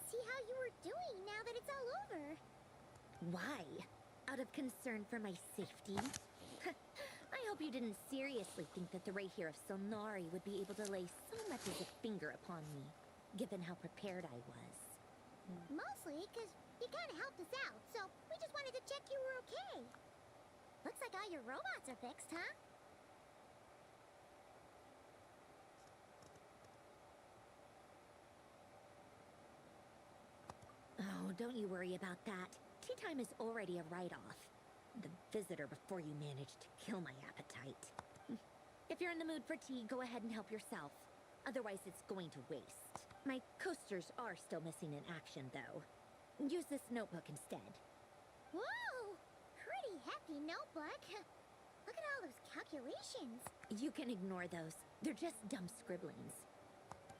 Speaker 19: see how you were doing now that it's all over.
Speaker 14: Why? Out of concern for my safety? I hope you didn't seriously think that the Rayhir of Solnari would be able to lay so much as a finger upon me, given how prepared I was.
Speaker 19: Mostly because you kind of helped us out, so we just wanted to check you were okay. Looks like all your robots are fixed, huh?
Speaker 14: Oh, don't you worry about that. Tea time is already a write-off. The visitor before you managed to kill my appetite. If you're in the mood for tea, go ahead and help yourself. Otherwise, it's going to waste. My coasters are still missing in action, though. Use this notebook instead.
Speaker 19: Whoa! Pretty hefty notebook. Look at all those calculations.
Speaker 14: You can ignore those. They're just dumb scribblings.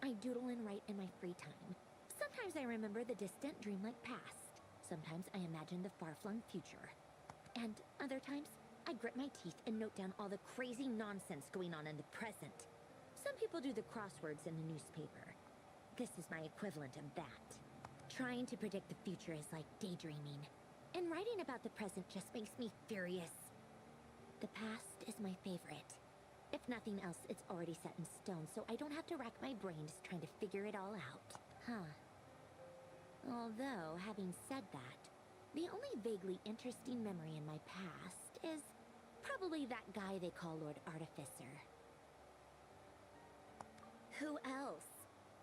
Speaker 14: I doodle and write in my free time. Sometimes I remember the distant dreamlike past. Sometimes I imagine the far-flung future. And other times, I grit my teeth and note down all the crazy nonsense going on in the present. Some people do the crosswords in the newspaper. This is my equivalent of that. Trying to predict the future is like daydreaming. And writing about the present just makes me furious. The past is my favorite. If nothing else, it's already set in stone, so I don't have to rack my brains trying to figure it all out. Huh. Although, having said that, the only vaguely interesting memory in my past is probably that guy they call Lord Artificer. Who else?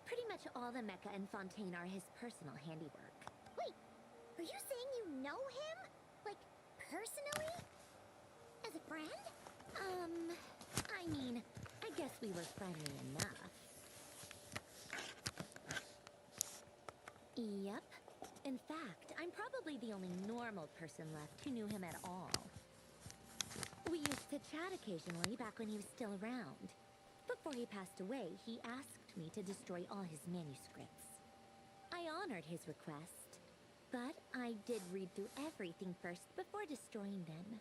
Speaker 14: Pretty much all the Mecha and Fontaine are his personal handiwork.
Speaker 19: Wait, are you saying you know him? Like, personally? As a friend?
Speaker 14: I mean, I guess we were friendly enough. Yep. In fact, I'm probably the only normal person left who knew him at all. We used to chat occasionally back when he was still around. Before he passed away, he asked me to destroy all his manuscripts. I honored his request, but I did read through everything first before destroying them.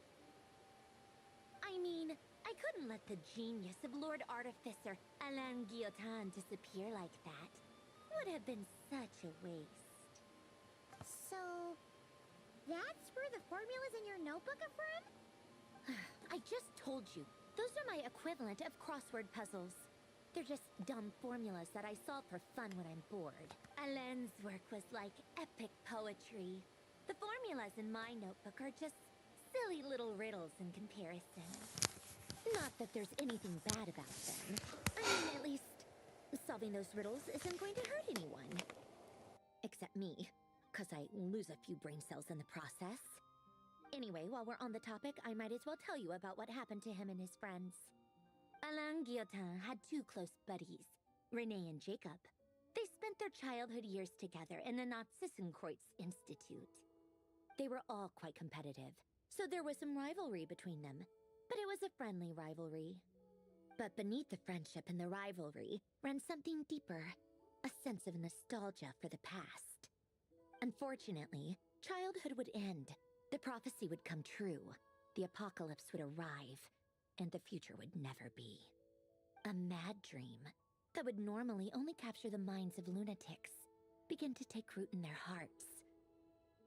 Speaker 14: I mean, I couldn't let the genius of Lord Artificer Alain Guillotin disappear like that. Would have been
Speaker 8: Such a waste. So, that's where the formulas in your notebook are from? I just told you. Those are my equivalent of crossword puzzles. They're just dumb formulas that I solve for fun when I'm bored. Alain's work was like epic poetry. The formulas in my notebook are just silly little riddles in comparison. Not that there's anything bad about them. I mean, at least solving those riddles isn't going to hurt anyone. Except me, because I lose a few brain cells in the process. Anyway, while we're on the topic, I might as well tell you about what happened to him and his friends. Alain Guillotin had two close buddies, Renee and Jacob. They spent their childhood years together in the Narzissenkreuz Institute. They were all quite competitive, so there was some rivalry between them, but it was a friendly rivalry. But beneath the friendship and the rivalry ran something deeper, a sense of nostalgia for the past. Unfortunately, childhood would end, the prophecy would come true, the apocalypse would arrive, and the future would never be. A mad dream that would normally only capture the minds of lunatics began to take root in their hearts.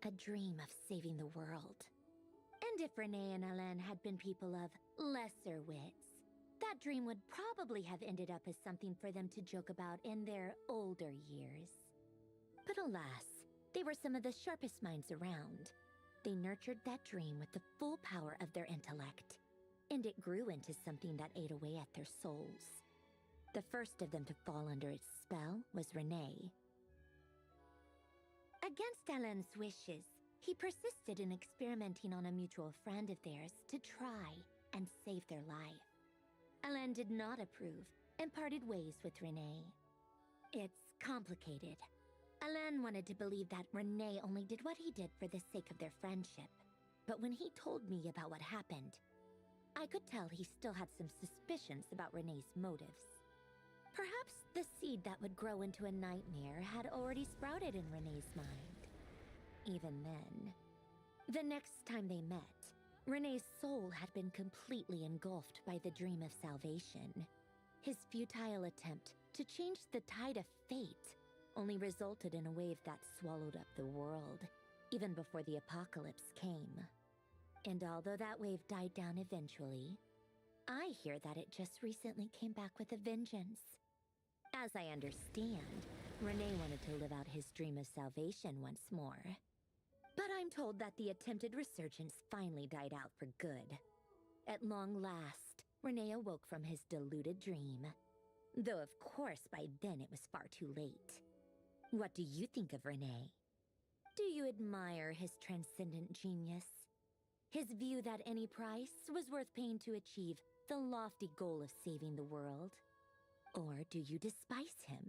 Speaker 8: A dream of saving the world. And if Renee and Alain had been people of lesser wits, that dream would probably have ended up as something for them to joke about in their older years. But alas, they were some of the sharpest minds around. They nurtured that dream with the full power of their intellect, and it grew into something that ate away at their souls. The first of them to fall under its spell was Renee. Against Alain's wishes, he persisted in experimenting on a mutual friend of theirs to try and save their life. Alain did not approve and parted ways with Renee. It's complicated. Alain wanted to believe that Renee only did what he did for the sake of their friendship. But when he told me about what happened, I could tell he still had some suspicions about Renee's motives. Perhaps the seed that would grow into a nightmare had already sprouted in Renee's mind. Even then, the next time they met, Renee's soul had been completely engulfed by the dream of salvation. His futile attempt to change the tide of fate only resulted in a wave that swallowed up the world, even before the apocalypse came. And although that wave died down eventually, I hear that it just recently came back with a vengeance. As I understand, Renee wanted to live out his dream of salvation once more. But I'm told that the attempted resurgence finally died out for good. At long last, Renee awoke from his deluded dream. Though of course by then it was far too late. What do you think of Renee? Do you admire his transcendent genius? His view that any price was worth paying to achieve the lofty goal of saving the world? Or do you despise him?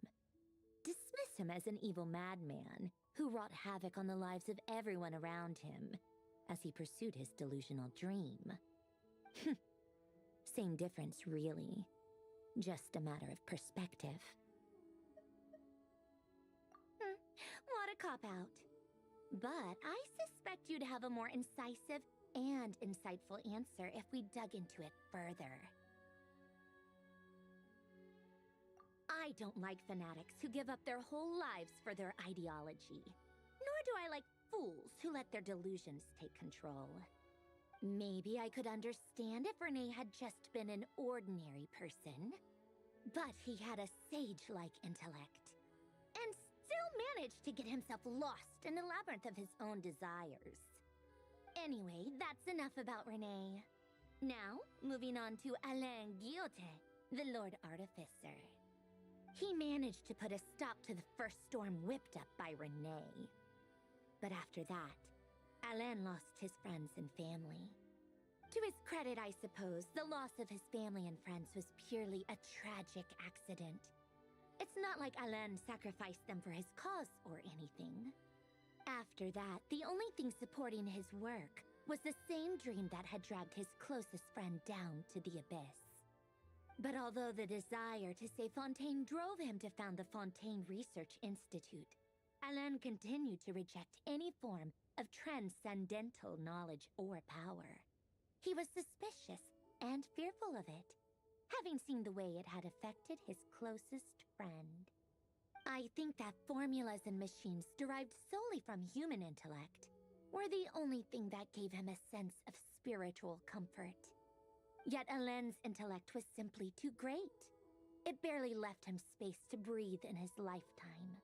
Speaker 8: Dismiss him as an evil madman who wrought havoc on the lives of everyone around him as he pursued his delusional dream? Same difference, really. Just a matter of perspective. What a cop-out. But I suspect you'd have a more incisive and insightful answer if we dug into it further. I don't like fanatics who give up their whole lives for their ideology. Nor do I like fools who let their delusions take control. Maybe I could understand if Renee had just been an ordinary person. But he had a sage-like intellect. And still managed to get himself lost in the labyrinth of his own desires. Anyway, that's enough about Renee. Now, moving on to Alain Guillotin, the Lord Artificer. He managed to put a stop to the first storm whipped up by Renee. But after that, Alain lost his friends and family. To his credit, I suppose, the loss of his family and friends was purely a tragic accident. It's not like Alain sacrificed them for his cause or anything. After that, the only thing supporting his work was the same dream that had dragged his closest friend down to the abyss. But although the desire to save Fontaine drove him to found the Fontaine Research Institute, Alain continued to reject any form of transcendental knowledge or power. He was suspicious and fearful of it, having seen the way it had affected his closest friend.
Speaker 14: I think that formulas and machines derived solely from human intellect were the only thing that gave him a sense of spiritual comfort. Yet Alain's intellect was simply too great. It barely left him space to breathe in his lifetime.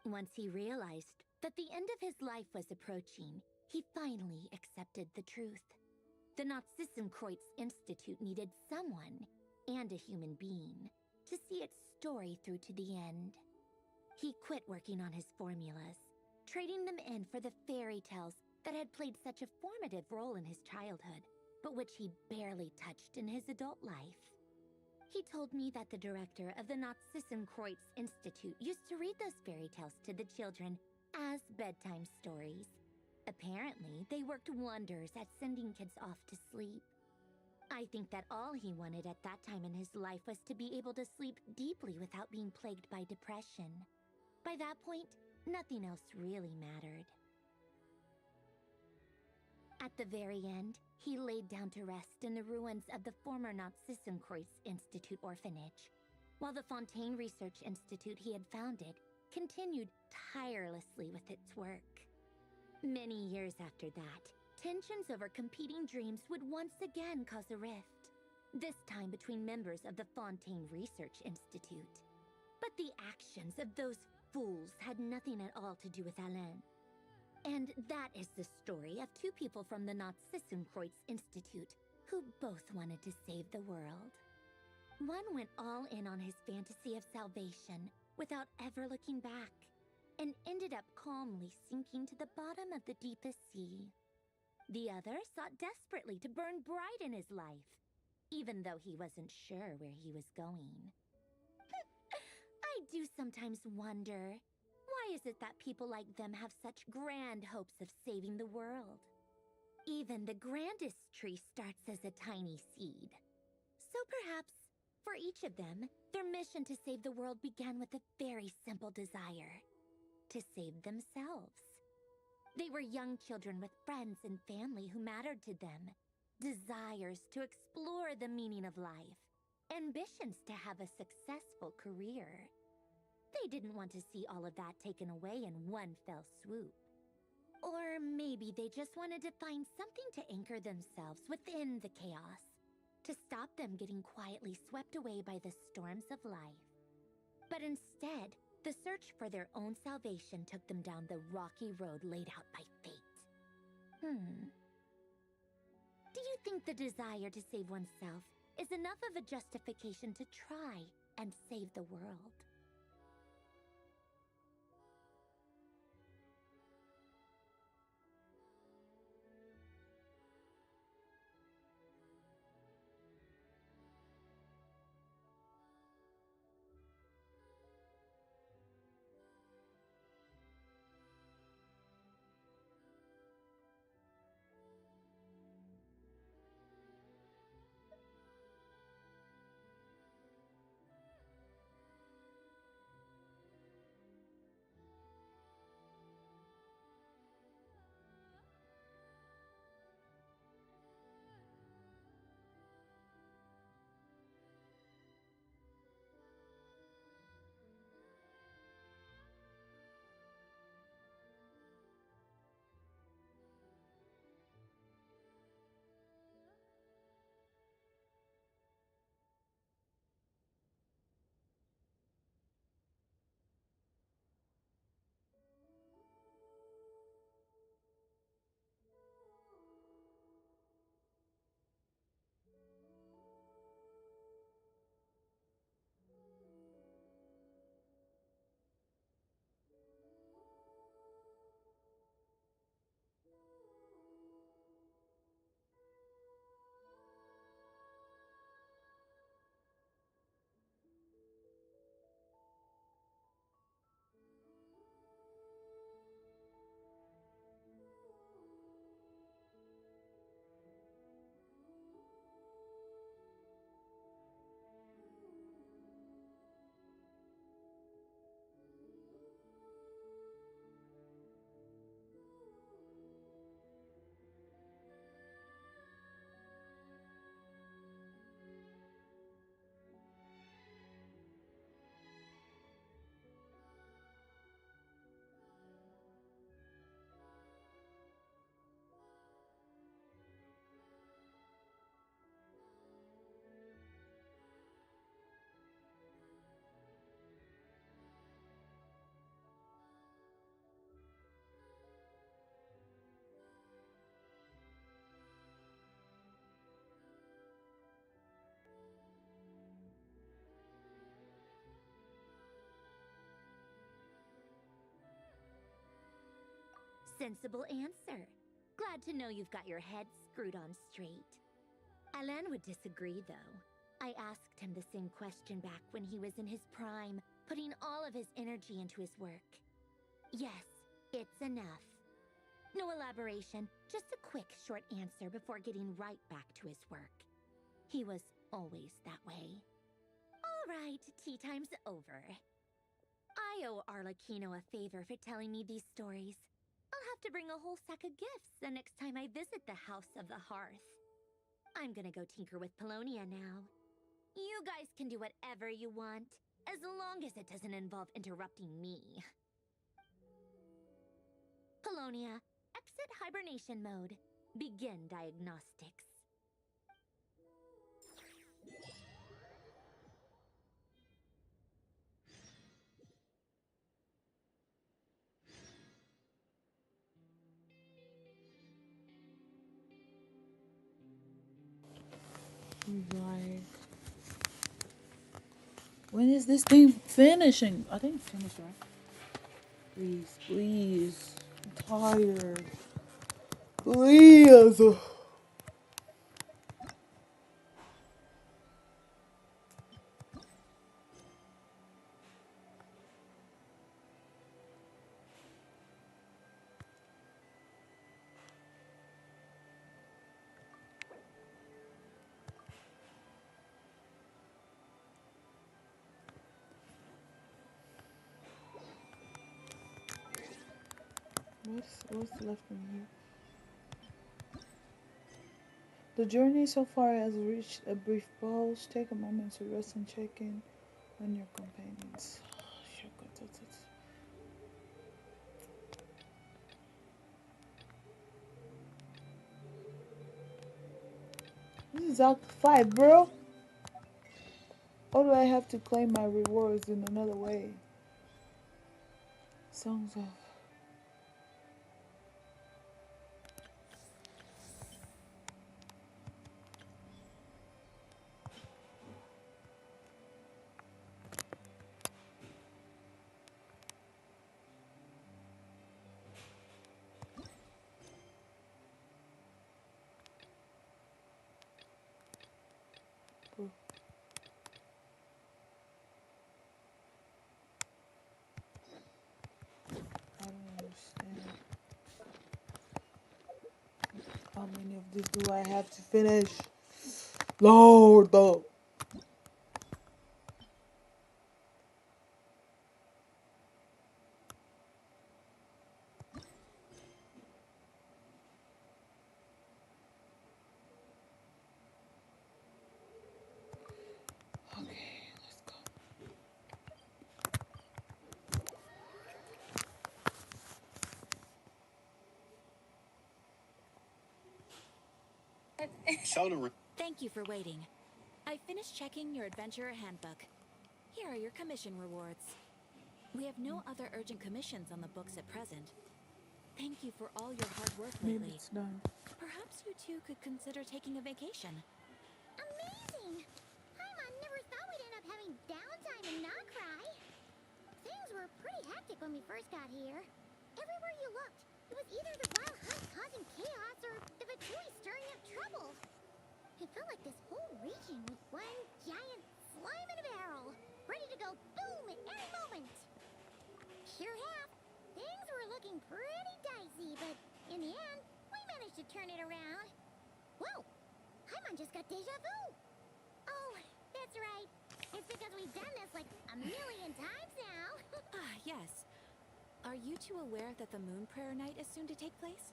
Speaker 14: Once he realized that the end of his life was approaching, he finally accepted the truth. The Nazissenkreuz Institute needed someone, and a human being, to see its story through to the end. He quit working on his formulas, trading them in for the fairy tales that had played such a formative role in his childhood, but which he barely touched in his adult life. He told me that the director of the Nazissenkreuz Institute used to read those fairy tales to the children as bedtime stories. Apparently, they worked wonders at sending kids off to sleep. I think that all he wanted at that time in his life was to be able to sleep deeply without being plagued by depression. By that point, nothing else really mattered. At the very end, he laid down to rest in the ruins of the former Nazissenkreuz Institute orphanage, while the Fontaine Research Institute he had founded continued tirelessly with its work. Many years after that, tensions over competing dreams would once again cause a rift, this time between members of the Fontaine Research Institute. But the actions of those fools had nothing at all to do with Alain. And that is the story of two people from the Nazissenkreuz Institute who both wanted to save the world. One went all in on his fantasy of salvation without ever looking back, and ended up calmly sinking to the bottom of the deepest sea. The other sought desperately to burn bright in his life, even though he wasn't sure where he was going. I do sometimes wonder, why is it that people like them have such grand hopes of saving the world? Even the grandest tree starts as a tiny seed. So perhaps, for each of them, their mission to save the world began with a very simple desire: to save themselves. They were young children with friends and family who mattered to them, desires to explore the meaning of life, ambitions to have a successful career. They didn't want to see all of that taken away in one fell swoop. Or maybe they just wanted to find something to anchor themselves within the chaos, to stop them getting quietly swept away by the storms of life. But instead, the search for their own salvation took them down the rocky road laid out by fate. Do you think the desire to save oneself is enough of a justification to try and save the world?
Speaker 21: Sensible answer. Glad to know you've got your head screwed on straight. Alain would disagree, though. I asked him the same question back when he was in his prime, putting all of his energy into his work. Yes, it's enough. No elaboration, just a quick, short answer before getting right back to his work. He was always that way. All right, tea time's over. I owe Arlecchino a favor for telling me these stories. I'll have to bring a whole sack of gifts the next time I visit the House of the Hearth. I'm gonna go tinker with Polonia now. You guys can do whatever you want, as long as it doesn't involve interrupting me. Polonia, exit hibernation mode. Begin diagnostics.
Speaker 1: Like, when is this thing finishing? I think it's finished, right? Please, please. I'm tired. Please. What's left in here? The journey so far has reached a brief pause. Take a moment to rest and check in on your companions. This is Act 5, bro. Or do I have to claim my rewards in another way? Songs of... I don't understand. How many of these do I have to finish? Lord, though.
Speaker 2: Thank you for waiting. I finished checking your adventurer handbook. Here are your commission rewards. We have no other urgent commissions on the books at present. Thank you for all your hard work
Speaker 1: Maybe
Speaker 2: lately.
Speaker 1: it's done.
Speaker 2: Perhaps you two could consider taking a vacation.
Speaker 19: Amazing! Paimon never thought we'd end up having downtime in Nocry. Things were pretty hectic when we first got here. Everywhere you looked, it was either the wild hunt causing chaos or the Vatui stirring up trouble. It felt like this whole region was one giant slime in a barrel, ready to go boom at any moment. Sure have. Things were looking pretty dicey, but in the end, we managed to turn it around. Whoa! Paimon just got deja vu. Oh, that's right. It's because we've done this like a million times now.
Speaker 2: Yes. Are you two aware that the Moon Prayer Night is soon to take place?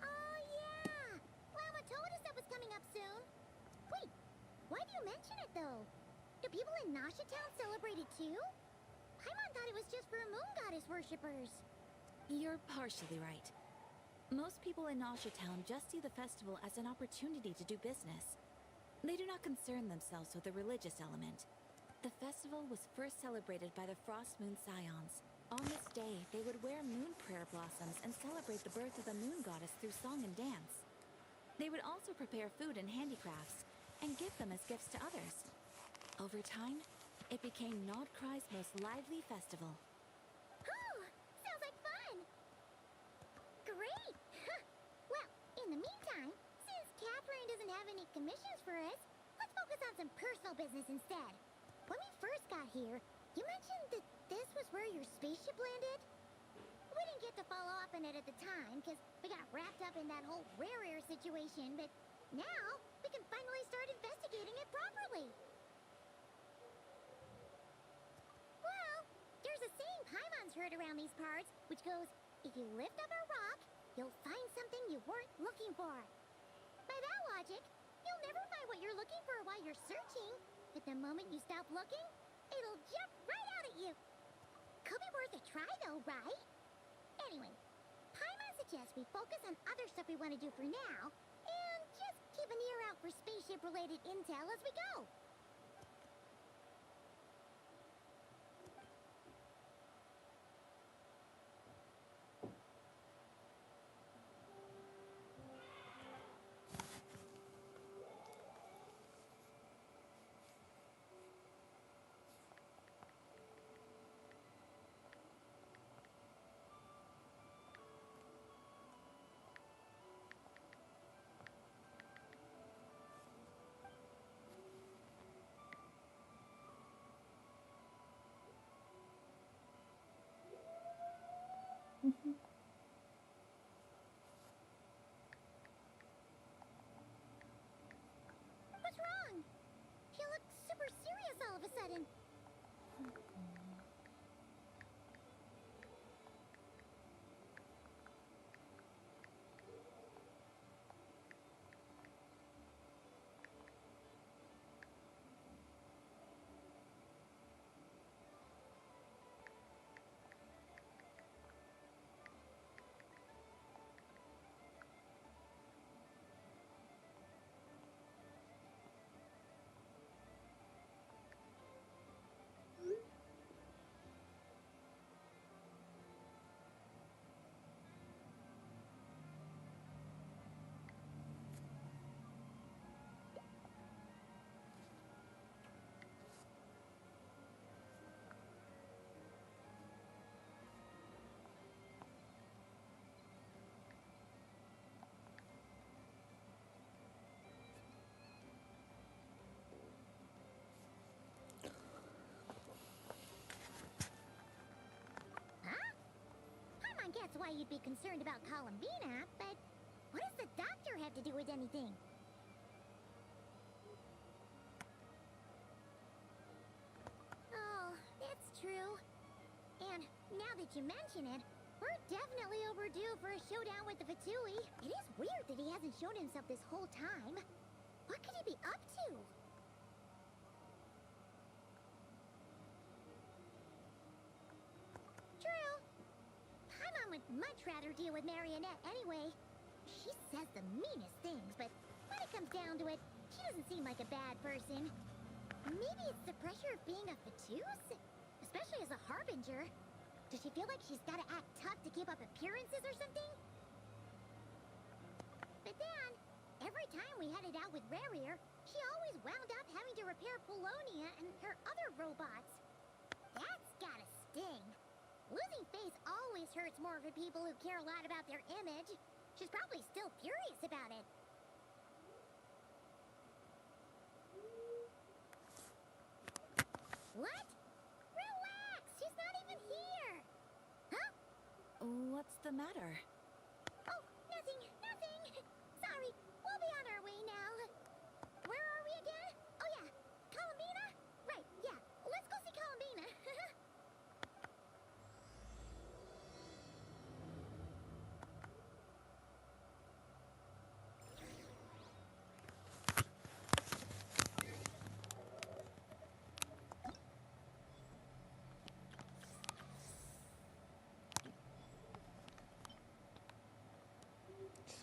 Speaker 19: Oh, yeah! Lama told us that was coming up soon. Wait, why do you mention it, though? Do people in Nasha Town celebrate it, too? Paimon thought it was just for moon goddess worshippers.
Speaker 2: You're partially right. Most people in Nasha Town just see the festival as an opportunity to do business. They do not concern themselves with the religious element. The festival was first celebrated by the Frost Moon Scions. On this day, they would wear moon prayer blossoms and celebrate the birth of the moon goddess through song and dance. They would also prepare food and handicrafts and give them as gifts to others. Over time, it became Nodcry's most lively festival.
Speaker 19: Oh, sounds like fun! in the meantime, since Catherine doesn't have any commissions for us, let's focus on some personal business instead. When we first got here, you mentioned that this was where your spaceship landed? We didn't get to follow up on it at the time, because we got wrapped up in that whole rare situation, but now we can finally start investigating it properly. Well, there's a saying Paimon's heard around these parts, which goes, if you lift up a rock, you'll find something you weren't looking for. By that logic, you'll never find what you're looking for while you're searching, but the moment you stop looking, it'll jump right out at you. Could be worth a try though, right? Anyway, Paimon suggests we focus on other stuff we want to do for now, and just keep an ear out for spaceship-related intel as we go. What's wrong? You look super serious all of a sudden. I guess why you'd be concerned about Columbina, but what does the doctor have to do with anything? Oh, that's true. And now that you mention it, we're definitely overdue for a showdown with the Fatui. It is weird that he hasn't shown himself this whole time. What could he be up to? True. Paimon would much rather deal with Marionette anyway. She says the meanest things, but when it comes down to it, she doesn't seem like a bad person. Maybe it's the pressure of being a Fatus? Especially as a Harbinger. Does she feel like she's gotta act tough to keep up appearances or something? But then, every time we headed out with Rarier, she always wound up having to repair Polonia and her other robots. That's gotta sting. Losing face always hurts more for people who care a lot about their image. She's probably still furious about it. What? Relax! She's not even here! Huh?
Speaker 2: What's the matter?
Speaker 19: Oh, nothing, nothing! Sorry, we'll be on our way now. Where are we again? Oh yeah, Columbina? Right, yeah, let's go see Columbina.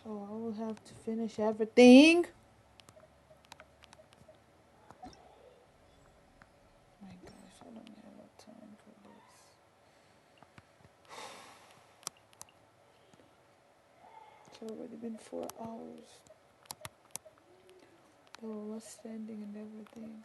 Speaker 1: So I will have to finish everything. My gosh, I don't have no time for this. It's already been 4 hours. The whole standing and everything.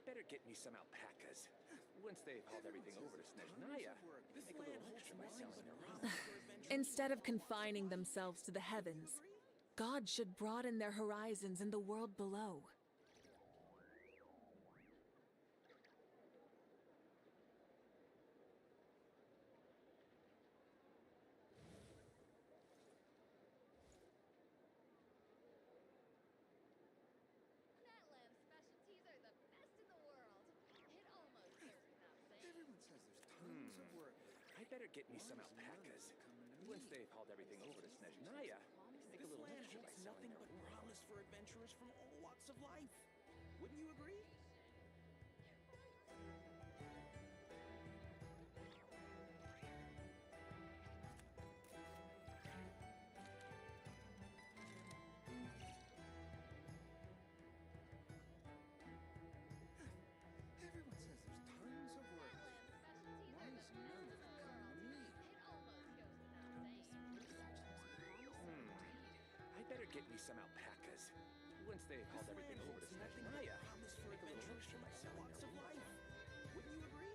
Speaker 6: better get me some alpacas. Once they've hauled everything over to Snezhnaya, make a little extra by selling their
Speaker 3: Instead of confining themselves to the heavens, God should broaden their horizons in the world below.
Speaker 6: I better get me some alpacas. Once they've hauled everything over to Snezhnaya, make a little extra by selling their wool.
Speaker 22: Promise for adventurers from all walks of life. Wouldn't you agree?
Speaker 10: Everyone says there's tons of work. Why is none of it coming to me?
Speaker 6: I better get me some alpacas. Once they've hauled everything over to Snezhnaya, make a little extra by selling their wool.
Speaker 22: Wouldn't you agree?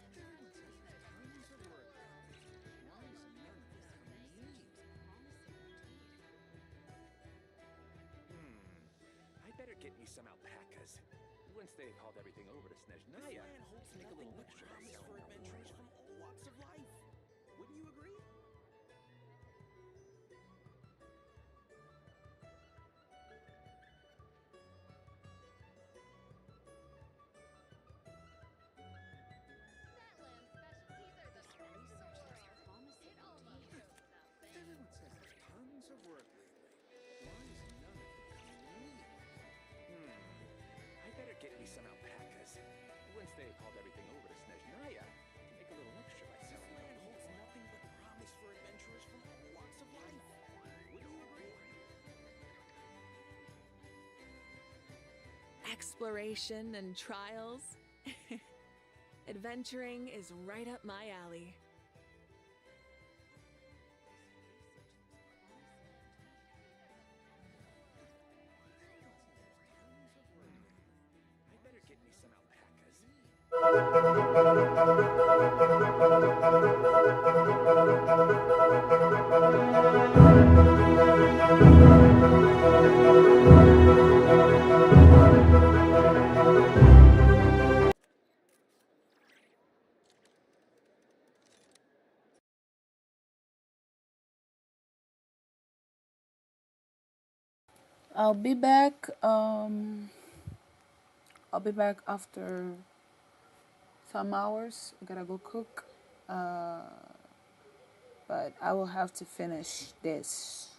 Speaker 10: Everyone says there's tons of work. Why is none of it coming to me?
Speaker 6: I better get me some alpacas. Once they've hauled everything over to Snezhnaya, make a little extra by selling their wool.
Speaker 22: From all walks of life. Wouldn't you agree?
Speaker 10: Everyone says there's tons of work lately. Why is none of it coming to me?
Speaker 6: I better get me some alpacas. Once they've hauled everything over to Snezhnaya, make a little extra by selling their wool.
Speaker 22: Holds nothing but promise for adventurers from all walks of life. Wouldn't you agree?
Speaker 3: Exploration and trials. Adventuring is right up my alley.
Speaker 6: I better get me some alpacas.
Speaker 1: I'll be back. I'll be back after some hours. I gotta go cook. But I will have to finish this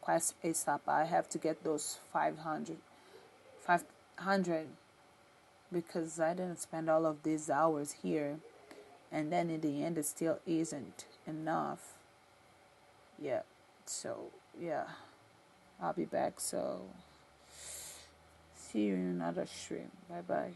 Speaker 1: quest ASAP. I have to get those 500 because I didn't spend all of these hours here, and then in the end it still isn't enough. Yeah, so yeah, I'll be back. So see you in another stream. Bye bye.